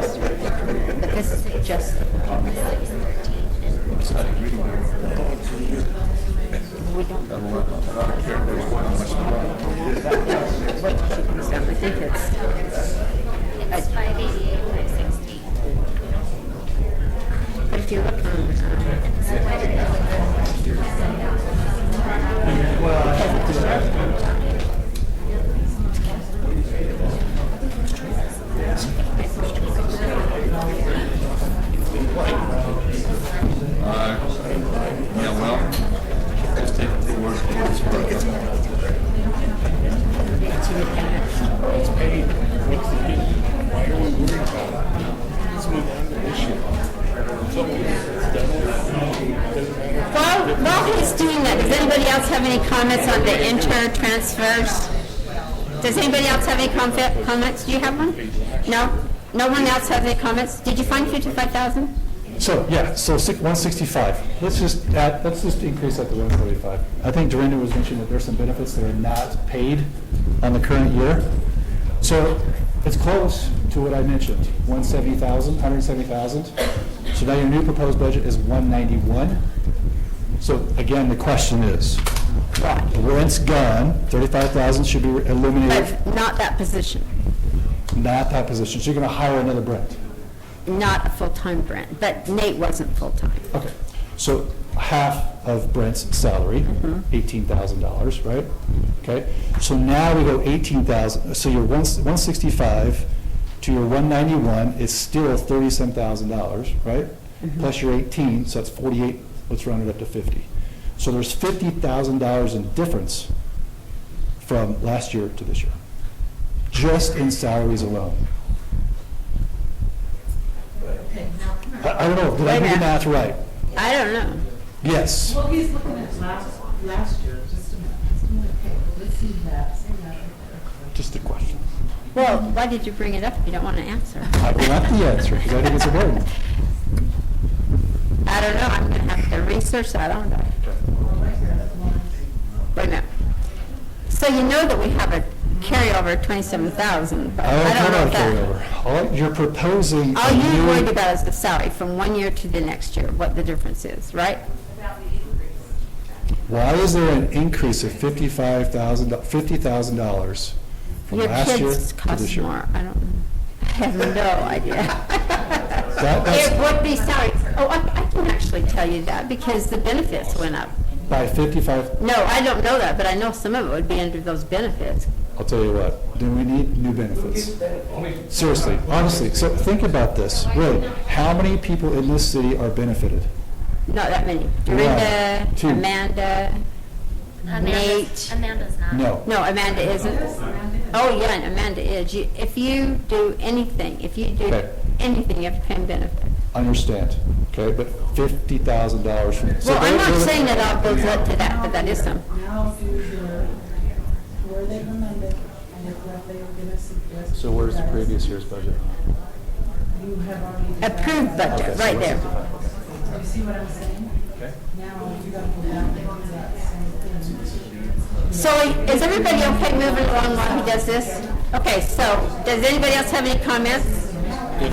This is just we don't know. I think it's 588, 560. if you look on, Yeah, well, just take the words for what it's worth. It's paid. What's the deal? Why are we worried about it? Let's move on to this year. while he's doing that, does anybody else have any comments on the inter-transfers? Does anybody else have any comments? Do you have one? No? No one else has any comments? Did you find 55,000? So, yeah, so 165. Let's just increase that to 145. I think Dorinda was mentioning that there's some benefits that are not paid on the current year. So it's close to what I mentioned, 170,000. So now your new proposed budget is 191. So again, the question is, the rent's gone, 35,000 should be eliminated, But not that position, not that position. So you're going to hire another Brent. not a full-time Brent, but Nate wasn't full-time. Okay, so half of Brent's salary, $18,000, right? Okay, so now we go 18,000, so your 165 to your 191 is still $30-some thousand, right? Plus your 18, so that's 48, let's round it up to 50. So there's $50,000 in difference from last year to this year, just in salaries alone. I don't know, did I do the math right? I don't know. Yes. Well, he's looking at last year, just a minute. Okay, let's see that, say that right there. Just a question. Well, why did you bring it up if you don't want to answer? I want the answer, because I think it's important. I don't know, I'm going to have to research that, I don't know. Wait a minute. So you know that we have a carryover of 27,000, but I I don't know don't if carry that. over. All you're proposing. All a you're new- worried about is the salary from one year to the next year, what the difference is, right? Why is there an increase of $50,000 from Your last year kids to cost this year? more, I don't know. I have no idea. That's It would be salary. Oh, I can actually tell you that because the benefits went up. by 55, No, I don't know that, but I know some of it would be under those benefits. I'll tell you what, then we need new benefits. Seriously, honestly, so think about this, really. How many people in this city are benefited? Not that many. Dorinda, One, two. Amanda, Nate. Amanda's not. No. No, Amanda isn't. Oh, yeah, and Amanda is. If you do anything, Okay. you have to pay them benefit. I understand, okay, but $50,000 from. Well, I'm not saying it all goes up to that, but that is some. Now do where they amended and if what they were gonna suggest. So where's the previous year's budget? You have already. Approved budget, right there. You see what I'm saying? Okay. Now you gotta go down and do that same thing. So is everybody okay moving along while he does this? Okay, so does anybody else have any comments?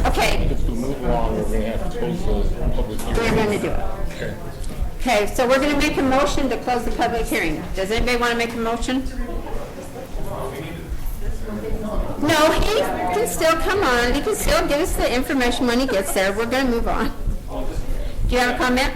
Okay. If we move along, we're going to have to close the public hearing. We're going to do it. Okay, so we're going to make a motion to close the public hearing. Does anybody want to make a motion? No, he can still come on. He can still give us the information when he gets there. We're going to move on. Do you have a comment?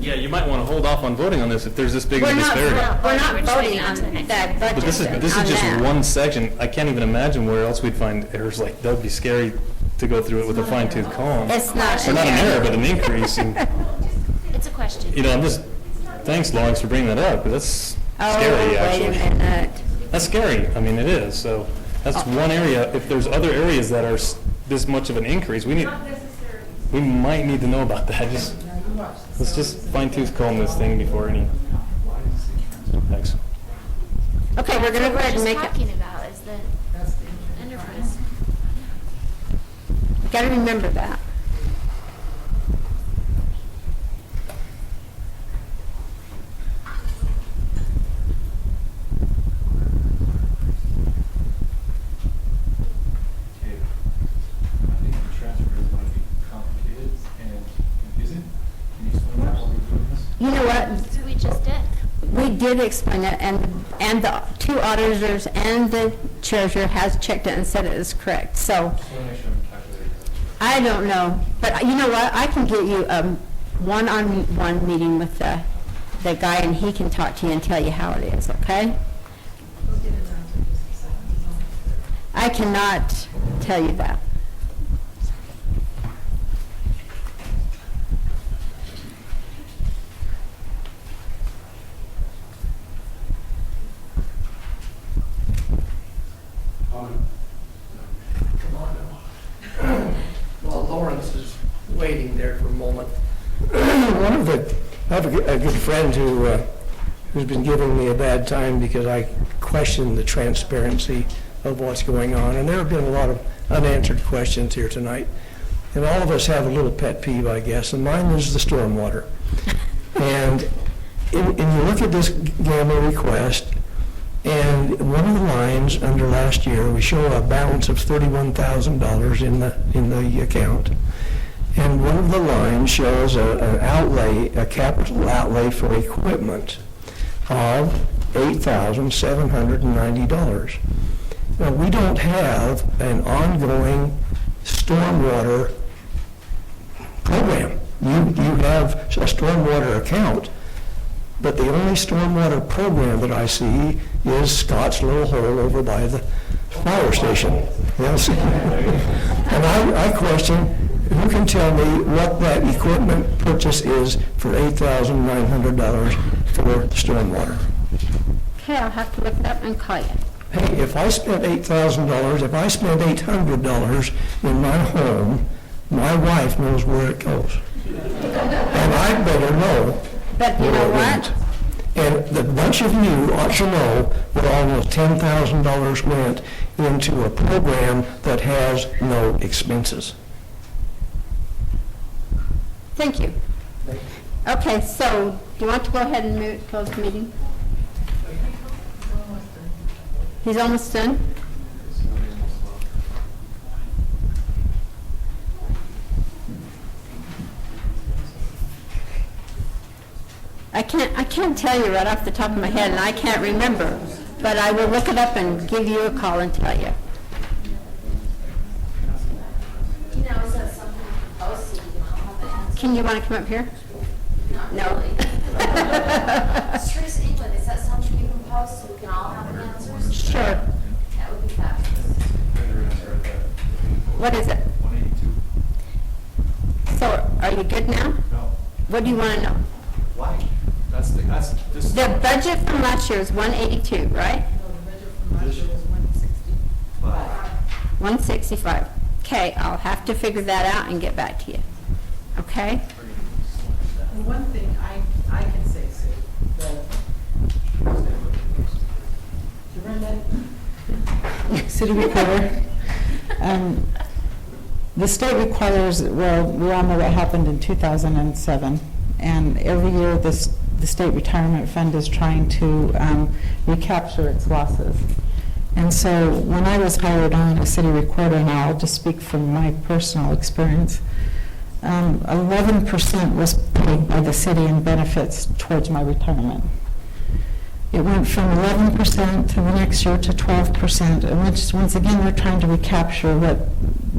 Yeah, you might want to hold off on voting on this if there's this big of a disparity. We're not voting on that budget. But this is on just that. one section. I can't even imagine where else we'd find errors like, that would be scary to go through it with a fine tooth comb. It's not Or an not an error. error, but an increase. And, It's a question. you know, I'm just, thanks Lawrence for bringing that up, but that's scary, actually. Wait a minute. That's scary. I mean, it is. So that's one area. If there's other areas that are this much of an increase, we might need to know about that. Let's just fine tooth comb this thing before any. Thanks. Okay, we're going to go ahead and make What it. we're just talking about is the enterprise. Got to remember that. I think the transfer is going to be complicated and confusing. Can you explain how we're doing this? You know what? We just did. We did explain it, and the two auditors and the treasurer has checked it and said it is correct. So Just want to make sure I'm calculating this. I don't know, but you know what? I can get you a one-on-one meeting with the guy, and he can talk to you and tell you how it is, okay? I cannot tell you that. While Lawrence is waiting there for a moment, I have a good friend who's been giving me a bad time because I question the transparency of what's going on, and there have been a lot of unanswered questions here tonight. And all of us have a little pet peeve, I guess, and mine is the stormwater. And you look at this gamma request, and one of the lines under last year, we show a balance of $31,000 in the account. And one of the lines shows a capital outlay for equipment of $8,790. Now, we don't have an ongoing stormwater program. You have a stormwater account, but the only stormwater program that I see is Scott's little hole over by the fire station. Yes. And I question, who can tell me what that equipment purchase is for $8,900 for stormwater? Okay, I'll have to look it up and call you. Hey, if I spent $8,000, if I spent $800 in my home, my wife knows where it goes. And I better know. But you know what? And the bunch of you ought to know that almost $10,000 went into a program that has no expenses. Thank you. Okay, so do you want to go ahead and close the meeting? He's almost done? I can't tell you right off the top of my head, and I can't remember, but I will look it up and give you a call and tell you. You know, is that something you can post so you can all have an answer? Can you want to come up here? No. Teresa England, is that something you can post so we can all have an answer? Sure. That would be fabulous. What is it? 182. So, are you good now? No. What do you want to know? Why? That's this. The budget from last year is 182, right? No, the budget from last year was 165. 165. Okay, I'll have to figure that out and get back to you. Okay? One thing I can say, Sue, that City Recorder, the state requires, well, we all know what happened in 2007, and every year the state retirement fund is trying to recapture its losses. And so when I was hired on as city recorder, and I'll just speak from my personal experience, 11% was paid by the city in benefits towards my retirement. It went from 11% to the next year to 12%, and which, once again, they're trying to recapture what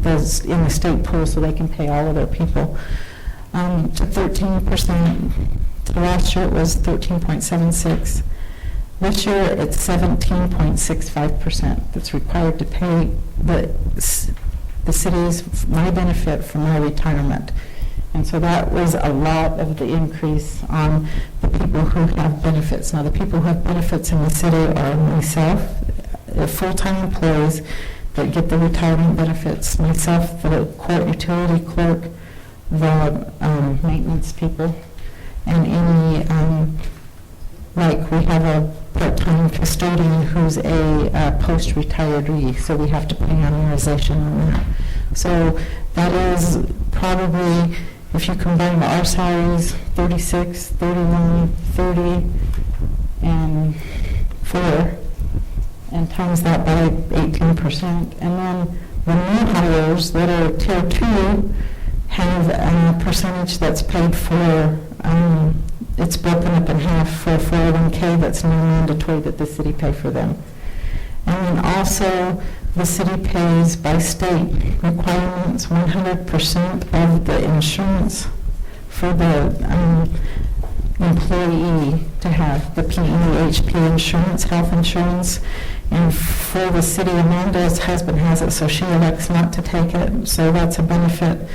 was in the state pool so they can pay all of their people, to 13%. So last year it was 13.76. This year it's 17.65% that's required to pay the city's, my benefit for my retirement. And so that was a lot of the increase on the people who have benefits. Now, the people who have benefits in the city are myself, full-time employees that get the retirement benefits, myself, the court utility clerk, the maintenance people, and any, like we have a part-time custodian who's a post-retiree, so we have to pay amortization on that. So that is probably, if you combine our salaries, 36, 31, 30, and 4, and times that by 18%. And then the new hires that are tier 2 have a percentage that's paid for, it's broken up in half for 401k that's non-mandatory that the city pay for them. And then also the city pays by state requirements 100% of the insurance for the employee to have the PEHP insurance, health insurance. And for the city, Amanda's husband has it, so she elects not to take it. So that's a benefit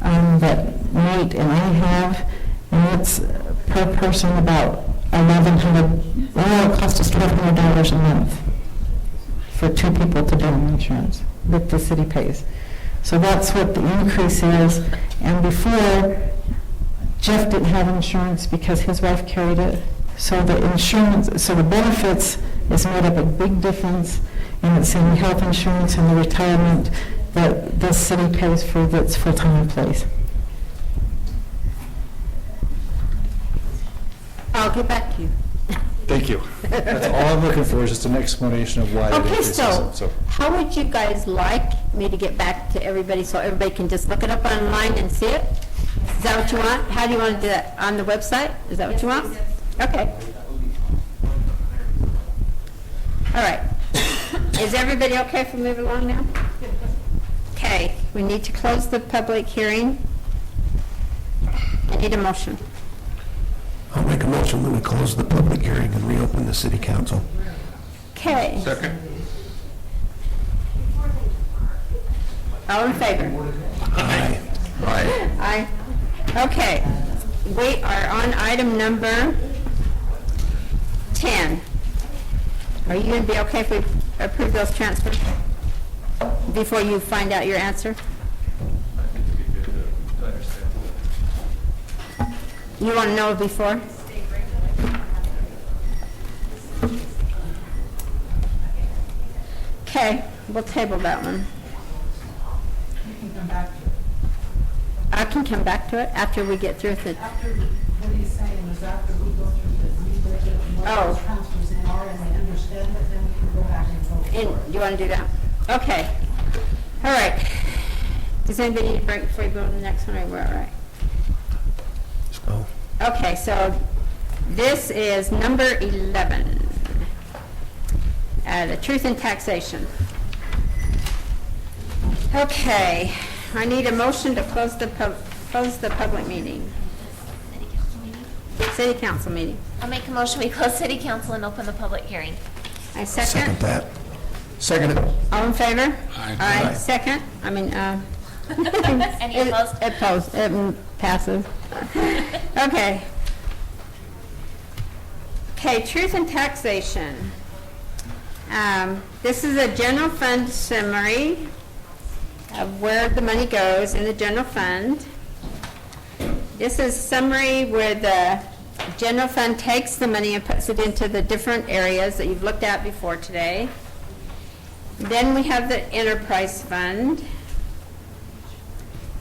that Nate and I have, and it's per person about $1,100. Well, it costs us $1,200 a month for 2 people to do insurance that the city pays. So that's what the increase is. And before, Jeff didn't have insurance because his wife carried it. So the insurance, so the benefits is made up a big difference, and it's in the health insurance and the retirement that the city pays for its full-time employees. I'll get back to you. Thank you. That's all I'm looking for, is just an explanation of why. the Okay, increase is so how would you guys like me to get back to everybody so everybody can just look it up online and see it? Is that what you want? How do you want to do that? On the website? Is that what you want? Okay. All right. Is everybody okay if we move along now? Okay, we need to close the public hearing. I need a motion. I'll make a motion that we close the public hearing and reopen the city council. Okay. Second. All in favor? Aye. Aye. Okay, we are on item number 10. Are you going to be okay if we approve those transfers before you find out your answer? You want to know before? Okay, we'll table that one. you can come back to it. I can come back to it after we get through with it. After, what he's saying is after we go through the new budget and what those transfers in are and they understand it, then we can go back and vote for it. And you want to do that? Okay. All right. Does anybody need a break before you go to the next one, or we're all right? Let's go. Okay, so this is number 11. The truth in taxation. Okay, I need a motion to close the public meeting. City council meeting. I'll make a motion, we close city council and open the public hearing. I second. Second that. Second it. All in favor? Aye. Aye. Second, Any opposed? Opposed, passive. Okay. Okay, truth in taxation. This is a general fund summary of where the money goes in the general fund. This is summary where the general fund takes the money and puts it into the different areas that you've looked at before today. Then we have the enterprise fund,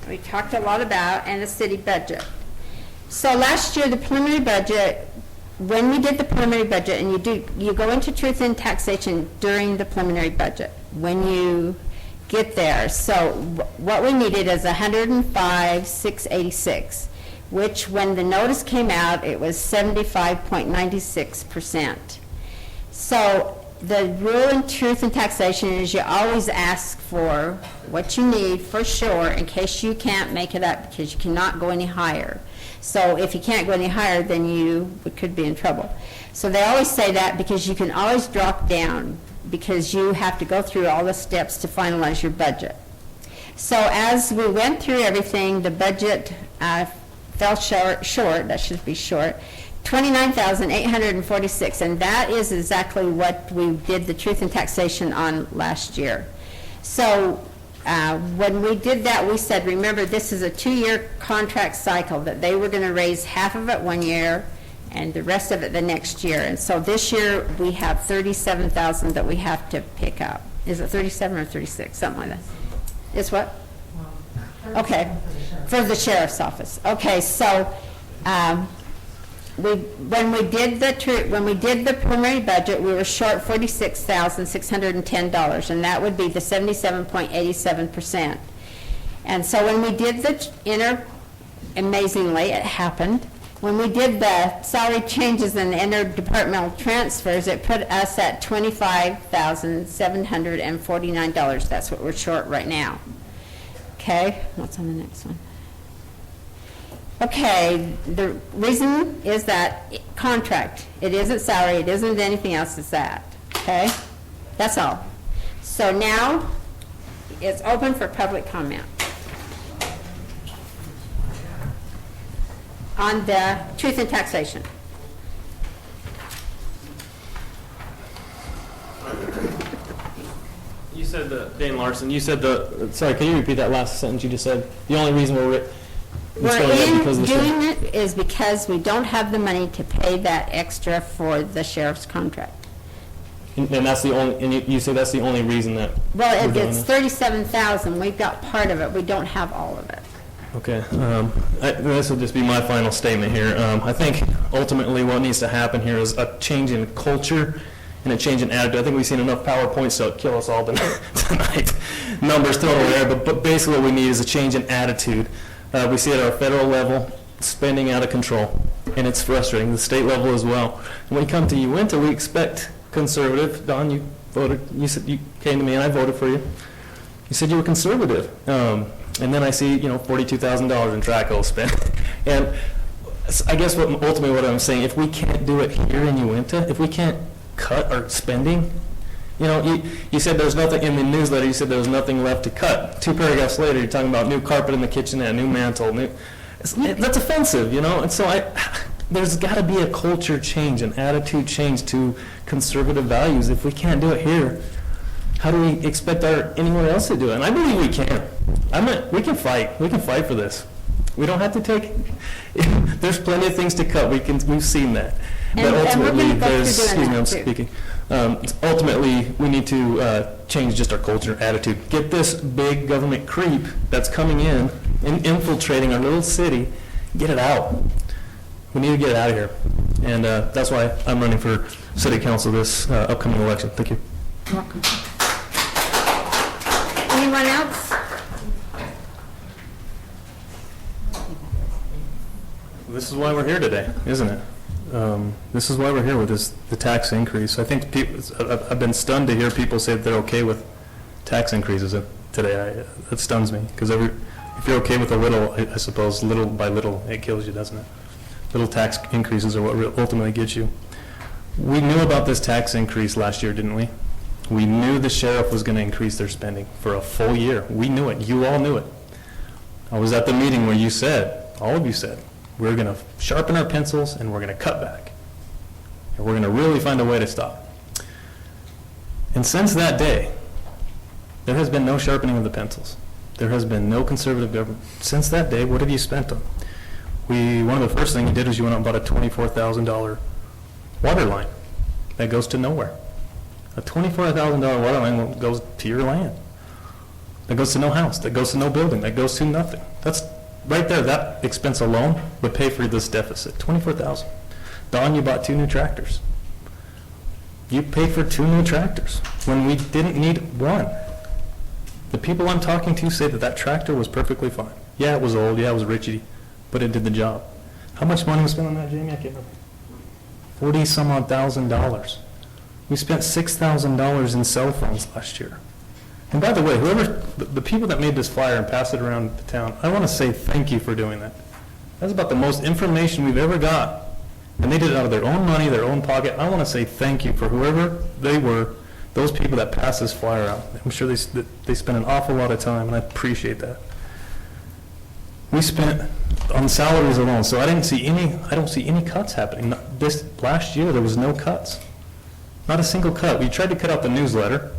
we talked a lot about, and the city budget. So last year, the preliminary budget, when we did the preliminary budget, and you go into truth and taxation during the preliminary budget, when you get there. So what we needed is 105,686, which when the notice came out, it was 75.96%. So the rule in truth and taxation is you always ask for what you need for sure in case you can't make it up, because you cannot go any higher. So if you can't go any higher, then you could be in trouble. So they always say that because you can always drop down, because you have to go through all the steps to finalize your budget. So as we went through everything, the budget fell short, that should be short, 29,846, and that is exactly what we did the truth and taxation on last year. So when we did that, we said, remember, this is a 2-year contract cycle, that they were going to raise half of it 1 year and the rest of it the next year. And so this year, we have 37,000 that we have to pick up. Is it 37 or 36, something like that? It's what? Okay, for the sheriff's office. Okay, so when we did the preliminary budget, we were short $46,610, and that would be the 77.87%. And so when we did the amazingly, it happened. When we did the salary changes and the interdepartmental transfers, it put us at $25,749. That's what we're short right now. Okay, what's on the next one? Okay, the reason is that contract. It isn't salary, it isn't anything else, it's that. Okay? That's all. So now, it's open for public comment on the truth and taxation. You said Dane Larson, you said sorry, can you repeat that last sentence you just said? The only reason we're doing it is because we don't have the money to pay that extra for the sheriff's contract. And that's the only, and you say that's the only reason that Well, we're doing it's this? 37,000. We've got part of it. We don't have all of it. Okay, this will just be my final statement here. I think ultimately what needs to happen here is a change in culture and a change in attitude. I think we've seen enough PowerPoints to kill us all tonight. Numbers thrown away there, but basically what we need is a change in attitude. We see at our federal level, spending out of control, and it's frustrating. The state level as well. When we come to Uinta, we expect conservative. Don, you voted. You said you came to me, and I voted for you. You said you were conservative, and then I see $42,000 in Traco spent, and I guess ultimately what I'm saying, if we can't do it here in Uinta, if we can't cut our spending. You said there's nothing in the newsletter. You said there was nothing left to cut. 2 paragraphs later, you're talking about new carpet in the kitchenette, new mantle. That's offensive, And so there's got to be a culture change, an attitude change to conservative values. If we can't do it here, how do we expect anywhere else to do it? And I believe we can. We can fight. We can fight for this. We don't have to take. There's plenty of things to cut. We've seen that. But ultimately, ultimately, we need to change just our culture, attitude. Get this big government creep that's coming in and infiltrating our little city, get it out. We need to get it out of here. And that's why I'm running for city council this upcoming election. Thank you. You're welcome. Anyone else? This is why we're here today, isn't it? This is why we're here with the tax increase. I think I've been stunned to hear people say that they're okay with tax increases today. That stuns me, because if you're okay with a little, I suppose little by little it kills you, doesn't it? Little tax increases are what ultimately gets you. We knew about this tax increase last year, didn't we? We knew the sheriff was going to increase their spending for a full year. We knew it. You all knew it. I was at the meeting where you said, all of you said, we're going to sharpen our pencils and we're going to cut back. And we're going to really find a way to stop. And since that day, there has been no sharpening of the pencils. There has been no conservative government. Since that day, what have you spent on? one of the first things you did was you went out and bought a $24,000 water line that goes to nowhere. A $24,000 water line goes to your land. That goes to no house, that goes to no building, that goes to nothing. That's, right there, that expense alone would pay for this deficit, $24,000. Don, you bought 2 new tractors. You paid for 2 new tractors when we didn't need 1. The people I'm talking to say that that tractor was perfectly fine. Yeah, it was old, yeah, it was rickety, but it did the job. How much money was spent on that, Jamie? I can't remember. 40-some-odd thousand dollars. We spent $6,000 in cell phones last year. And by the way, the people that made this flyer and passed it around the town, I want to say thank you for doing that. That's about the most information we've ever got. And they did it out of their own money, their own pocket. I want to say thank you for whoever they were, those people that passed this flyer out. I'm sure they spent an awful lot of time, and I appreciate that. We spent on salaries alone, so I don't see any cuts happening. This last year, there was no cuts. Not a single cut. We tried to cut out the newsletter,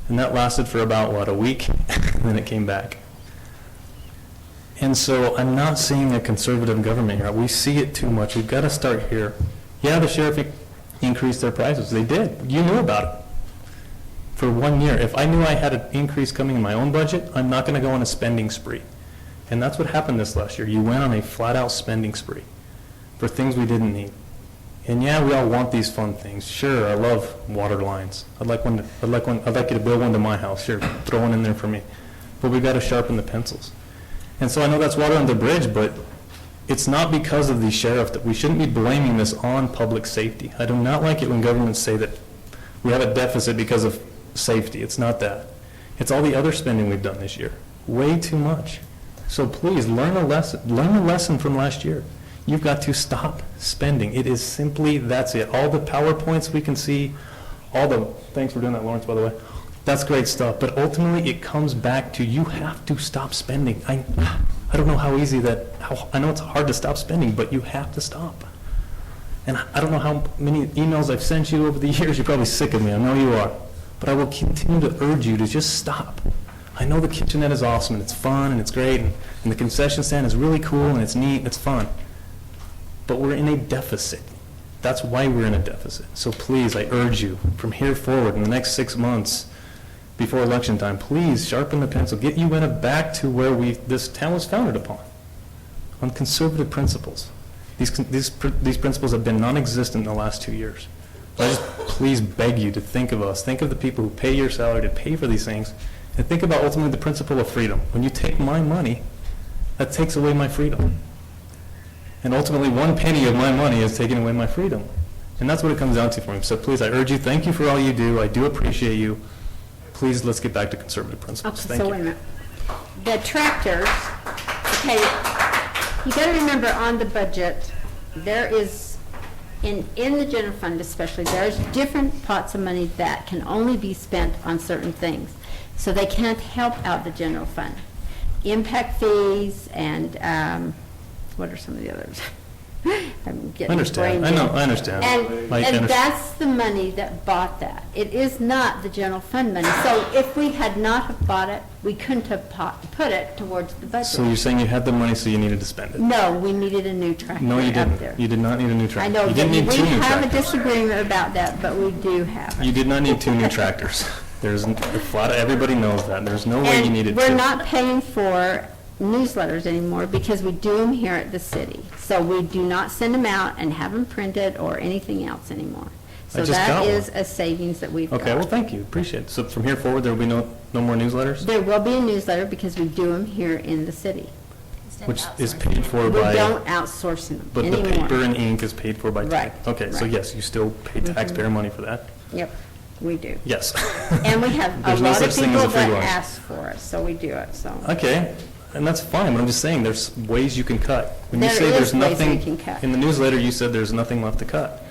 and that lasted for about, a week, and then it came back. And so I'm not seeing a conservative government here. We see it too much. We've got to start here. Yeah, the sheriff increased their prices. They did. You knew about it for 1 year. If I knew I had an increase coming in my own budget, I'm not going to go on a spending spree. And that's what happened this last year. You went on a flat-out spending spree for things we didn't need. And yeah, we all want these fun things. Sure, I love water lines. I'd like you to build one to my house. Sure, throw one in there for me. But we've got to sharpen the pencils. And so I know that's water under the bridge, but it's not because of the sheriff. That we shouldn't be blaming this on public safety. I do not like it when governments say that we have a deficit because of safety. It's not that. It's all the other spending we've done this year. Way too much. So please, learn a lesson from last year. You've got to stop spending. It is simply, that's it. All the PowerPoints we can see, thanks for doing that, Lawrence, by the way. That's great stuff, but ultimately it comes back to you have to stop spending. I don't know how easy I know it's hard to stop spending, but you have to stop. And I don't know how many emails I've sent you over the years. You're probably sick of me, I know you are. But I will continue to urge you to just stop. I know the kitchenette is awesome, and it's fun, and it's great, and the concession stand is really cool, and it's neat, and it's fun. But we're in a deficit. That's why we're in a deficit. So please, I urge you, from here forward, in the next 6 months, before election time, please sharpen the pencil. Get UNA back to where this town was founded upon, on conservative principles. These principles have been non-existent in the last 2 years. I just please beg you to think of us. Think of the people who pay your salary to pay for these things, and think about ultimately the principle of freedom. When you take my money, that takes away my freedom. And ultimately, 1 penny of my money is taking away my freedom. And that's what it comes down to for me. So please, I urge you, thank you for all you do. I do appreciate you. Please, let's get back to conservative principles. Okay, Thank so you. wait a minute. The tractors, okay, you got to remember on the budget, there is, in the general fund especially, there's different pots of money that can only be spent on certain things. So they can't help out the general fund. Impact fees and, what are some of the others? I'm getting I understand. brain dead. I understand. And that's the money that bought that. It is not the general fund money. So if we had not have bought it, we couldn't have put it towards the budget. So you're saying you had the money, so you needed to spend it? No, we needed a new tractor No, you up didn't. there. You did not need a new tractor. I know, You that didn't we need 2 new have a tractors. disagreement about that, but we do have it. You did not need 2 new tractors. Everybody knows that. There's no way you needed And 2. we're not paying for newsletters anymore because we do them here at the city. So we do not send them out and have them printed or anything else anymore. So just got that one. is a savings that we've got. Okay, well, thank you. Appreciate it. So from here forward, there will be no more newsletters? There will be a newsletter because we do them here in the city. Which is paid for We by... don't outsource them But the anymore. paper and ink is paid for by... Right, Okay, so right. yes, you still pay taxpayer money for that? Yep, we do. Yes. And we have a There's no lot of such thing as people a free that lunch. ask for it, so we do it, so. Okay, and that's fine, but I'm just saying, there's ways you can cut. When you There say is there's ways nothing we can cut. in the newsletter, you said there's nothing left to cut.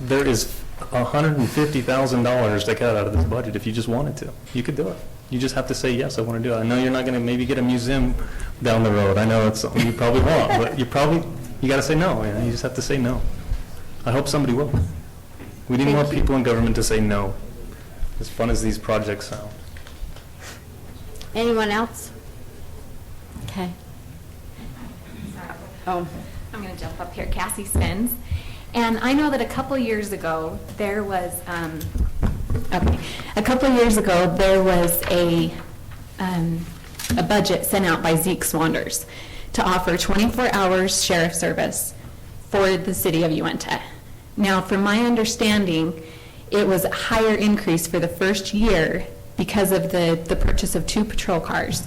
There is $150,000 to cut out of this budget if you just wanted to. You could do it. You just have to say, yes, I want to do it. I know you're not going to maybe get a museum down the road. I know it's something you probably want, but you got to say no. You know, you just have to say no. I hope somebody will. We need more people in government to say no, as fun as these projects sound. Anyone else? Okay. Oh. I'm going to jump up here, Cassie Spins. And I know that a couple years ago, there was, a budget sent out by Zeke Swanders to offer 24 hours sheriff service for the city of Uinta. Now, from my understanding, it was a higher increase for the first year because of the purchase of 2 patrol cars.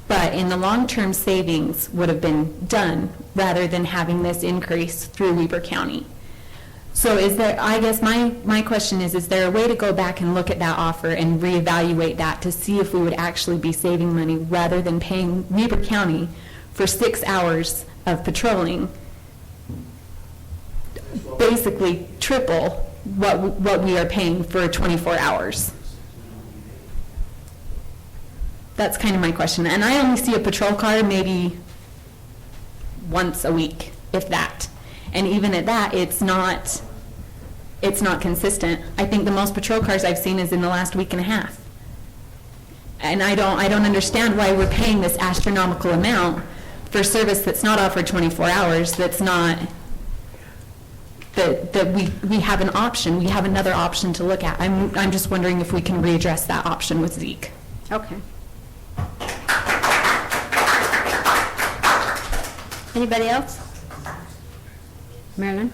But in the long-term savings would have been done rather than having this increase through Weber County. So is there, I guess my question is there a way to go back and look at that offer and reevaluate that to see if we would actually be saving money rather than paying Weber County for 6 hours of patrolling, basically triple what we are paying for 24 hours? That's kind of my question. And I only see a patrol car maybe once a week, if that. And even at that, it's not consistent. I think the most patrol cars I've seen is in the last week and a half. And I don't understand why we're paying this astronomical amount for service that's not offered 24 hours, that's not, that we have an option, we have another option to look at. I'm just wondering if we can readdress that option with Zeke. Okay. Anybody else? Marilyn?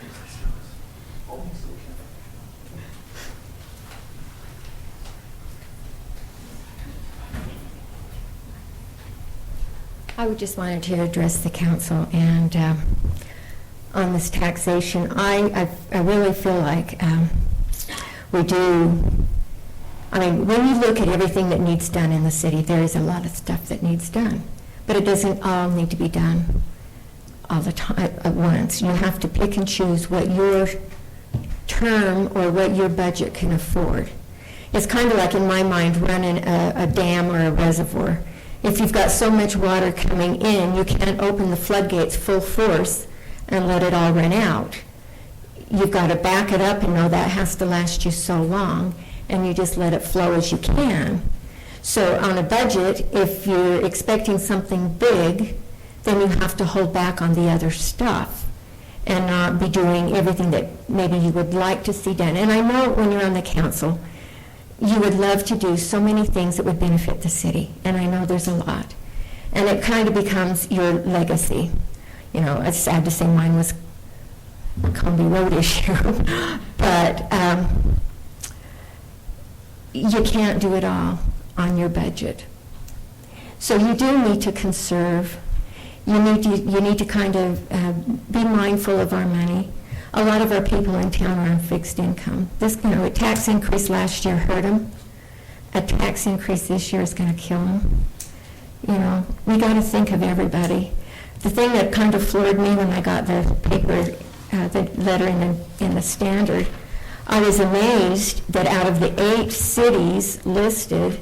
I would just wanted to address the council and on this taxation. I really feel like we do, I mean, when you look at everything that needs done in the city, there is a lot of stuff that needs done, but it doesn't all need to be done all the time at once. You have to pick and choose what your term or what your budget can afford. It's kind of like, in my mind, running a dam or a reservoir. If you've got so much water coming in, you can't open the floodgates full force and let it all run out. You've got to back it up and know that has to last you so long, and you just let it flow as you can. So on a budget, if you're expecting something big, then you have to hold back on the other stuff and not be doing everything that maybe you would like to see done. And I know when you're on the council, you would love to do so many things that would benefit the city, and I know there's a lot. And it kind of becomes your legacy. You know, it's sad to say mine was a Combie Road issue, but you can't do it all on your budget. So you do need to conserve. You need to kind of be mindful of our money. A lot of our people in town are on fixed income. This, a tax increase last year hurt them. A tax increase this year is going to kill them. We got to think of everybody. The thing that kind of floored me when I got the paper, the letter in the Standard, I was amazed that out of the 8 cities listed,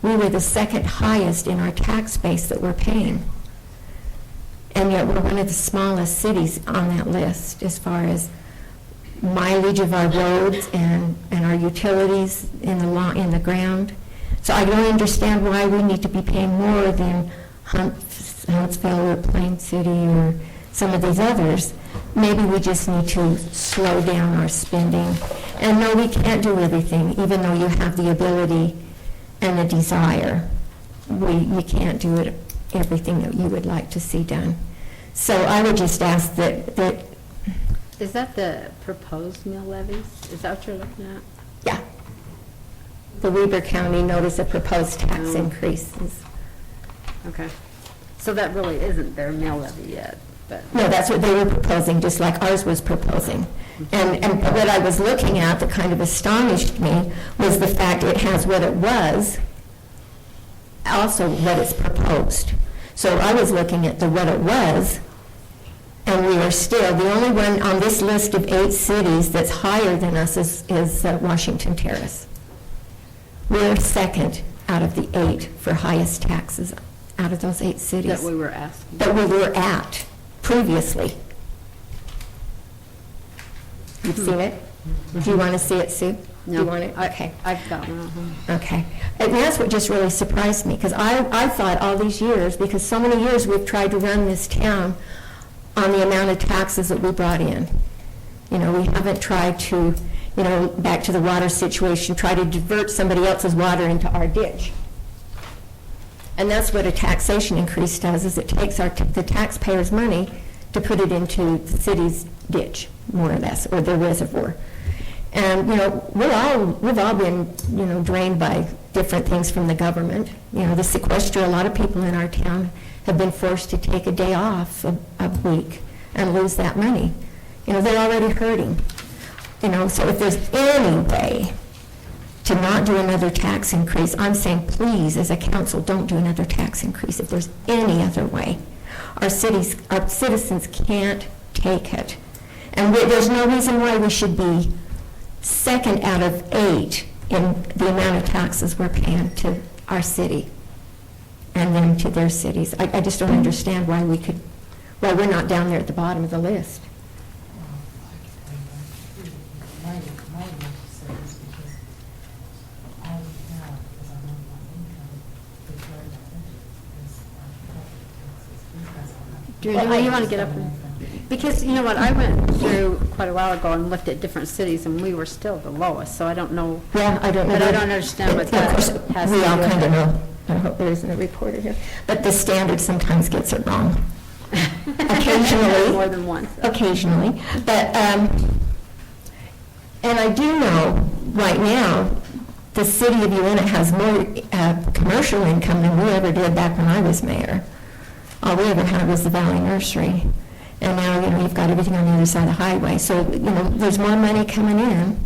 we were the second highest in our tax base that we're paying. And yet we're one of the smallest cities on that list as far as mileage of our roads and our utilities in the ground. So I don't understand why we need to be paying more than Huntsville or Plain City or some of these others. Maybe we just need to slow down our spending. And no, we can't do everything, even though you have the ability and the desire. You can't do it, everything that you would like to see done. So I would just ask that... Is that the proposed mill levies? Is that what you're looking at? Yeah. The Weber County notice of proposed tax increases. Okay. So that really isn't their mill levy yet, but... No, that's what they were proposing, just like ours was proposing. And what I was looking at that kind of astonished me was the fact it has what it was, also what is proposed. So I was looking at what it was, and we are still, the only one on this list of 8 cities that's higher than us is Washington Terrace. We're second out of the 8 for highest taxes out of those 8 cities. That we were asking. That we were at previously. You've seen it? Do you want to see it, Sue? No. Do you want it? Okay. I've got one. Okay. And that's what just really surprised me, because I thought all these years, because so many years we've tried to run this town on the amount of taxes that we brought in. You know, we haven't tried to, you know, back to the water situation, try to divert somebody else's water into our ditch. And that's what a taxation increase does, is it takes the taxpayers' money to put it into the city's ditch, more or less, or their reservoir. And, you know, we've all been, you know, drained by different things from the government. You know, the sequester, a lot of people in our town have been forced to take a day off a week and lose that money. You know, they're already hurting. You know, so if there's any way to not do another tax increase, I'm saying, please, as a council, don't do another tax increase. If there's any other way, our citizens can't take it. And there's no reason why we should be second out of 8 in the amount of taxes we're paying to our city and then to their cities. I just don't understand why we're not down there at the bottom of the list. Well, you want to get up? Because, you know what, I went through quite a while ago and looked at different cities, and we were still the lowest, so I don't know. Yeah, I don't know. But I don't understand what that has to do with. We all kind of know. I hope there isn't a reporter here. But the standard sometimes gets it wrong. Occasionally. More than once. Occasionally. But, and I do know right now, the city of Uinta has more commercial income than we ever did back when I was mayor. All we ever had was the Valley Nursery. And now, you know, you've got everything on the other side of the highway. So, you know, there's more money coming in.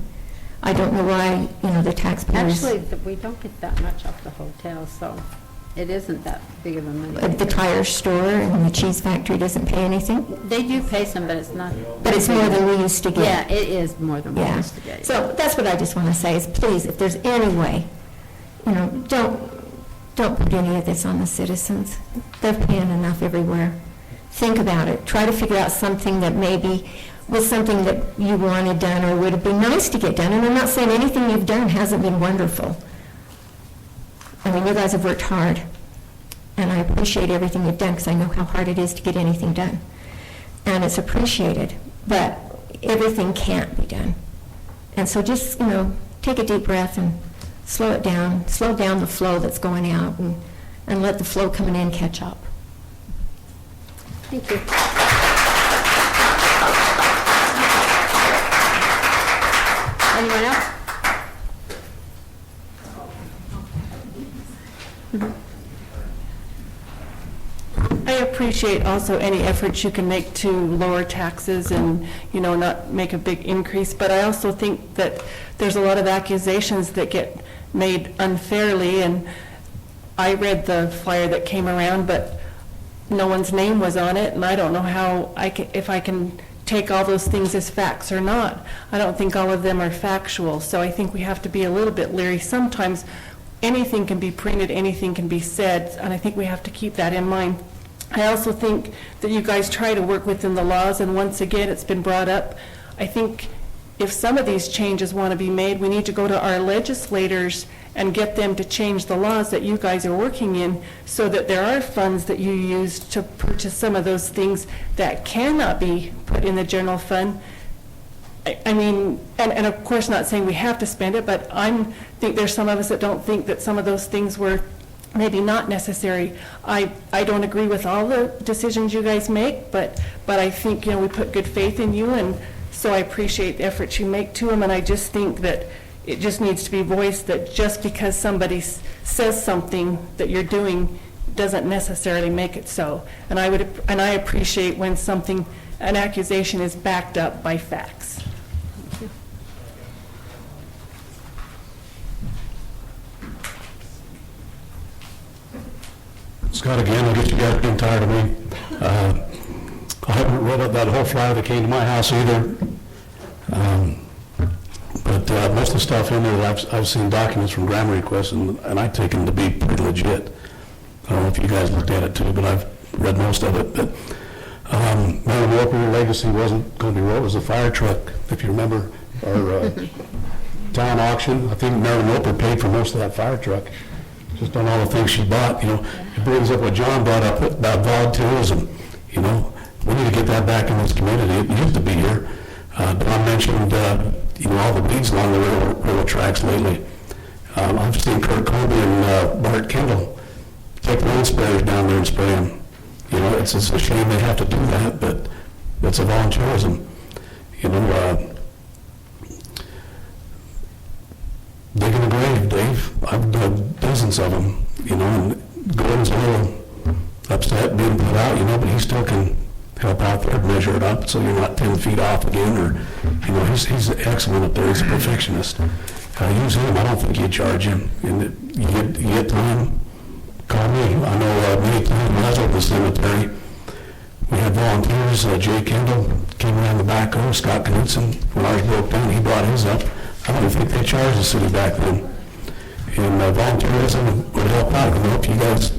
I don't know why, you know, the taxpayers. Actually, we don't get that much off the hotel, so it isn't that big of a money. The tire store and the cheese factory doesn't pay anything? They do pay some, but it's not. But it's more than we used to get. Yeah, it is more than we used to get. So that's what I just want to say is, please, if there's any way, you know, don't put any of this on the citizens. They're paying enough everywhere. Think about it. Try to figure out something that maybe was something that you wanted done or would have been nice to get done. And I'm not saying anything you've done hasn't been wonderful. I mean, you guys have worked hard. And I appreciate everything you've done because I know how hard it is to get anything done. And it's appreciated. But everything can't be done. And so just, you know, take a deep breath and slow it down. Slow down the flow that's going out and let the flow coming in catch up. Thank you. Anyone else? I appreciate also any efforts you can make to lower taxes and, you know, not make a big increase, but I also think that there's a lot of accusations that get made unfairly, and I read the flyer that came around, but no one's name was on it, and I don't know how if I can take all those things as facts or not. I don't think all of them are factual, so I think we have to be a little bit leery. Sometimes anything can be printed, anything can be said, and I think we have to keep that in mind. I also think that you guys try to work within the laws, and once again, it's been brought up. I think if some of these changes want to be made, we need to go to our legislators and get them to change the laws that you guys are working in so that there are funds that you use to purchase some of those things that cannot be put in the general fund. I mean, and of course not saying we have to spend it, but I think there's some of us that don't think that some of those things were maybe not necessary. I don't agree with all the decisions you guys make, but I think, you know, we put good faith in you, and so I appreciate the efforts you make to them, and I just think that it just needs to be voiced that just because somebody says something that you're doing doesn't necessarily make it so. And I appreciate when an accusation is backed up by facts. Scott, again, I guess you guys are getting tired of me. I haven't read up that whole flyer that came to my house either. But most of the stuff in there that I've seen documents from grammar requests, and I take them to be pretty legit. I don't know if you guys looked at it too, but I've read most of it. But Marilyn Roper legacy wasn't going to be rolled as a fire truck, if you remember our town auction. I think Marilyn Roper paid for most of that fire truck, just on all the things she bought. You know, it brings up what John brought up about volunteerism. You know, We need to get that back in this community. It used to be here. Don mentioned, all the weeds along the railroad tracks lately. I've seen Kurt Colby and Bart Kendall take lawn sprayers down there and spray them. It's a shame they have to do that, but it's a volunteerism. Digging a grave, Dave. I've dug dozens of them, and Gordon's a little upset being put out, but he still can help out there, measure it up so you're not 10 feet off again, or, he's excellent up there. He's a perfectionist. Use him. I don't think you charge him. And you get time, call me. I know many times when I was over the cemetery, we had volunteers. Jay Kendall came around the backhoe. Scott Knudsen, when ours broke down, he brought his up. I don't even think they charged the city back then. And volunteerism would help out. If you guys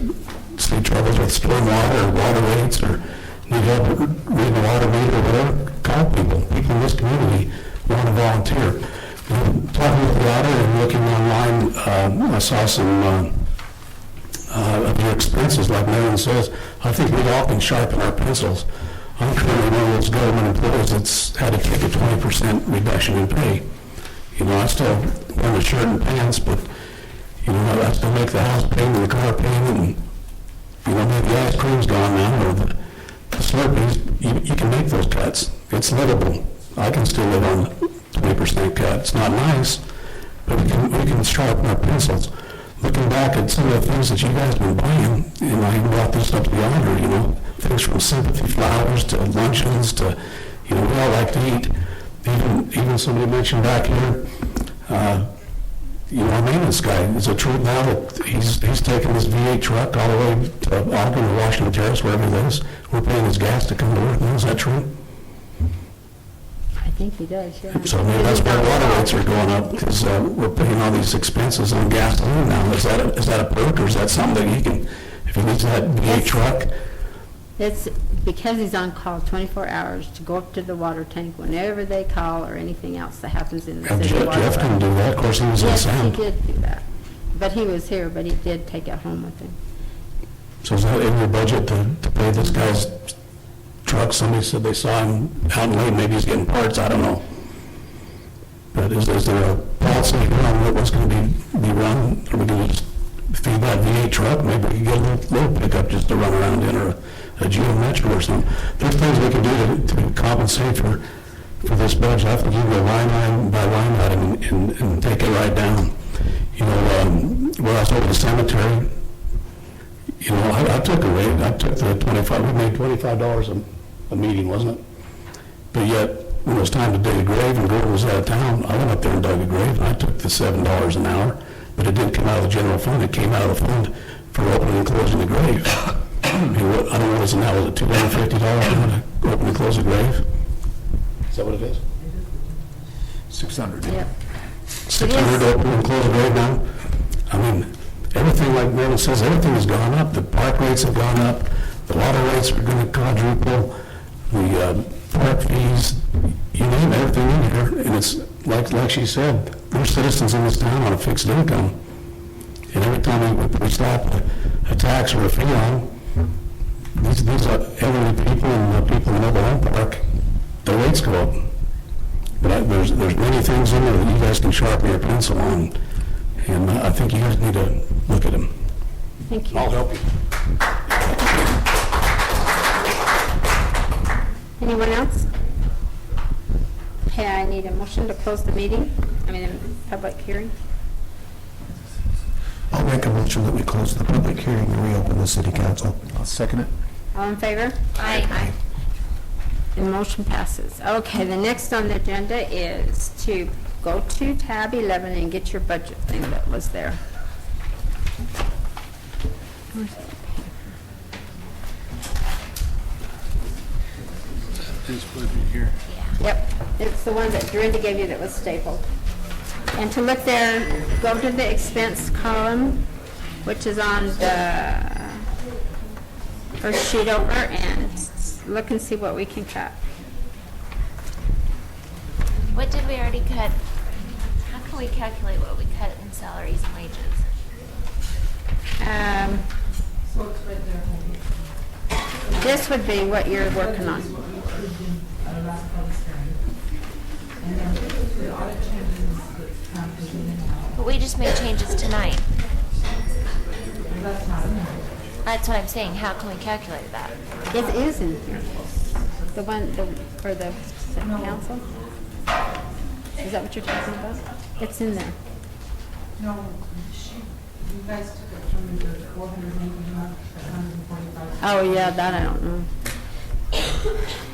see troubles with storm water or water rates or need help reading the water meter or whatever, call people. People in this community want to volunteer. Talking with the auditor and looking online, I saw some of your expenses, like Marion says. I think we all can sharpen our pencils. I'm currently one of those government employees that's had to take a 20% reduction in pay. I still wear a shirt and pants, but, I still make the house payment, the car payment, and, maybe the ice cream's gone now, or the Slurpees. You can make those cuts. It's livable. I can still live on 20% cut. It's not nice, but we can sharpen our pencils. Looking back at some of the things that you guys have been buying, and I even brought this up to the auditor, things from sympathy flowers to luncheons to, we all like to eat. Even somebody mentioned back here, our maintenance guy, is it true now that he's taking this V8 truck all the way to Ogden or Washington Terrace, wherever he lives? We're paying his gas to come to work now. Is that true? I think he does, yeah. So maybe that's why water rates are going up, because we're paying all these expenses on gasoline now. Is that a perk, or is that something that he can, if he needs that V8 truck? It's because he's on call 24 hours to go up to the water tank whenever they call or anything else that happens in the city. Jeff can do that. Of course, he was in Sound. Yes, he did do that. But he was here, but he did take it home with him. So is that in your budget to pay this guy's truck? Somebody said they saw him out in lane. Maybe he's getting parts. I don't know. But is there a policy here on what's going to be run? Are we going to just feed that V8 truck? Maybe we can get a little pickup just to run around in, or a Geo Metro or something. There's things we can do to compensate for this budget. I think you can go line by line item and take it right down. Where I was over the cemetery, I took a rate. I took the 25. We made $25 a meeting, wasn't it? But yet, when it was time to dig a grave and Gordon was out of town, I went up there and dug a grave, and I took the $7 an hour. But it didn't come out of the general fund. It came out of the fund for opening and closing the grave. I don't know what is it now. Was it $250 to open and close a grave? Is that what it is? 600. Yep. 600 to open and close a grave now? I mean, everything, like Meredith says, everything has gone up. The park rates have gone up. The water rates are going to quadruple. The park fees, you name everything in here. And it's like she said, we're citizens in this town on a fixed income. And every time we slap a tax or a fee on these are elderly people and people in the mobile home park, the rates go up. But there's many things in there that you guys can sharpen your pencil on, and I think you guys need to look at them. Thank you. I'll help you. Anyone else? Okay, I need a motion to close the meeting, public hearing. I'll make a motion that we close the public hearing and reopen the city council. I'll second it. All in favor? Aye. The motion passes. Okay, the next on the agenda is to go to tab 11 and get your budget thing that was there. Where's that paper? This budget here. Yep, it's the one that Dorinda gave you that was stapled. And to look there, go to the expense column, which is on the first sheet over, and look and see what we can cut. What did we already cut? How can we calculate what we cut in salaries and wages? So it's right there. This would be what you're working on. Last public hearing. And then the audit changes that come to in and out. But we just made changes tonight. That's not in there. That's what I'm saying. How can we calculate that? It is in here. The one, for the council? Is that what you're talking about? It's in there. No, you guys took it from the 480 month to 145. Oh, yeah, that I don't know.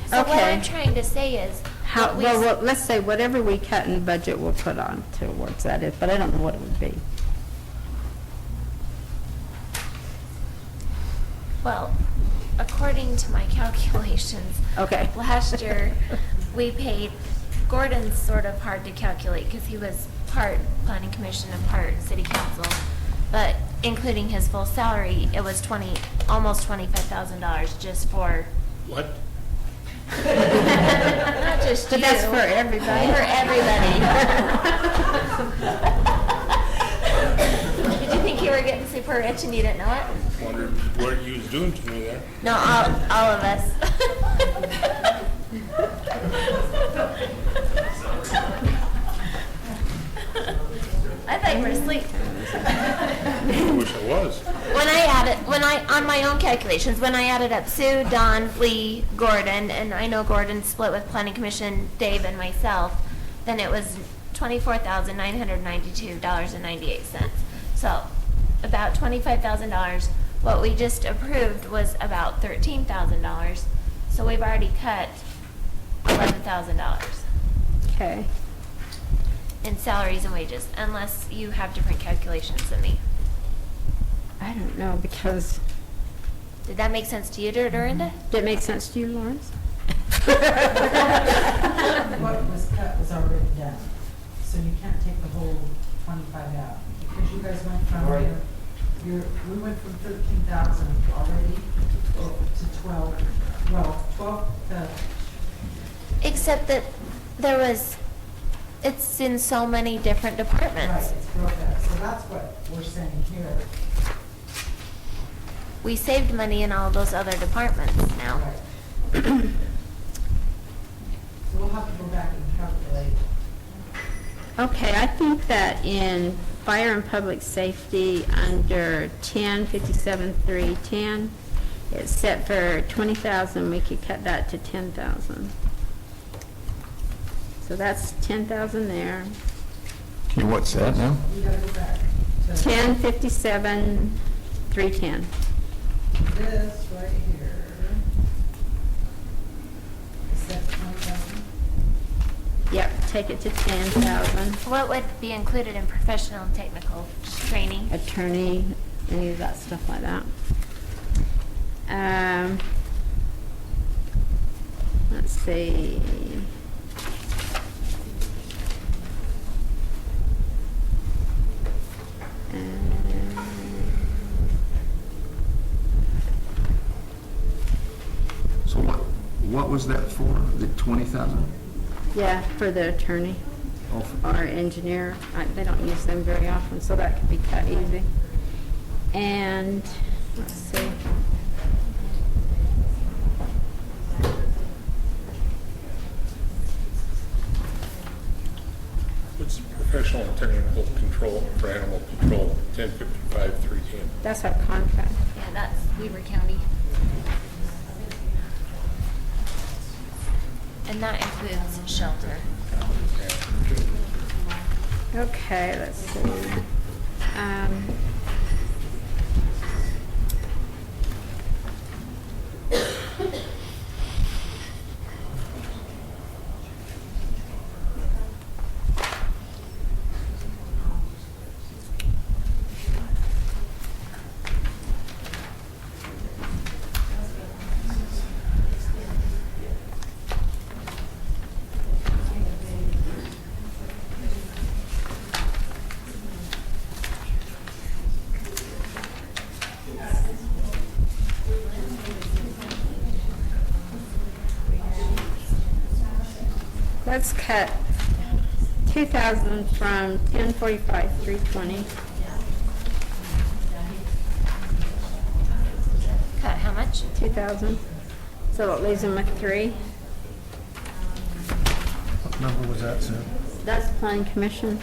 So what Okay. I'm trying to say is, How, what we well, let's say whatever we cut in budget, we'll put on towards that, but I don't know what it would be. Well, according to my calculations, Okay. last year, we paid, Gordon's sort of hard to calculate because he was part planning commission and part city council. But including his full salary, it was almost $25,000 just for. What? Not just But you. that's for everybody. For everybody. Did you think you were getting super rich and you didn't know it? Wondered what you was doing to me there. No, all of us. I thought you were asleep. I wish I was. On my own calculations, when I added up Sue, Don, Lee, Gordon, and I know Gordon split with Planning Commission, Dave, and myself, then it was $24,992.98. So, about $25,000. What we just approved was about $13,000. So we've already cut $11,000 Okay. in salaries and wages, unless you have different calculations than me. I don't know, because, Did that make sense to you, Dorinda? did it make sense to you, Lawrence? What was cut was already done, so you can't take the whole 25 out, because you guys went from we went from 13,000 already to 12, well, 12 to. Except that it's in so many different Right, departments. it's broke up, so that's what we're saying here. We saved money in all those other departments now. Right. So we'll have to go back and calculate. Okay, I think that in fire and public safety, under 1057.310, it's set for 20,000, we could cut that to 10,000. So that's 10,000 there. Okay, what's that now? We gotta go back to 1057.310. this right here. Is that 20,000? Yep, take it to 10,000. What would be included in professional and technical training? Attorney, any of that stuff like that. Let's see. So what was that for? The 20,000? Yeah, for the attorney Oh, or engineer. They don't use them very often, so that could be cut easy. And, let's see. What's professional and technical control for animal control, 1055-310? That's our contract. Yeah, that's Weaver County. And that includes shelter. Okay, let's see. Let's cut 2,000 from 1045-320. Cut how much? much? 2,000. So it leaves them with 3. What number was that, Sue? That's planning commission.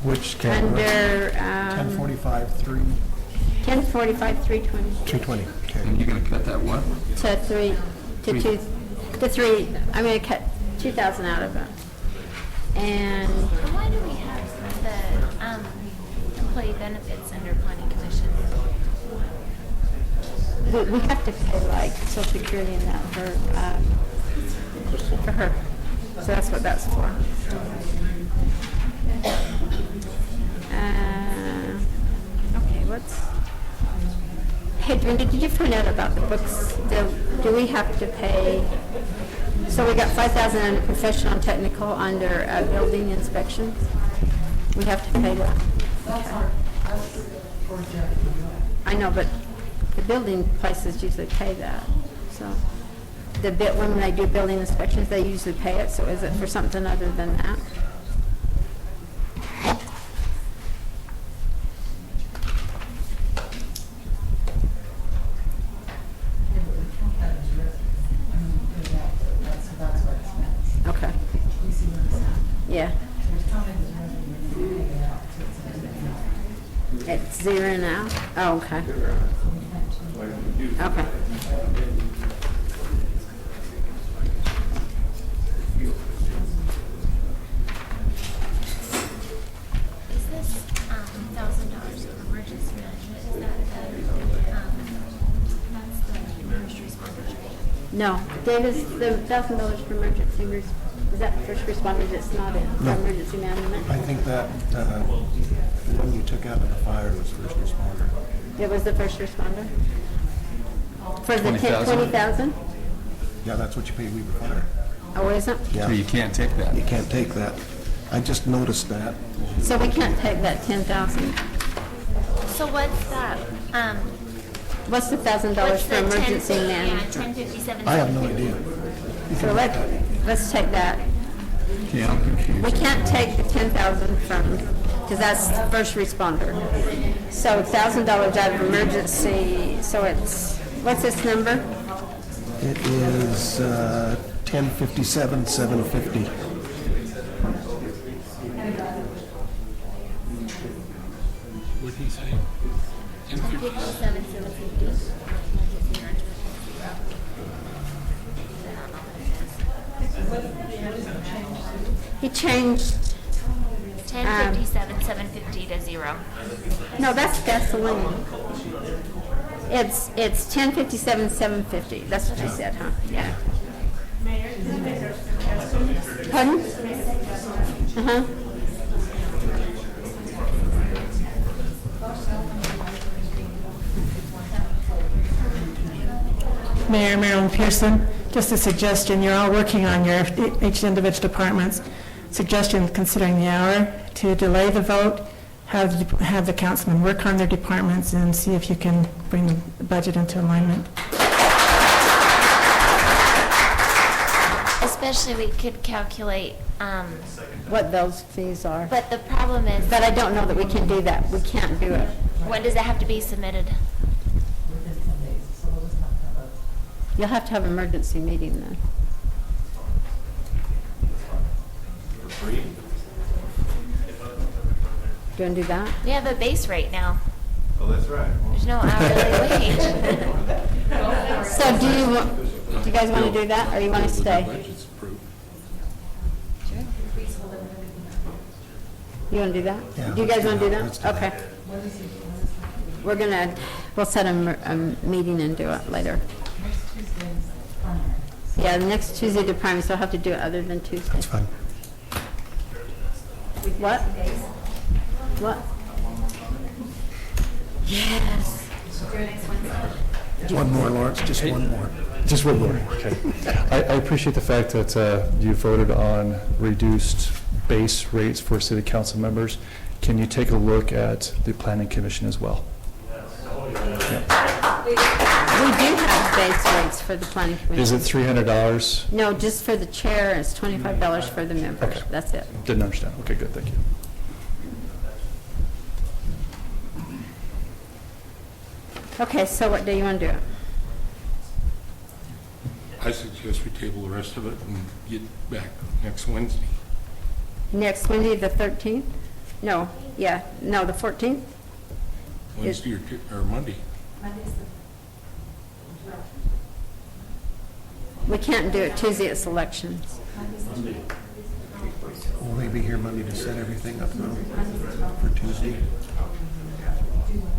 Which category? Under 1045, 3, 1045, 320. 220. Okay. And you're gonna cut that what? To 3, to 2, to 3, I'm going to cut 2,000 out of it. And But why do we have the employee benefits under planning commission? we have to pay like social security and that for her. So that's what that's for. Okay, hey, Brenda, did you find out about the books? Do we have to pay? So we got 5,000 under professional and technical under building inspection. We have to pay that. Okay. I know, but the building places usually pay that. So the bit when they do building inspections, they usually pay it. So is it for something other than that? Okay. Yeah. It's zeroing out? Oh, okay. Okay. Is this $1,000 of emergency management, is that that's the first responders rate? No, Davis, the $1,000 for emergency, is that first responders? It's not in for No. emergency management? I think that the one you took out of the fire was first responder. It was the first responder? For the 20,000? 20,000? Yeah, that's what you pay Weaver Fire. Oh, is it? Yeah. So you can't take that? You can't take that. I just noticed that. So we can't take that 10,000. So what's that, What's the $1,000 what's for the emergency 10, yeah, management? 1057? I have no idea. So let's take that. Yeah, I'm confused. We can't take the 10,000 from, because that's first responder. So $1,000 out of emergency, so it's, what's this number? It is 1057, 750. What did he say? 1057, 750. He changed, 1057, 750 to 0. no, that's gasoline. It's 1057, 750. That's what you said, huh? Yeah. Pardon? Uh-huh. Mayor Marilyn Pearson, just a suggestion, you're all working on your, each individual departments. Suggestion, considering the hour, to delay the vote, have the councilmen work on their departments and see if you can bring the budget into alignment. Especially we could calculate, What those fees are. but the problem is, But I don't know that we can do that. We can't do it. when does it have to be submitted? within 10 days, so we'll just have to have a You'll have to have an emergency meeting then. Do you want to do that? We have a base rate now. Oh, that's right. There's no hourly wage. So do you guys want to do that, or you want to stay? Budget's approved. You want to do that? Yeah, Do you guys want to do let's that? do that. Okay. We'll set a meeting and do it later. next Tuesday's primary. Yeah, the next Tuesday to primary, so I'll have to do it other than Tuesday. That's fine. What? What? Yes. One more, Lawrence, just one more. Just one more, okay. I appreciate the fact that you voted on reduced base rates for city council members. Can you take a look at the planning commission as well? We do have base rates for the planning commission. Is it $300? No, just for the chair, it's $25 for the members. Okay. That's it. Didn't understand. Okay, good, thank you. Okay, so what do you want to do? I suggest we table the rest of it and get back next Wednesday. Next Wednesday, the 13th? No, the 14th? Wednesday or Monday. We can't do it Tuesday, it's elections. Will they be here Monday to set everything up though for Tuesday?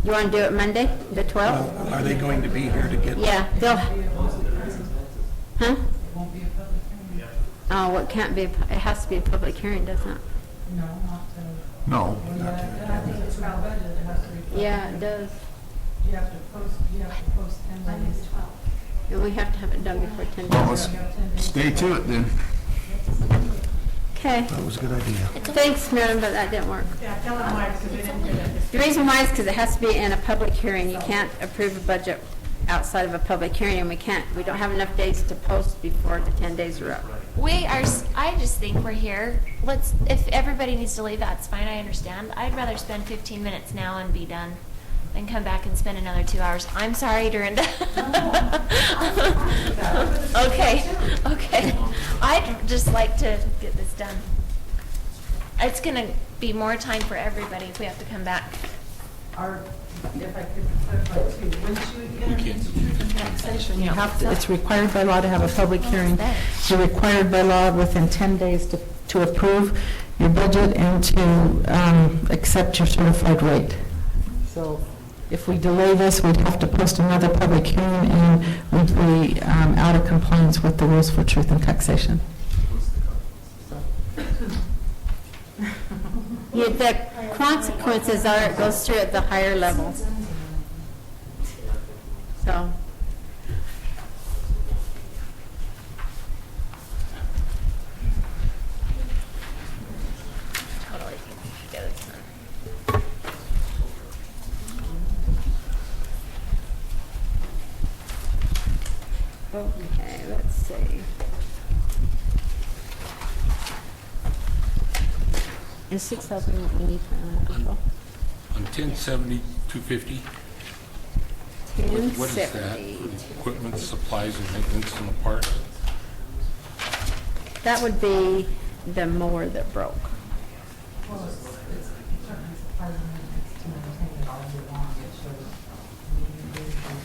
You want to do it Monday, the 12th? Well, are they going to be here to get? Yeah, they'll, huh? Oh, it can't be, it has to be a public hearing, doesn't it? No. I think it's about budget, it has to be. Yeah, it does. You have to post 10 days. And we have to have it done before 10 Well, days. let's stay to it then. Okay. That was a good idea. Thanks, Miriam, but that didn't work. Yeah, tell them why, because they didn't get it. The reason why is because it has to be in a public hearing. You can't approve a budget outside of a public hearing, and we don't have enough days to post before the 10 days are up. I just think we're here. If everybody needs to leave, that's fine, I understand. I'd rather spend 15 minutes now and be done than come back and spend another 2 hours. I'm sorry, Dorinda. Okay. I'd just like to get this done. It's gonna be more time for everybody if we have to come back. If I could clarify too, once you introduce truth in taxation, you have to, it's required by law to have a public hearing. You're required by law within 10 days to approve your budget and to accept your certified rate. So if we delay this, we'd have to post another public hearing and we'd be out of compliance with the rules for truth in taxation. Yeah, the consequences are it goes through at the higher levels. So. Totally get it done. Okay, let's see. Is 6,000 what we need for animal control? On 1070, 250, what is that? 1070. Equipment, supplies, and maintenance in the park? That would be the mower that broke. Well, it's certainly part of the maintenance to maintain it all year long. It shows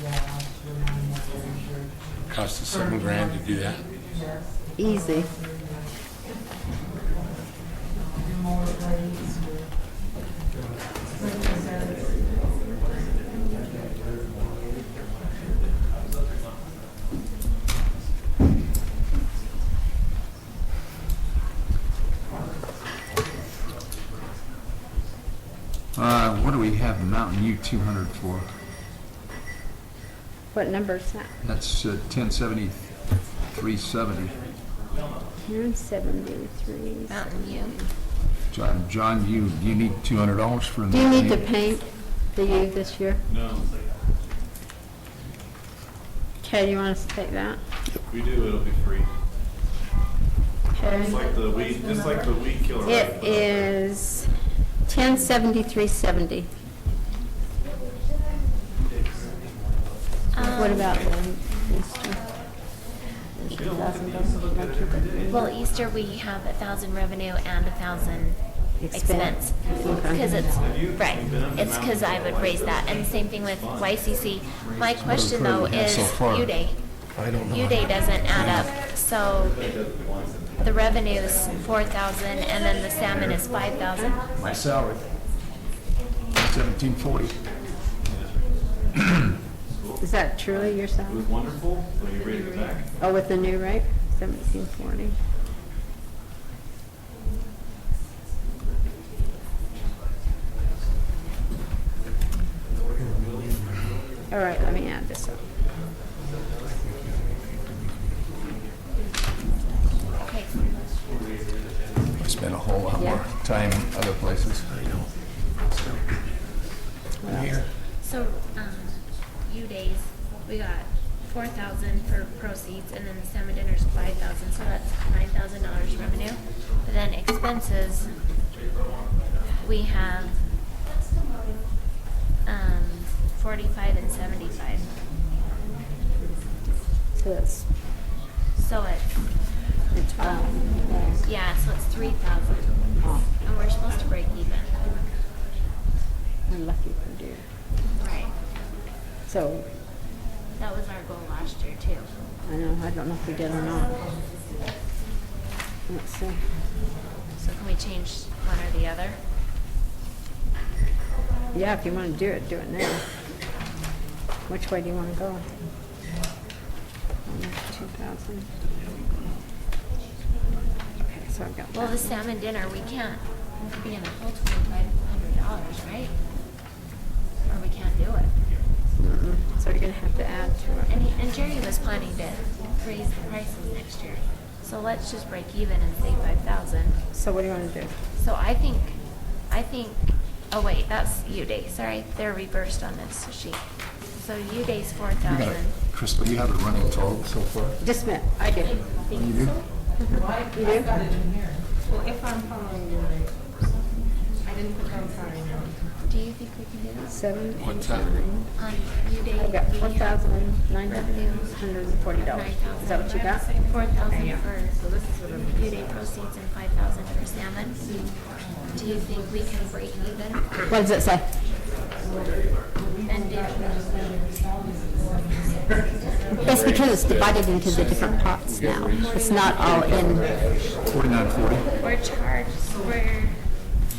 gas, your Cost us $7,000 to do that. Easy. more blades, What do we have Mountain U 200 for? What number is that? That's 1070, 370. 1073. Mountain U. John, you need $200 for Do you need to Mountain U? paint the U this year? No. Okay, you want us to take that? If we do, it'll be free. Okay. Just like the weed killer. It is 1073.70. What about Easter? Well, Easter, we have 1,000 revenue and 1,000 expense. Okay. Because it's, right, it's because I would raise that. And same thing with YCC. My question though is U-Day. I don't know. U-Day doesn't add up. So the revenue is 4,000 and then the salmon is 5,000. My salary, 1740. Is that truly your It salary? was wonderful, so you raised it back. Oh, with the new rate, 1740. All right, let me add this up. Okay. I spent a whole lot Yeah. more time other places. Here. So, U-Days, we got 4,000 for proceeds, and then the salmon dinner's 5,000, so that's $9,000 revenue. But then expenses, we have 45 and 75. So that's So It's, yeah, so it's 3,000. And we're supposed to break even. we're lucky if we do. Right. So, That was our goal last year too. I don't know if we did or not. Let's see. So can we change one or the other? Yeah, if you want to do it now. Which way do you want to go? 2,000. Okay, so I've got Well, the salmon dinner, we can't be in the whole $2,500, right? Or we can't do it. So you're gonna have to add to it. And Jerry was planning to raise the prices next year. So let's just break even and say 5,000. So what do you want to do? So I think, oh wait, that's U-Day, sorry, they're reversed on this sheet. So U-Day's You got 4,000. it. Crystal, you have it running total so far? Just a minute, I do. You do? You do? Well, if I'm following you right, I didn't put down sorry. Do you think we can do that? 7, What's 8, that? 9. On U-Day, I've got we have $4,940. Is that what you got? 4,000 for U-Day proceeds and 5,000 for salmon. Do you think we can break even What does it say? and do? It's because it's divided into the different pots now. It's not all in. 4940. We're charged,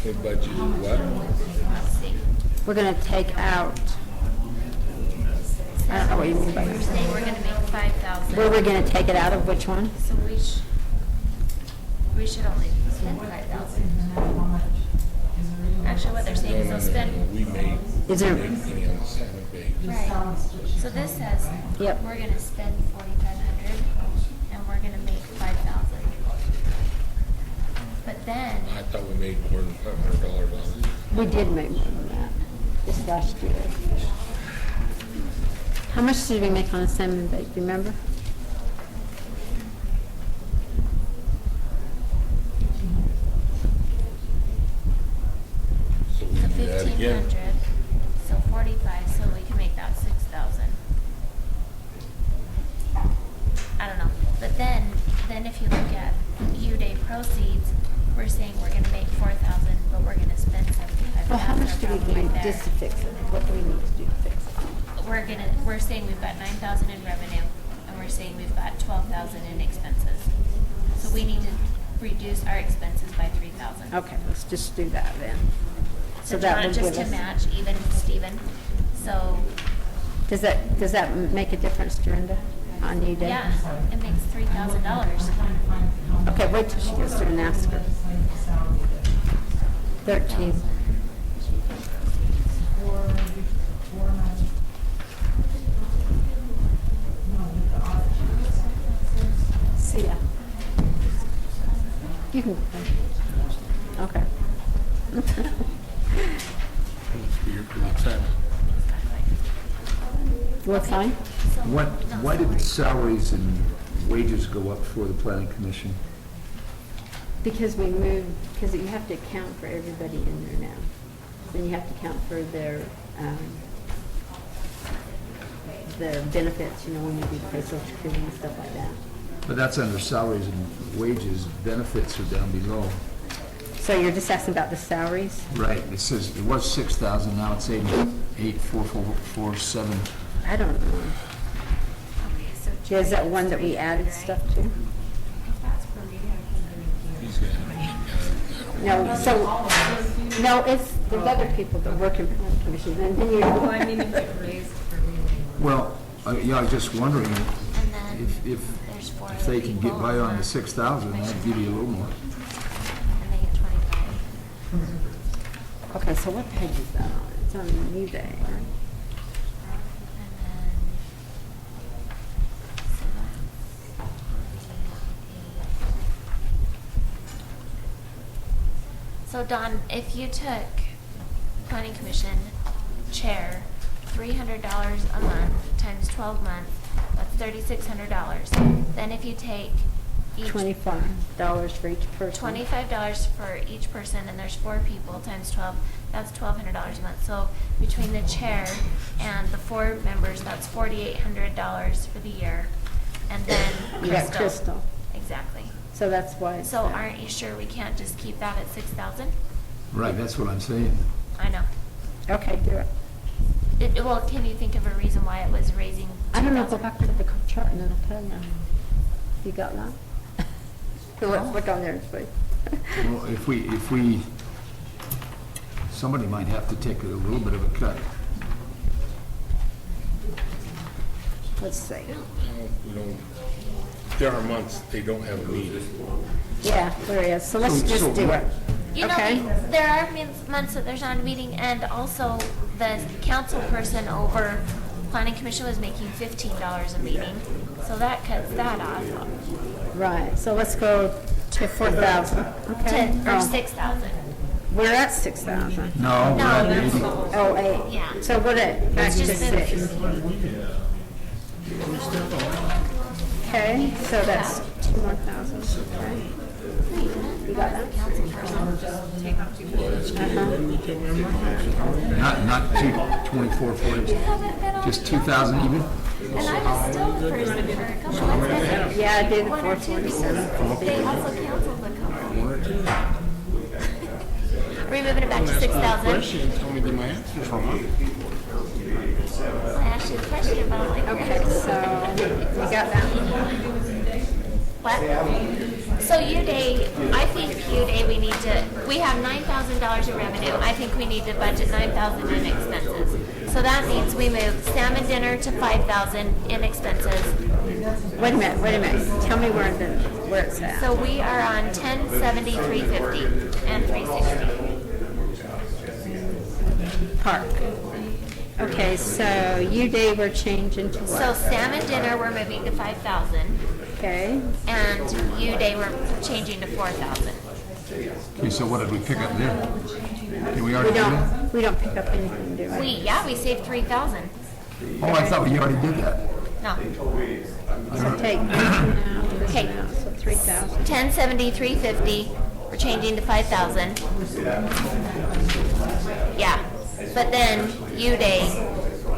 The budget is what? let's see. We're gonna take out, I don't know what you mean by We're that. saying we're gonna make 5,000. Where we're gonna take it out of, which one? So we should only spend 5,000. Actually, what they're saying is they'll spend, We made, Is there- anything on the salmon bait. right. So this says, Yep. we're gonna spend 4,500 and we're gonna make 5,000. But then, I thought we made more than $500 on it. We did make more than that this last year. How much did we make on a salmon bake, do you remember? So we so do that again. 1,500, so 45, so we can make that 6,000. I don't know. But then if you look at U-Day proceeds, we're saying we're gonna make 4,000, but we're gonna spend 75,000. Well, how much do we probably need there. just to fix it? What do we need to do to fix it? We're saying we've got 9,000 in revenue, and we're saying we've got 12,000 in expenses. So we need to reduce our expenses by 3,000. Okay, let's just do that then. So that John, will just give to us- match even Stephen, so, Does that make a difference, Dorinda, on you day? yeah, it makes $3,000. Okay, wait till she gets through and ask her. 13. See ya. You can. Okay. You're pretty excited. We're fine? Why did the salaries and wages go up for the planning commission? Because we moved, because you have to account for everybody in there now. Then you have to account for their benefits, when you do the social security and stuff like that. But that's under salaries and wages, benefits are down below. So you're just asking about the salaries? Right, it says, it was 6,000, now it's 8,447. I don't know. Is that one that we added stuff to? No, so, no, there's other people that work in planning commissions, and then Well, I mean, if it raised for me. Well, yeah, I was just wondering And then if there's 4 if they can get people by on on the 6,000, that'd give you a little more. and they get 25. Okay, so what page is that on? It's on New Day, right? And then, so Don, if you took planning commission chair, $300 a month times 12 months, that's $3,600. Then if you take each $25 for each person. $25 for each person, and there's 4 people times 12, that's $1,200 a month. So between the chair and the 4 members, that's $4,800 for the year. and then You got Crystal. Crystal, Exactly. so that's why it's So that. aren't you sure we can't just keep that at 6,000? Right, that's what I'm saying. I know. Okay, do it. Well, can you think of a reason why it was raising 2,000? I don't know, go back to the chart and it'll tell you. You got that? Let's look on there, please. Well, if we, somebody might have to take a little bit of a cut. Let's see. There are months they don't have a meeting. Yeah, there is, so let's just do it. You Okay. know, there are months that there's not a meeting, and also the council person over planning commission was making $15 a meeting, so that cuts that off Right, so let's go to 4,000, okay? or Oh, 6,000. We're at 6,000. No, we're at No. 80. Oh, 8. Yeah. So what it, back Let's to just 6. move. Okay, so that's 2 more thousand, okay? You got that? Not 22440, just 2,000 even? And I was still the person for a couple months. Yeah, I did the One or two. 447. They also canceled a couple. Are we moving it back to 6,000? Question, tell me that my answer's wrong. I asked you the question, but I don't think you're Okay, so you got that? What? So UDay, I think UDay, we have $9,000 in revenue. I think we need to budget $9,000 in expenses. So that means we move salmon dinner to $5,000 in expenses. Wait a minute. Tell me where it's at. So we are on 1070, 350, and 360. Park. Okay, so you day we're changing to So what? salmon dinner, we're moving to 5,000, Okay, and UDay, we're changing to 4,000. Okay, so what did we pick up there? Did we we already do that? don't pick up anything, do we? We saved 3,000. Oh, I thought we already did that. No. So take this now, this Okay. now, so 3,000. 1070, 350, we're changing to 5,000. Yeah, but then UDay,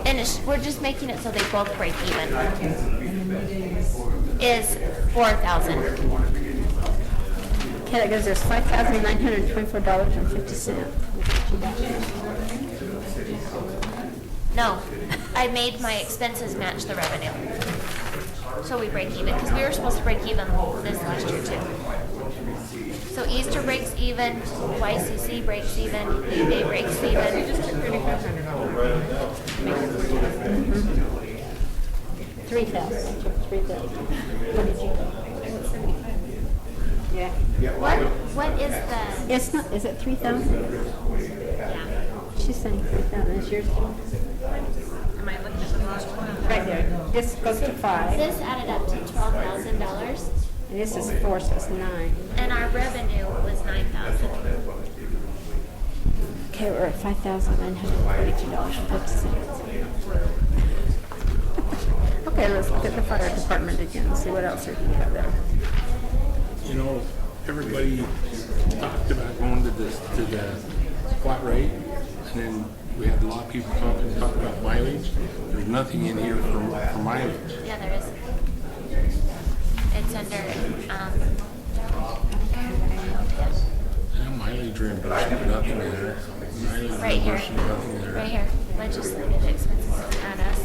and we're just making it so they both break even, is 4,000. Okay, that gives us $5,924.50. No, I made my expenses match the revenue. So we break even, because we were supposed to break even this last year too. So Easter breaks even, YCC breaks even, UDay breaks even. 3,000. What did you? Yeah. What is the, It's not, is it 3,000? She's saying 3,000, is yours? am I looking at the last one? Right there, this goes to 5, This added up to $12,000, and this is 4, so it's 9. and our revenue was 9,000. Okay, we're at $5,942.50. Okay, let's look at the fire department again, see what else we can cut there. You know, everybody talked about going to the flat rate, and then we had a lot of people come up and talk about mileage. There's nothing in here for mileage. Yeah, there is. It's under, Yeah, mileage reimbursement, nothing there. Mileage right here, reimbursement, nothing there. right here, legislative expenses at us.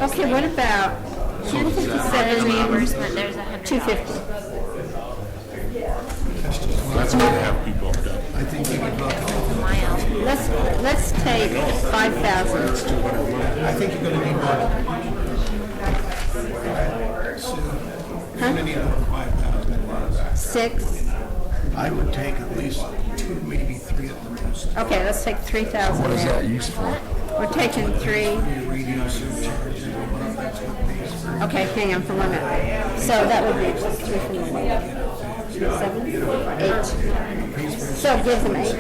Okay, what about Salary 1057, reimbursement, there's $100. 250? That's what have people have done. I think we could buck A mile. Let's take 5,000. I think you're gonna need more. You're gonna need more than 5,000. 6? I would take at least 2, maybe 3 at the most. Okay, let's take 3,000 What is there. that used for? We're taking 3. Radio surcharge and all that, that's what pays for it. Okay, hang on for 1 minute. So that would be 3 from the 7, 8. So it gives them 8.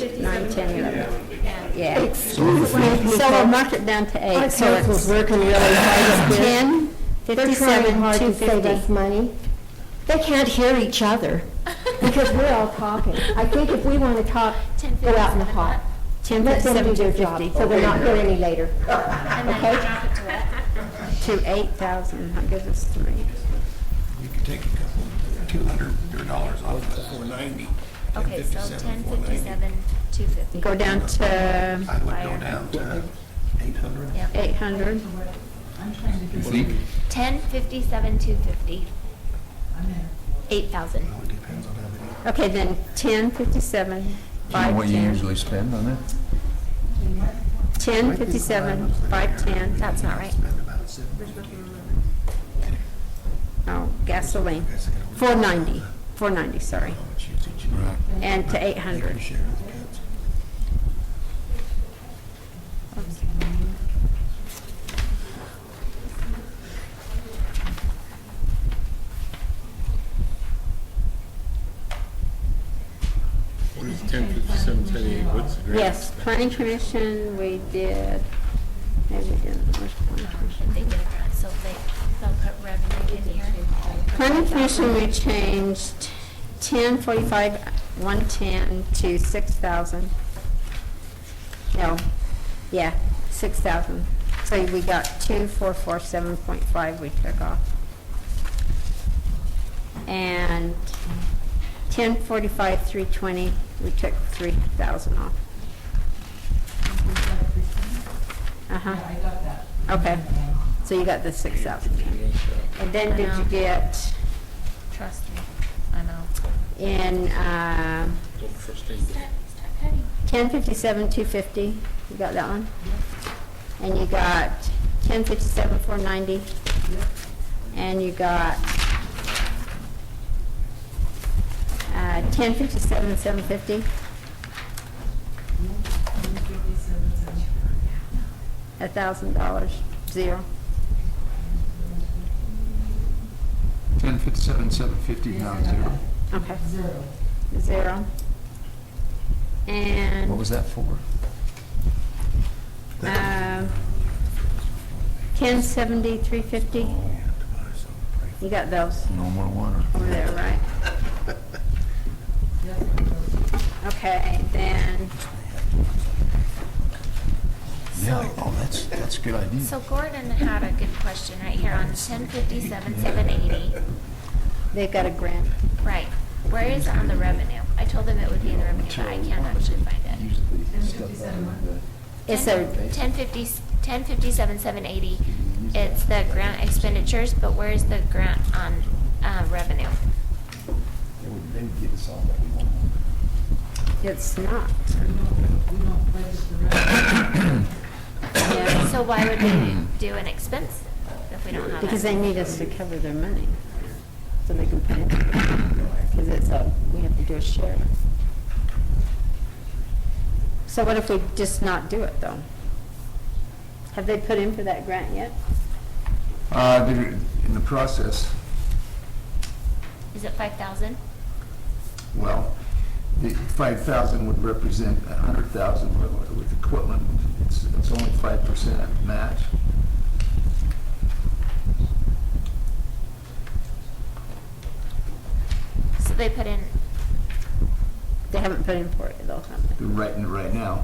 8, 9, 10, 11. Yeah. Excuse me, So we'll mark it down to 8. Our So council's working really hard. 10, They're trying 57, hard to save us 250. money. They can't hear each other because we're all talking. I think if we want to talk, go out in the hall. Let them do their 1057, job, 250. so we're not here any later. And then Okay. drop it to what? To 8,000, that gives us 3. You could take a couple, $200 off of 490. Okay, so 1057, 250. Go down to I would go down to 800. Yeah. 800. I'm trying to get. Zeke? 1057, 250. I'm in. 8,000. It depends on how many. Okay, then 1057, Do you know what you 510. usually spend on it? 1057, 510. That's not right. Spend about 7. Oh, gasoline. 490, 490, sorry. How much usage you Right. And to 800. share with the kids. What is 1057, 78, what's the grant? Yes, planning commission, we did, maybe we didn't. Where's planning commission? They did a grant, so they'll put revenue in here. Planning commission, we changed 1045, 110 to 6,000. No, yeah, 6,000. So we got 2447.5 we took off. And 1045, 320, we took 3,000 off. Uh-huh. Yeah, I got that. Okay, so you got the 6,000. And then did you get Trust me, I know. in, Don't trust anybody. Start cutting. 1057, 250, you got that one? And you got 1057, 490? And you got 1057, 750? $1,000, zero. 1057, 750, now 0. Okay, Zero. zero. And What was that for? 1070, 350? You got those No more water. over there, right? Okay, then, Yeah, oh, that's a good idea. So Gordon had a good question right here on 1057, 780. they've got a grant. Right. Where is it on the revenue? I told them it would be in the revenue, but I can't actually find it. It's a, 1057, 780. It's the grant expenditures, but where's the grant on revenue? They would give us all that we want. it's not. We don't budget the rest. Yeah, So why would we do an expense if we don't have it? because they need us to cover their money, so they can pay it. Because it's a, we have to do a share. So what if we just not do it, though? Have they put in for that grant yet? They're in the process. Is it 5,000? Well, the 5,000 would represent 100,000 with equipment. It's only 5% match. So they put in, They haven't put in for it, though, have they? They're writing it right now.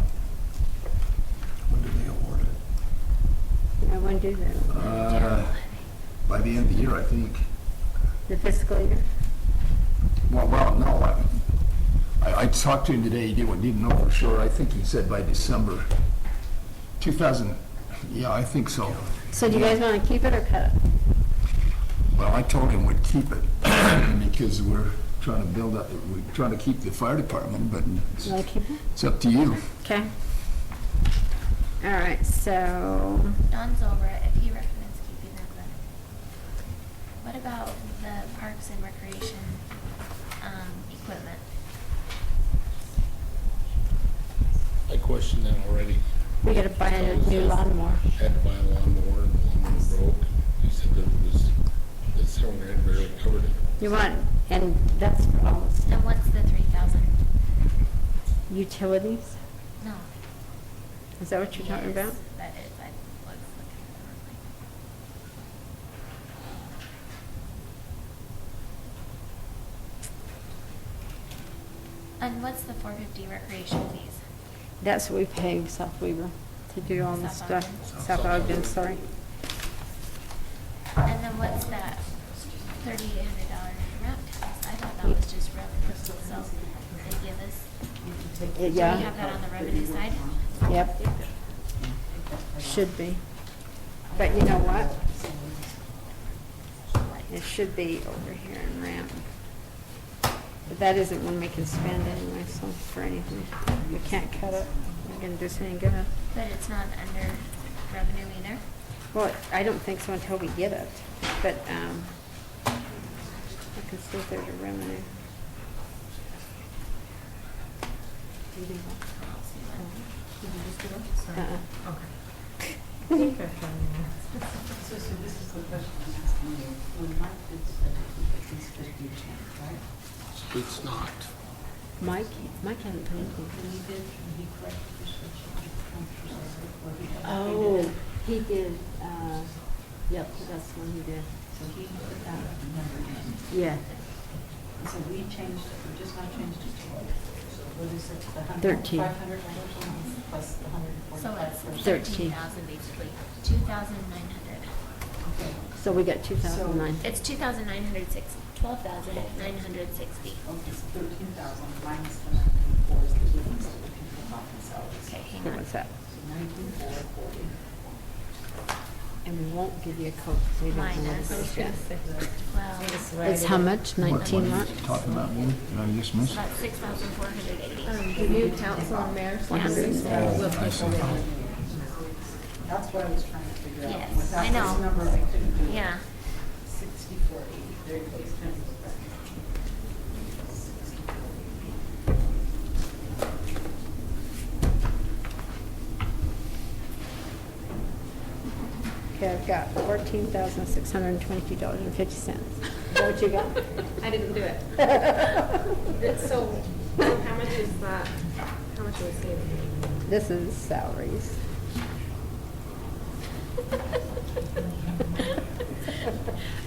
When do they award it? Yeah, when do they? By the end of the year, I think. The fiscal year? Well, no, I talked to him today, he didn't know for sure. I think he said by December 2000, yeah, I think so. So do you guys want to keep it or cut it? Well, I told him we'd keep it because we're trying to build up, we're trying to keep the fire department, but You want to keep it? it's up to you. Okay. All right, so, Don's over it if he recommends keeping it, then. What about the parks and recreation equipment? I questioned that already. we gotta buy a new lawnmower. Had to buy a lawnmower, and the lawnmower broke. He said that it was, that someone had barely covered it. You want, and that's for all the stuff. And what's the 3,000? Utilities? No. Is that what you're talking about? Yes, that is, I was looking for it. And what's the 450 recreation fees? That's what we pay South Weaver to do all this South stuff. South Ogden, sorry. And then what's that $3,800 ramp tax? I thought that was just revenue, so they give us, do we Yeah, have that on the revenue side? yep. Should be. But you know what? It should be over here in ramp. But that isn't one we can spend anyway, so for anything. We can't cut it. We're gonna do something good. But it's not under revenue either? Well, I don't think so until we get it, but, I can see if there's a revenue. Uh-uh. So this is the question I'm asking you. When Mike did study, he's 50%, right? It's not. Mike hasn't put anything. He did, he corrected the spreadsheet. Oh, he did, yep, that's the one he did. So he put that number in. Yeah. So we changed it, we just now changed it to what? What is it, the $13. $500 a month plus the $145? So it's 13. 13,000 basically, 2,900. Okay. So we got 2009. It's 2,960, 12,960. Okay, so 13,000 minus the 19,400 is the difference that we can put off in salaries. Okay, hang What on. was that? So 19,440. And we won't give you a quote, so we don't know what Minus. it is yet. 12, It's how much, 19 what? Talking about me, did I just miss? about 6,480. The new council and mayor. 100. That's what I was trying to figure out. Yes, Without I know. this number, I couldn't do it. Yeah. 6480, very close, 10%. Okay, I've got $14,622.50. Is that what you got? I didn't do it. So, how much is that? How much are we saving? This is salaries.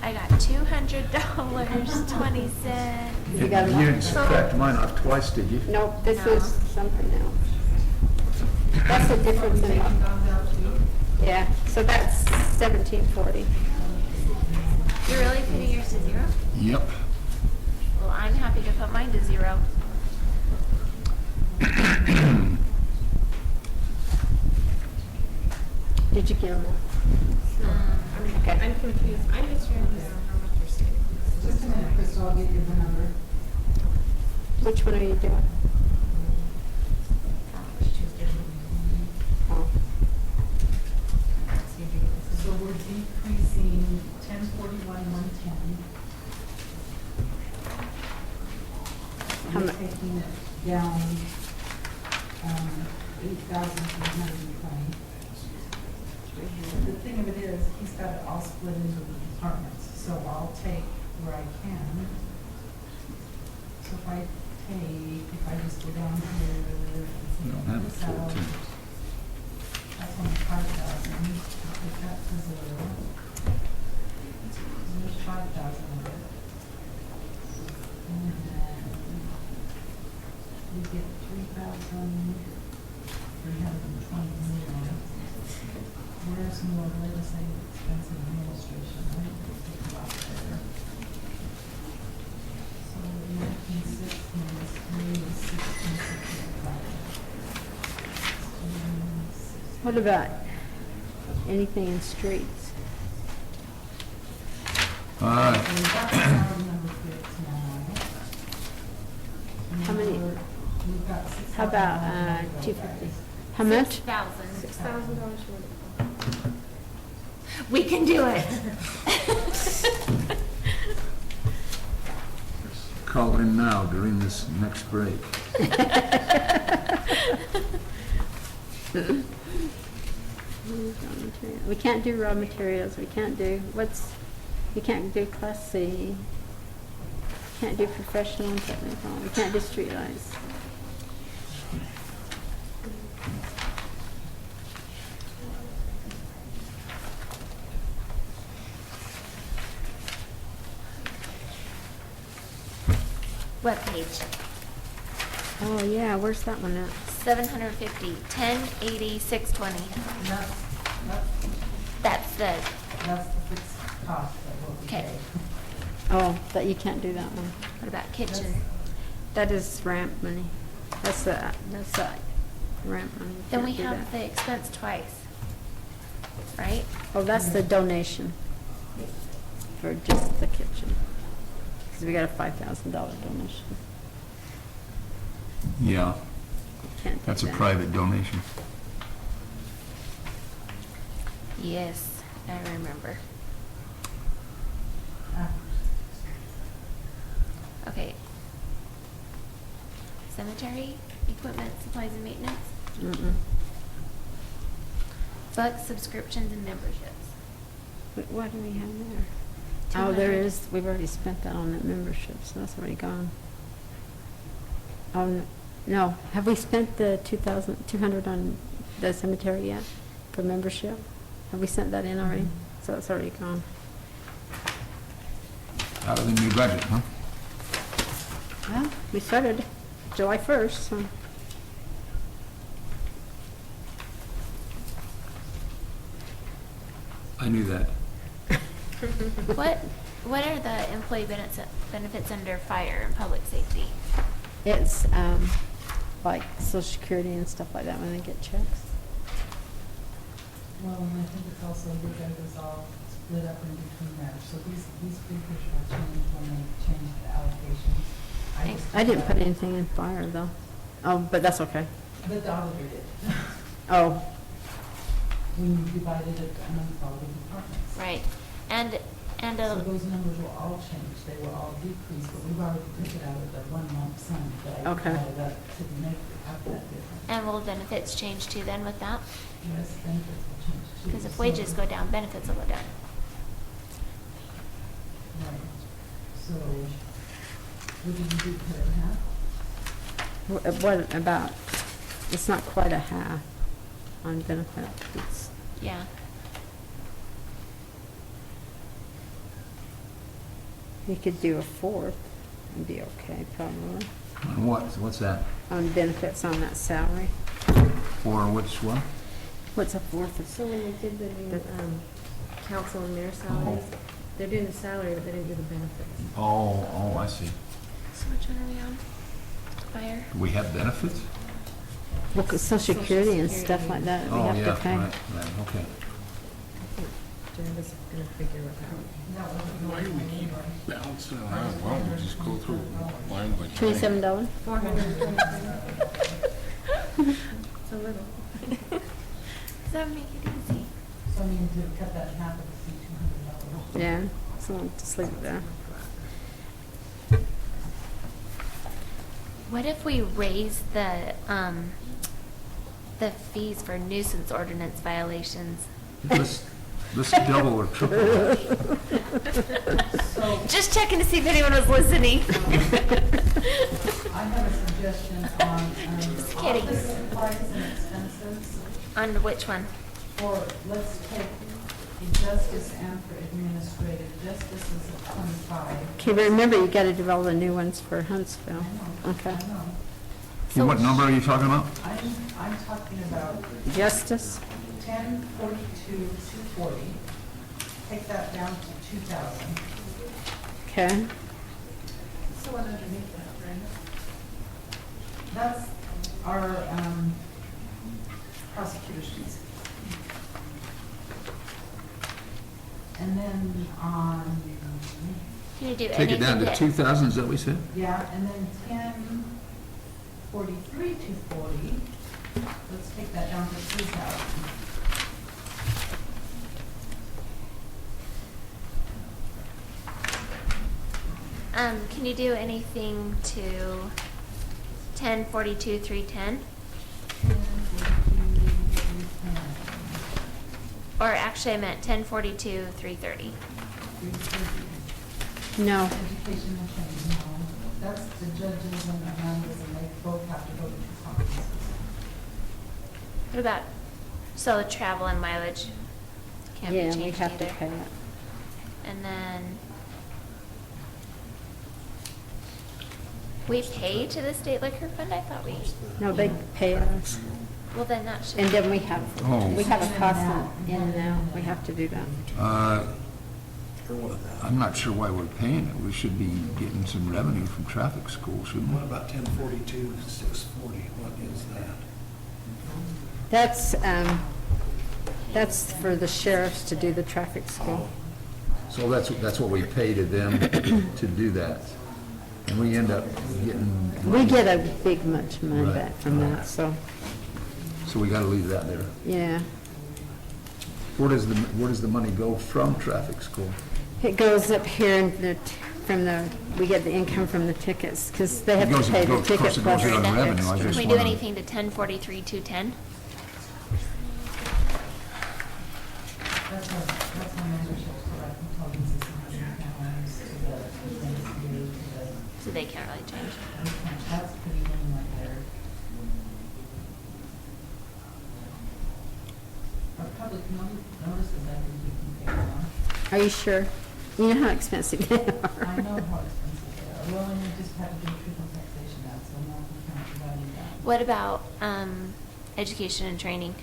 I got $200.20. You got it all? You didn't subtract mine off twice, did you? Nope, this No. is something else. That's the difference in what. Yeah, so that's 1740. You're really putting yours to zero? Yep. Well, I'm happy to put mine to zero. Did you get them all? Okay. I'm confused. I'm just trying to figure out how much we're saving. Just a minute, Crystal, I'll get you the number. Which one are you doing? Oh. So we're decreasing 1041,110. How We're mu- taking it down 8,320. The thing of it is, he's got it all split into the departments, so I'll take where I can. So if I just go down here. You don't have it so 14. That's only 5,000, put that to zero. There's 5,000 of it. And then we get 3,320 more. Where's more legislative expense and administration? I think we'll take a lot there. So 1960 is 1665. What about anything in streets? All right. And that's our number fixed now. How many? We've got How about 250? How much? $6,000 more. We can do it. Call in now during this next break. We can't do raw materials, we can't do, we can't do Class C, can't do professional and technical, we can't do streetlights. What page? Oh, yeah, where's that one at? 750, 1080, 620. That's the, That's the fixed cost of what we okay. pay. Oh, that, you can't do that one. What about kitchen? That is ramp money. That's the ramp money. You Then can't we do have that. the expense twice, right? Oh, that's the donation for just the kitchen. Because we got a $5,000 donation. Yeah, Can't do that's a that. private donation. Yes, I remember. Okay. Cemetery, equipment, supplies and maintenance, Mm-mm. books, subscriptions and memberships. What do we have there? Oh, there 200. is, we've already spent that on that membership, so that's already gone. Oh, no, have we spent the 2,200 on the cemetery yet for membership? Have we sent that in already? So it's already gone. Out of the new budget, huh? Well, we started July 1st, so. I knew that. What are the employee benefits under fire and public safety? It's like Social Security and stuff like that when they get checks. Well, and I think it's also, you guys is all split up in between there. So these figures will change when they change the allocations. just I didn't took put anything in fire though. Oh, but that's okay. But the auditor did. Oh, We divided it amongst all the departments. Right, and So those numbers will all change. They will all decrease, but we've already took it out of the one lump sum that I Okay. added up to make up that difference. and will benefits change too then with that? Yes, benefits will change too. Because if So- wages go down, benefits will go down. Right. So, what did you do, cut it in half? what about, it's not quite a half on benefits. It's, Yeah. you could do a fourth and be okay, probably, On what? What's that? on benefits on that salary. For which one? What's a fourth of? So when they did the new council and mayor salaries, they're doing the salary, but they didn't do the benefits. Oh, I see. So which one are we on? Fire? Do we have benefits? Well, 'cause Social Security and stuff like that, we Oh, have yeah, to pay. right, okay. Jenna's gonna figure it out. Why do we keep bouncing around? Why don't we just go through line by line? $27? 420. It's a little. Does that make it easy? So I mean, to cut that in half, it would be $200. Yeah, so we'll just leave it there. What if we raise the fees for nuisance ordinance violations? Let's double or triple that. Just checking to see if anyone was listening. I have a suggestion on, Just kidding. office supplies and expenses On which one? for, let's take the justice and for administrative. Justice is at 25. Okay, but remember, you gotta do all the new ones for Huntsville. Okay. I know. And what number are you talking about? I'm talking about Justice? 1042, 240. Take that down to 2,000. Okay. So what underneath that, Brenda? That's our prosecutor's fees. And then on, Can you do Take it down to anything that- 2,000, is that what we said? yeah, and then 1043, 240. Let's take that down to 3,000. Can you do anything to 1042, 310? Or actually, I meant 1042, 330. No. Education and training, no. That's the judges and the members, and they both have to go to the conferences. What about, so travel and mileage can't be Yeah, changed we have to either. pay it. And then, We pay to the state liquor fund? I thought we, No, they pay us. well, then that should. And then we Oh. have a cost in now. We have to do that. I'm not sure why we're paying it. We should be getting some revenue from traffic school, shouldn't we? What about 1042, 640? What is that? That's for the sheriffs to do the traffic school. So that's what we pay to them to do that. And we end up getting. We get a big much money Right. back from that, so, So we gotta leave that there. yeah. Where does the money go from traffic school? It goes up here we get the income from the tickets, because they have It goes- to pay the of course ticket it plus. goes in on revenue. I Can just we do wanna- anything to 1043-210? That's our membership, so I can tell them this is how many families to the NCAA, to the, So they can't really change. that's pretty lean right there. Our public notices, I think you can pay on. Are you sure? You know how expensive they are. I know how expensive they are. Well, and you just have to do triple taxation now, so now we can't provide you that. What about education and training?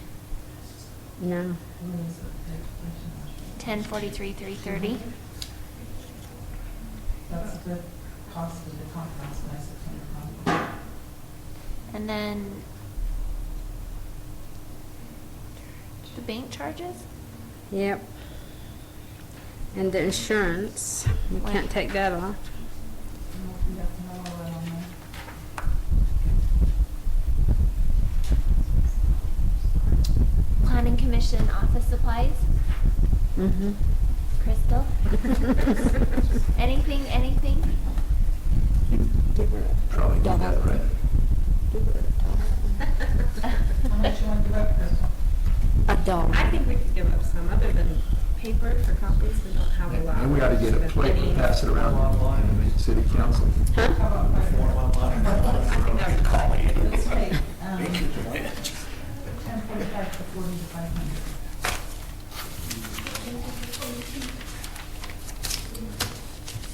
No. What is it, the education? 1043-330? That's the cost of the conference, my September conference. And then the bank charges? Yep. And the insurance, we can't take that off. You have to know all that on there. Planning commission office supplies? Mm-hmm. Crystal? Anything? Probably do that, right? How much you want to give up, Crystal? $1. I think we could give up some, other than paper for copies, we don't have a lot. And we ought to get a plate and pass it around in the city council. How about let's take, 1045 to 40 to 500.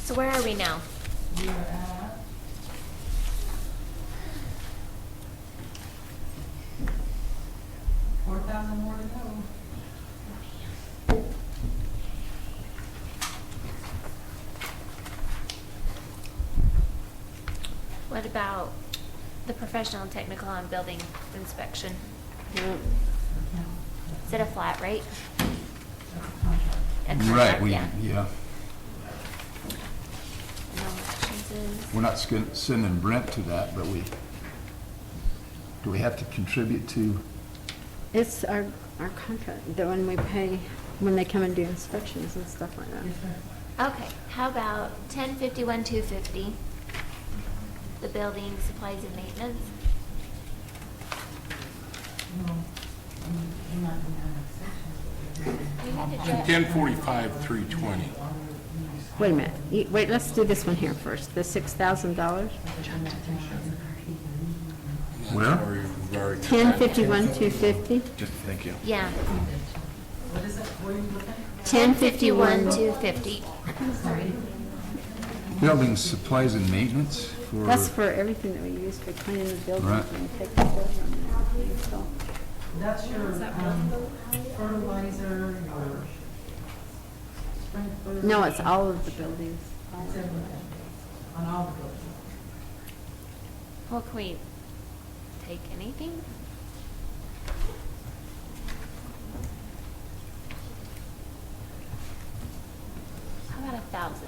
So where are we now? We are at $4,000 more to go. What about the professional and technical on building inspection? Is it a flat rate? A Right, contract, yeah. yeah. No elections is- We're not sending Brent to that, but do we have to contribute to? It's our contract, the one we pay when they come and do inspections and stuff like that. Okay, how about 1051-250? The building supplies and maintenance? And 1045-320. Wait a minute, wait, let's do this one here first, the $6,000. Where? 1051-250. Thank you. Yeah. What is it? Where are you looking? 1051-250. Building supplies and maintenance for? That's for everything that we use for cleaning the buildings Right. and taking the building and so. That's your fertilizer, your sprinkler. No, it's all of the buildings. It's everything, on all the buildings. Well, can we take anything? How about 1,000?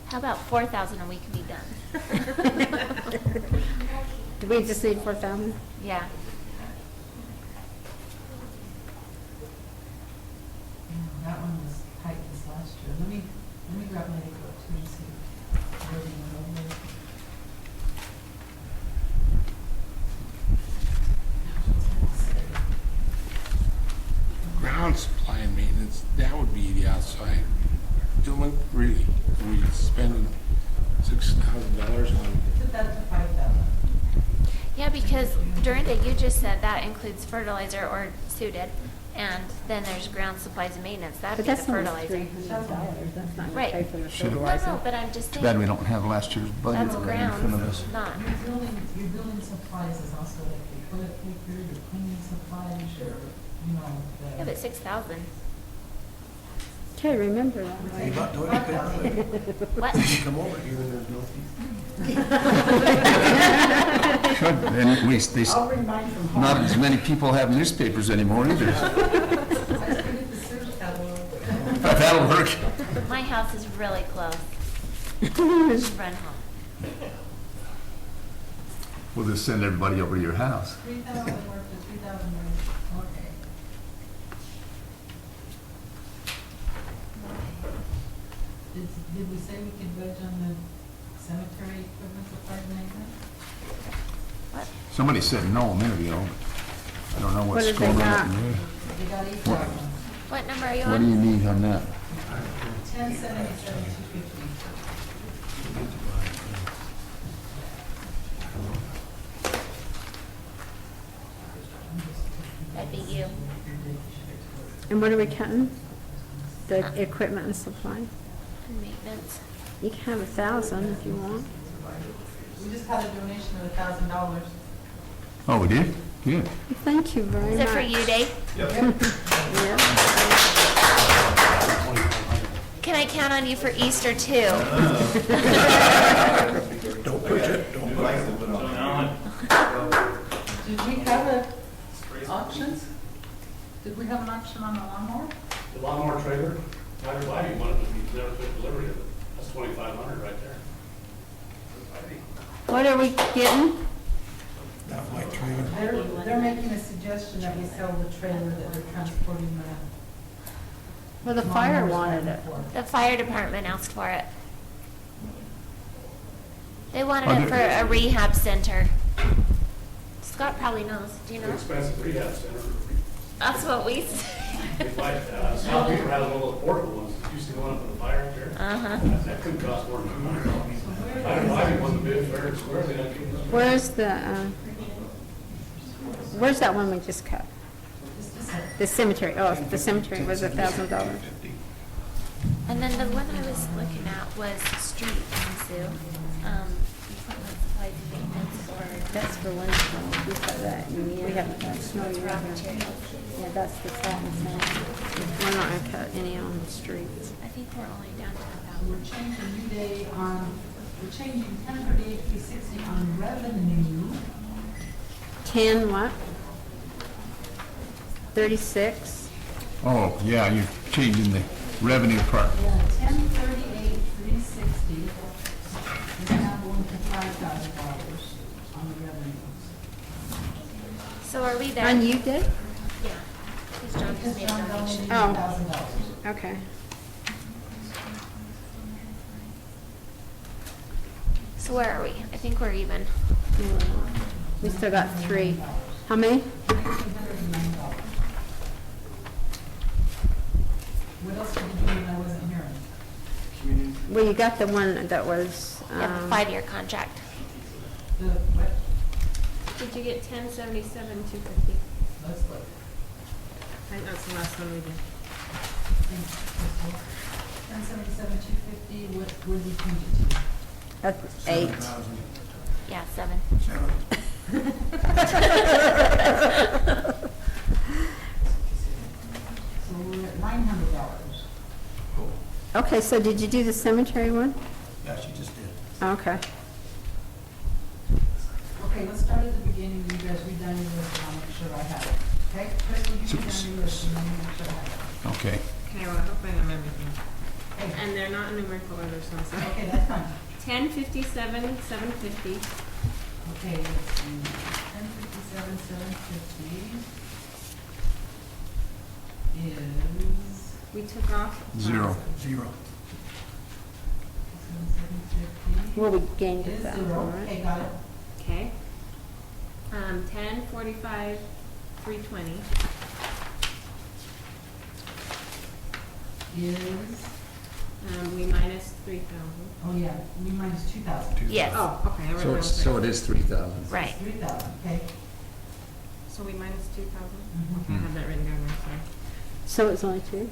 How about 4,000 and we can be done? Do we just need 4,000? Yeah. That one was tight this last year. Let me grab my book too and see. where we went over. Ground supply and maintenance, that would be the outside. Dylan, really, are we spending $6,000 on? Put that to 5,000. Yeah, because Dorinda, you just said that includes fertilizer, or Sue did, And then there's ground supplies and maintenance, that'd But be the that's only fertilizer. $300, that's not Right. gonna pay for the Should've- fertilizer. No, but I'm just Too bad we saying, don't have last year's budget that's right in front of us. grounds, not. Your building supplies is also like the toilet paper, your cleaning supplies, your, you know, Yeah, the. but 6,000. Okay, remember that. You bought toilet paper? What? You come over here and there's no Should, then at least they, I'll bring mine from home. not as many people have newspapers anymore either. I forget the search catalog. That'll work. My house is really close. Just run home. We'll just send everybody over to your house. 3,000 worth of 3,000 worth, okay. Did we say we could budge on the cemetery equipment supplies and maintenance? Somebody said no a minute ago. I don't know What what's did they going got? on. They got 8,000. What number are you What do you on? need on that? 1077, 250. That'd be you. And what are we cutting? The equipment and supply? And maintenance. You can have 1,000 if you want. We just had a donation of $1,000. Oh, we did? Good. Thank you very Is much. it for you, Dave? Yeah. Can I count on you for Easter too? Don't push it, don't push it. Did we have a auction? Did we have an auction on the lawnmower? The lawnmower trailer, why do you want it to be, never took delivery of it? That's 2,500 right there. What are we getting? That white trailer. They're making a suggestion that we sell the trailer that they're transporting the. Well, the fire wanted it. The fire department asked for it. They wanted Oh, it did- for a rehab center. Scott probably knows. Do you know? Expensive rehab center. That's what we said. Some people have little portable ones, you see the one up in the fire up there? Uh-huh. That could cost more than $200. I don't know, I think one of the bids fair and square, they don't keep those. Where's that one we just cut? The cemetery, oh, the cemetery was $1,000. And then the one I was looking at was street, Sue. Equipment supplies and maintenance or. That's for Winslow, we cut that, and we haven't cut snow That's raw yet. materials. Yeah, that's the salt and sand. We're not gonna cut any on the streets. I think we're only down to We're changing New Day on, we're changing 1038, 360 on revenue. 10 what? 36? Oh, yeah, you're changing the revenue part. Yeah, 1038, 360. We're now going to $5,000 on the revenues. So are we there? On you did? Yeah. Because John just made a donation. Oh, okay. So where are we? I think we're even. We still got 3. How many? What else did you do when I wasn't hearing? Well, you got the one that was, Yeah, 5-year contract. The, what? Did you get 1077, 250? Let's look. I think that's the last one we did. 1077, 250, what did you change it to? that's 8. Yeah, 7. So we're at $900. Okay, so did you do the cemetery one? Yeah, she just did. Okay. Okay, let's start at the beginning, you guys read down your list, and I'll make sure I have it. Okay, Chris, will you read down your list, and then we'll make sure I have Okay. Okay, well, I hope I have everything. Okay. And they're not in numerical order, so I'm sorry. it. Okay, that's fine. 1057, 750. Okay, let's see, 1057, 750 is... We took off. Zero. 750 Well, we gained is it that zero. one, Okay, right? got it. Okay. 1045, 320. Is, We minus 3,000. oh yeah, we minus 2,000. Yes. Oh, okay, I So remember. it's, so it is 3,000. Right. 3,000, okay. So we minus 2,000? Okay, I have that written down, I'm sorry. So it's only two?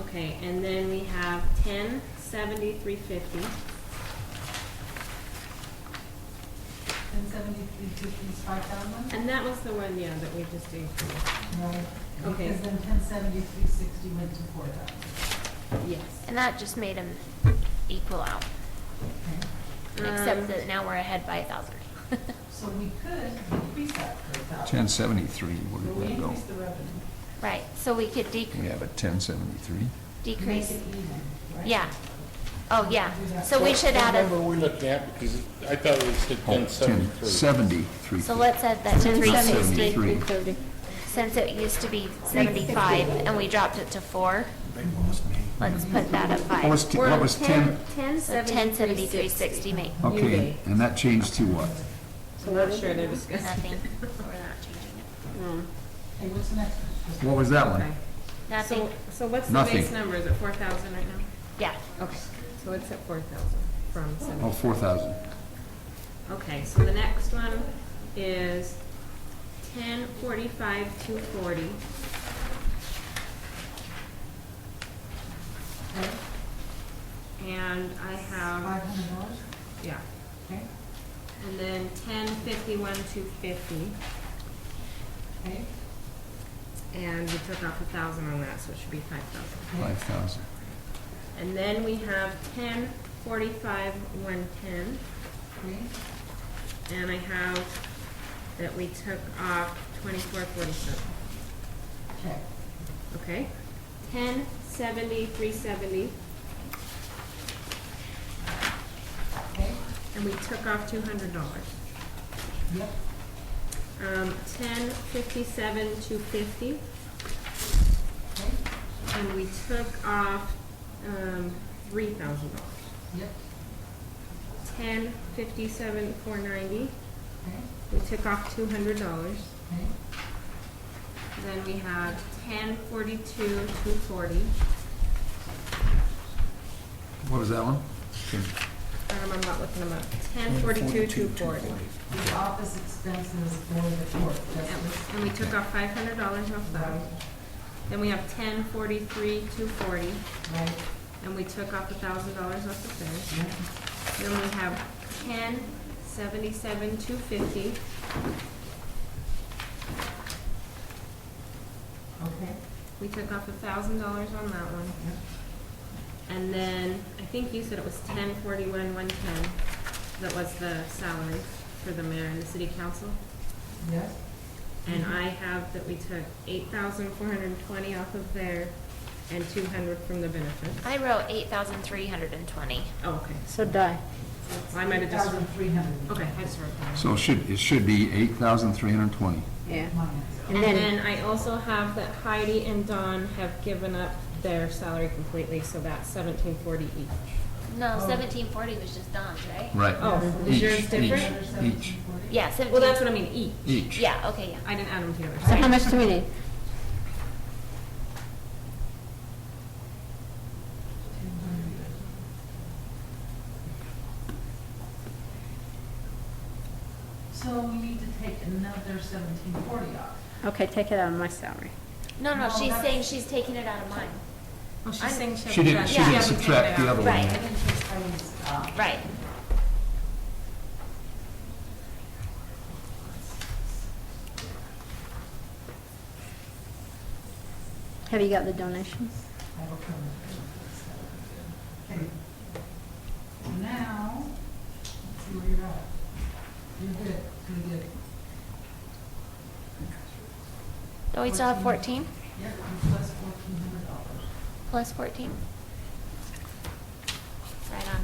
Okay, and then we have 1073.50. 1073.50 is 5,000? And that was the one, yeah, that we just increased. Right. Okay. Because then 1073.60 went to 4,000. Yes. And that just made them equal out. Except that now we're ahead by 1,000. So we could decrease that for 1,000. 1073, where But we did that go? increased the revenue. Right, so we could We have a 1073. decrease. Make it even, right? Yeah. Oh, yeah. So we should add What a, number are we looking at? Because I thought it was at Oh, 1073. 1073. so let's add that to 360. 360. Since it used to be 75 and we dropped it to 4, let's put that at 5. What was 10? So 1073.60 make Okay, and that changed to what? So I'm not sure they're discussing. nothing. So we're not changing it. Hey, what's the next one? What was that one? Okay. Nothing. So what's the Nothing. base number? Is it 4,000 right now? Yeah. Okay, so it's at 4,000 from 7. Oh, 4,000. Okay, so the next one is 1045.240. Okay, And I have, $500? yeah, Okay, and then 1051.250. okay, And we took off 1,000 on that, so it should be 5,000. 5,000. And then we have 1045.110. okay, And I have that we took off 2447. check. Okay? 1070.370. Okay, And we took off $200. yep, 1057.250. okay, And we took off $3,000. yep, 1057.490. okay, We took off $200. okay, Then we have 1042.240. What was that one? I'm not looking them up. 1042.240. these office expenses for the court, justice. And we took off $500 off that. Then we have 1043.240. Right, And we took off $1,000 off of there. yep, Then we have 1077.250. okay, We took off $1,000 on that one. yep, And then, I think you said it was 1041.110. That was the salary for the mayor and the city council. yes, And I have that we took 8,420 off of there and 200 from the benefits. I wrote 8,320. Oh, okay. So die. I might have just, 8,300. okay, I just wrote that. So it should be 8,320. Yeah. Minus. And then I also have that Heidi and Dawn have given up their salary completely, so that's 1,740 each. No, 1740 was just Don's, right? Right. Oh, is yours different? Each. Yeah, 17. Well, that's what I mean, each. Each. Yeah, okay, yeah. I didn't add them together. So how much do we need? So we need to take another 1,740 off. Okay, take it out of my salary. No, No, she's that's- saying she's taking it out of mine. Oh, she's I'm- saying She didn't subtract the other one. Right. I didn't take Heidi's off. Right. Have you got the donations? I will come. Okay. Now, let's see where you're at. You're good, pretty good. Oh, we still have 14? Yep, and plus $1,400. Plus 14? Right on.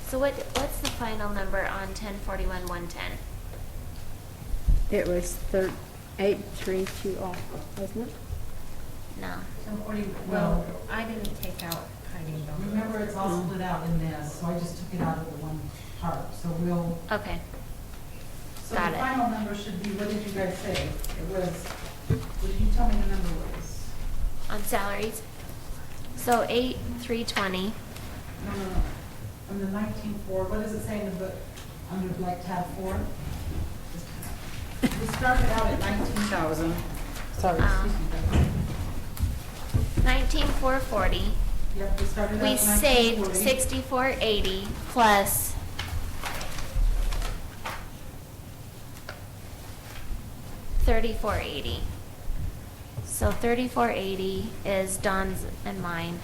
So what's the final number on 1041.110? It was 8,320, wasn't it? No. 1040, Well, well, I didn't take out Heidi and Dawn. remember it's all split out in this, so I just took it out of the one part. So we'll, Okay. so Got the it. final number should be, what did you guys say? It was, what did you tell me the number was? On salaries? So 8,320. No, no, no. From the 19.4, what does it say in the book, under like tab 4? We started out at 19,000. Sorry, excuse me. 19,440. Yep, we started out We at saved 1940. 6,480 plus 3,480. So 3,480 is Don's and mine,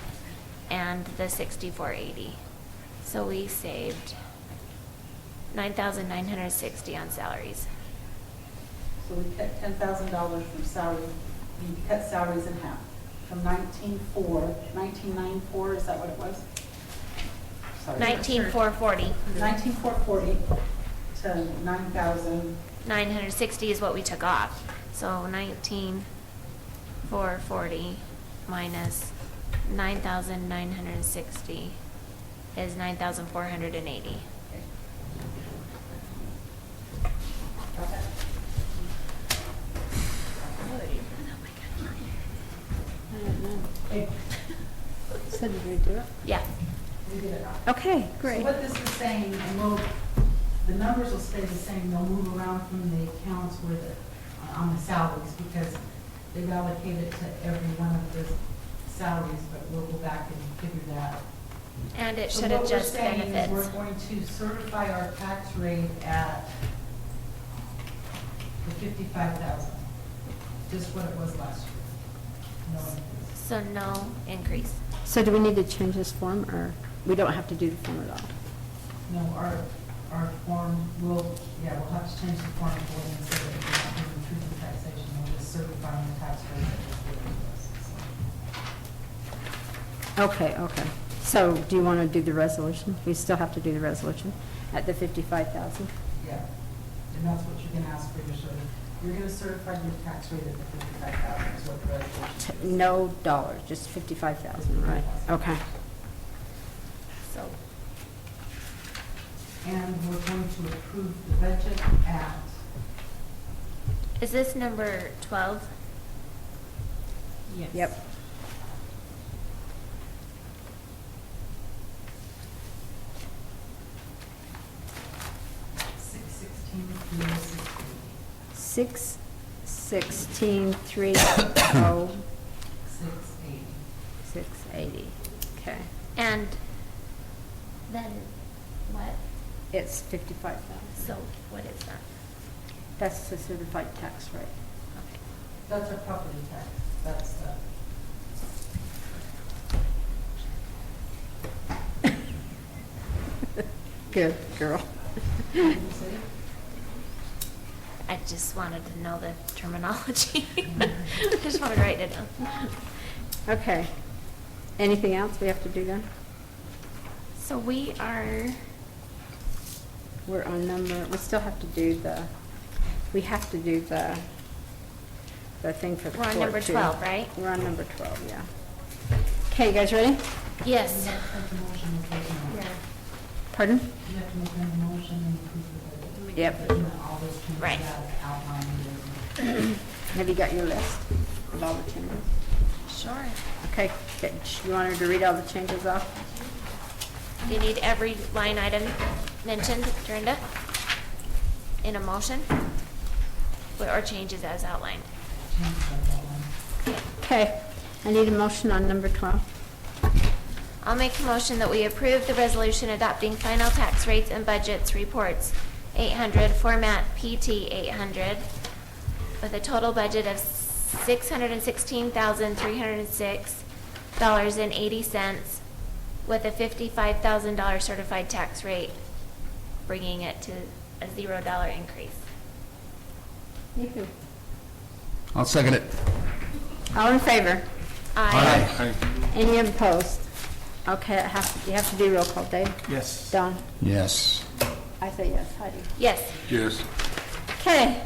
and the 6,480. So we saved 9,960 on salaries. So we cut $10,000 from salary, we cut salaries in half, from 19,994, is that what it was? Sorry. 19,440. 19,440 to 9,000. 960 is what we took off. So 19,440 minus 9,960 is 9,480. So did we do it? Yeah. We did it. Okay, great. So what this is saying, and the numbers will stay the same, they'll move around from the accounts with it, on the salaries, because they've allocated to every one of the salaries, but we'll go back and figure that. And it So should what we're adjust saying is benefits. we're going to certify our tax rate at the 55,000, just what it was last year. No increase. So no increase. So do we need to change this form, or we don't have to do the form at all? No, our form will, we'll have to change the form for it instead of not doing truth in taxation, we'll just certifying the tax rate that was given to us. Okay. So do you want to do the resolution? We still have to do the resolution at the 55,000? Yeah, and that's what you're gonna ask for your certificate. You're gonna certify your tax rate at the 55,000 is what the resolution is. No dollars, just 55,000, right? Okay. So And we're going to approve the budget at, is this number 12? Yes. Yep. $616,360. 616,30680. 680. Okay. And then what? It's 55,000. So what is that? That's the certified tax rate. Okay. That's our property tax, that's Good girl. I just wanted to know the terminology. I just wanted to write it down. Okay. Anything else we have to do then? So we are, We're on number, we still have to do we have to do the thing for the we're court, on number too. 12, right? We're on number 12, yeah. Okay, you guys ready? Yes. You have to make a motion and take a vote. Pardon? You have to make a motion and approve the budget. Yep. And then all those changes Right. that outlined Have you got your list of all the changes? Sure. Okay, good. You want her to read all the changes off? Do you need every line item mentioned, Dorinda? In a motion? Or changes as outlined? Okay, I need a motion on number 12. I'll make a motion that we approve the resolution adopting final tax rates and budgets reports 800, format PT 800, with a total budget of $616,306.80, with a $55,000 certified tax rate, bringing it to a $0 increase. I'll second it. All in favor? Aye. Any opposed? Okay, you have to do roll call, Dave. Yes. Don? Yes. I say yes. Heidi? Yes. Yes. Okay.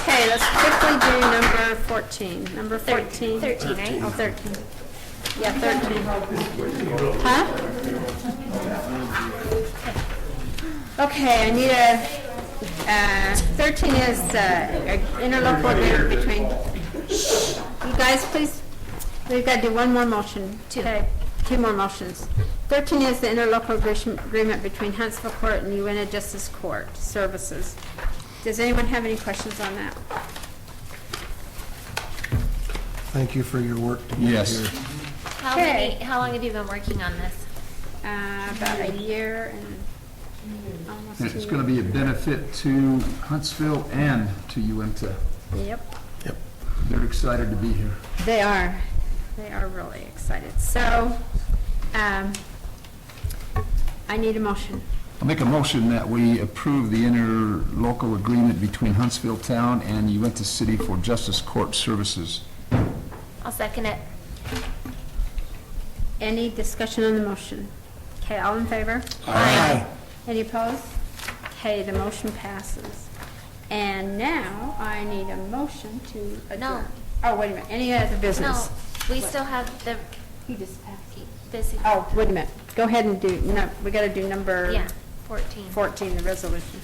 Okay, let's quickly do number 14. Number 14. 13, right? Oh, 13. Yeah, 13. Huh? Okay, I need 13 is interlocal agreement between, you guys, please, we've got to do one more motion. Two. Okay, two more motions. 13 is the interlocal agreement between Huntsville Court and Uinta Justice Court Services. Does anyone have any questions on that? Thank you for your work to get Yes. here. How long have you been working on this? About a year and almost 2 And years. it's going to be a benefit to Huntsville and to Uinta. Yep, They're excited to be here. they are. They are really excited. So, I need a motion. I'll make a motion that we approve the interlocal agreement between Huntsville Town and Uinta City for Justice Court Services. I'll second it. Any discussion on the motion? Okay, all in favor? Aye. Any opposed? Okay, the motion passes. And now I need a motion to adjourn. No. Oh, wait a minute, any other business? No, we still have the, He just passed. this, Oh, wait a minute, go ahead and do, no, we gotta do number yeah, 14. 14, the resolution.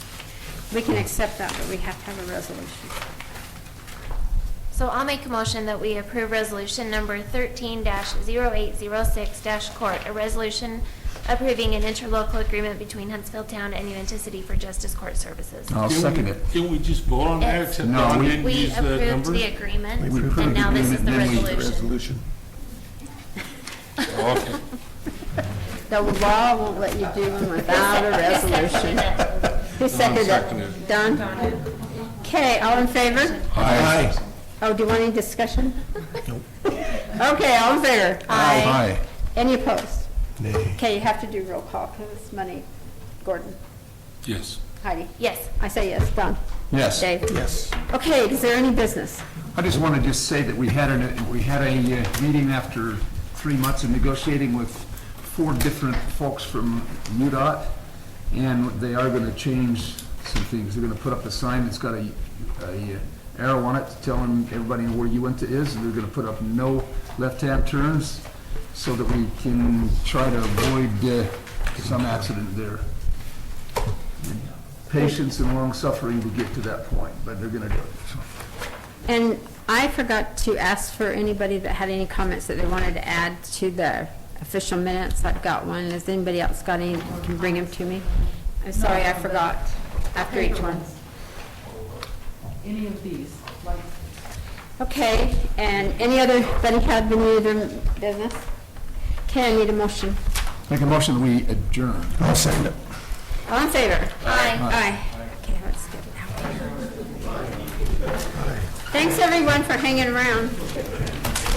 We can accept that, but we have to have a resolution. So I'll make a motion that we approve resolution number 13-0806-court, a resolution approving an interlocal agreement between Huntsville Town and Uinta City for Justice Court Services. I'll second it. Can we just vote on that, It's- except No, Don we- didn't We use the approved numbers? the agreement, We approved and now the this is the agreement, then we- resolution. Okay. The law won't let you do one without a resolution. Who seconded seconded. it? Don? Okay, all in favor? Aye. Oh, do you want any discussion? Okay, all in favor? Aye. Any opposed? Nay. Okay, you have to do roll call because it's money. Gordon? Yes. Heidi? Yes. I say yes. Don? Yes. Dave? Yes. Okay, is there any business? I just want to just say that we had a meeting after 3 months of negotiating with 4 different folks from UDOT, and they are going to change some things. They're going to put up a sign that's got a arrow on it telling everybody where Uinta is, and they're going to put up no left-hand turns so that we can try to avoid some accident there. Patience and long suffering to get to that point, but they're going to do it. So. And I forgot to ask for anybody that had any comments that they wanted to add to the official minutes. I've got one. Has anybody else got any? Can bring them to me? I'm sorry, I forgot after each one. Any of these, like, Okay, and anybody have any other business? Okay, I need a motion. Make a motion that we adjourn. I'll second it. All in favor? Aye. Aye. Okay, let's get it out. Thanks, everyone, for hanging around.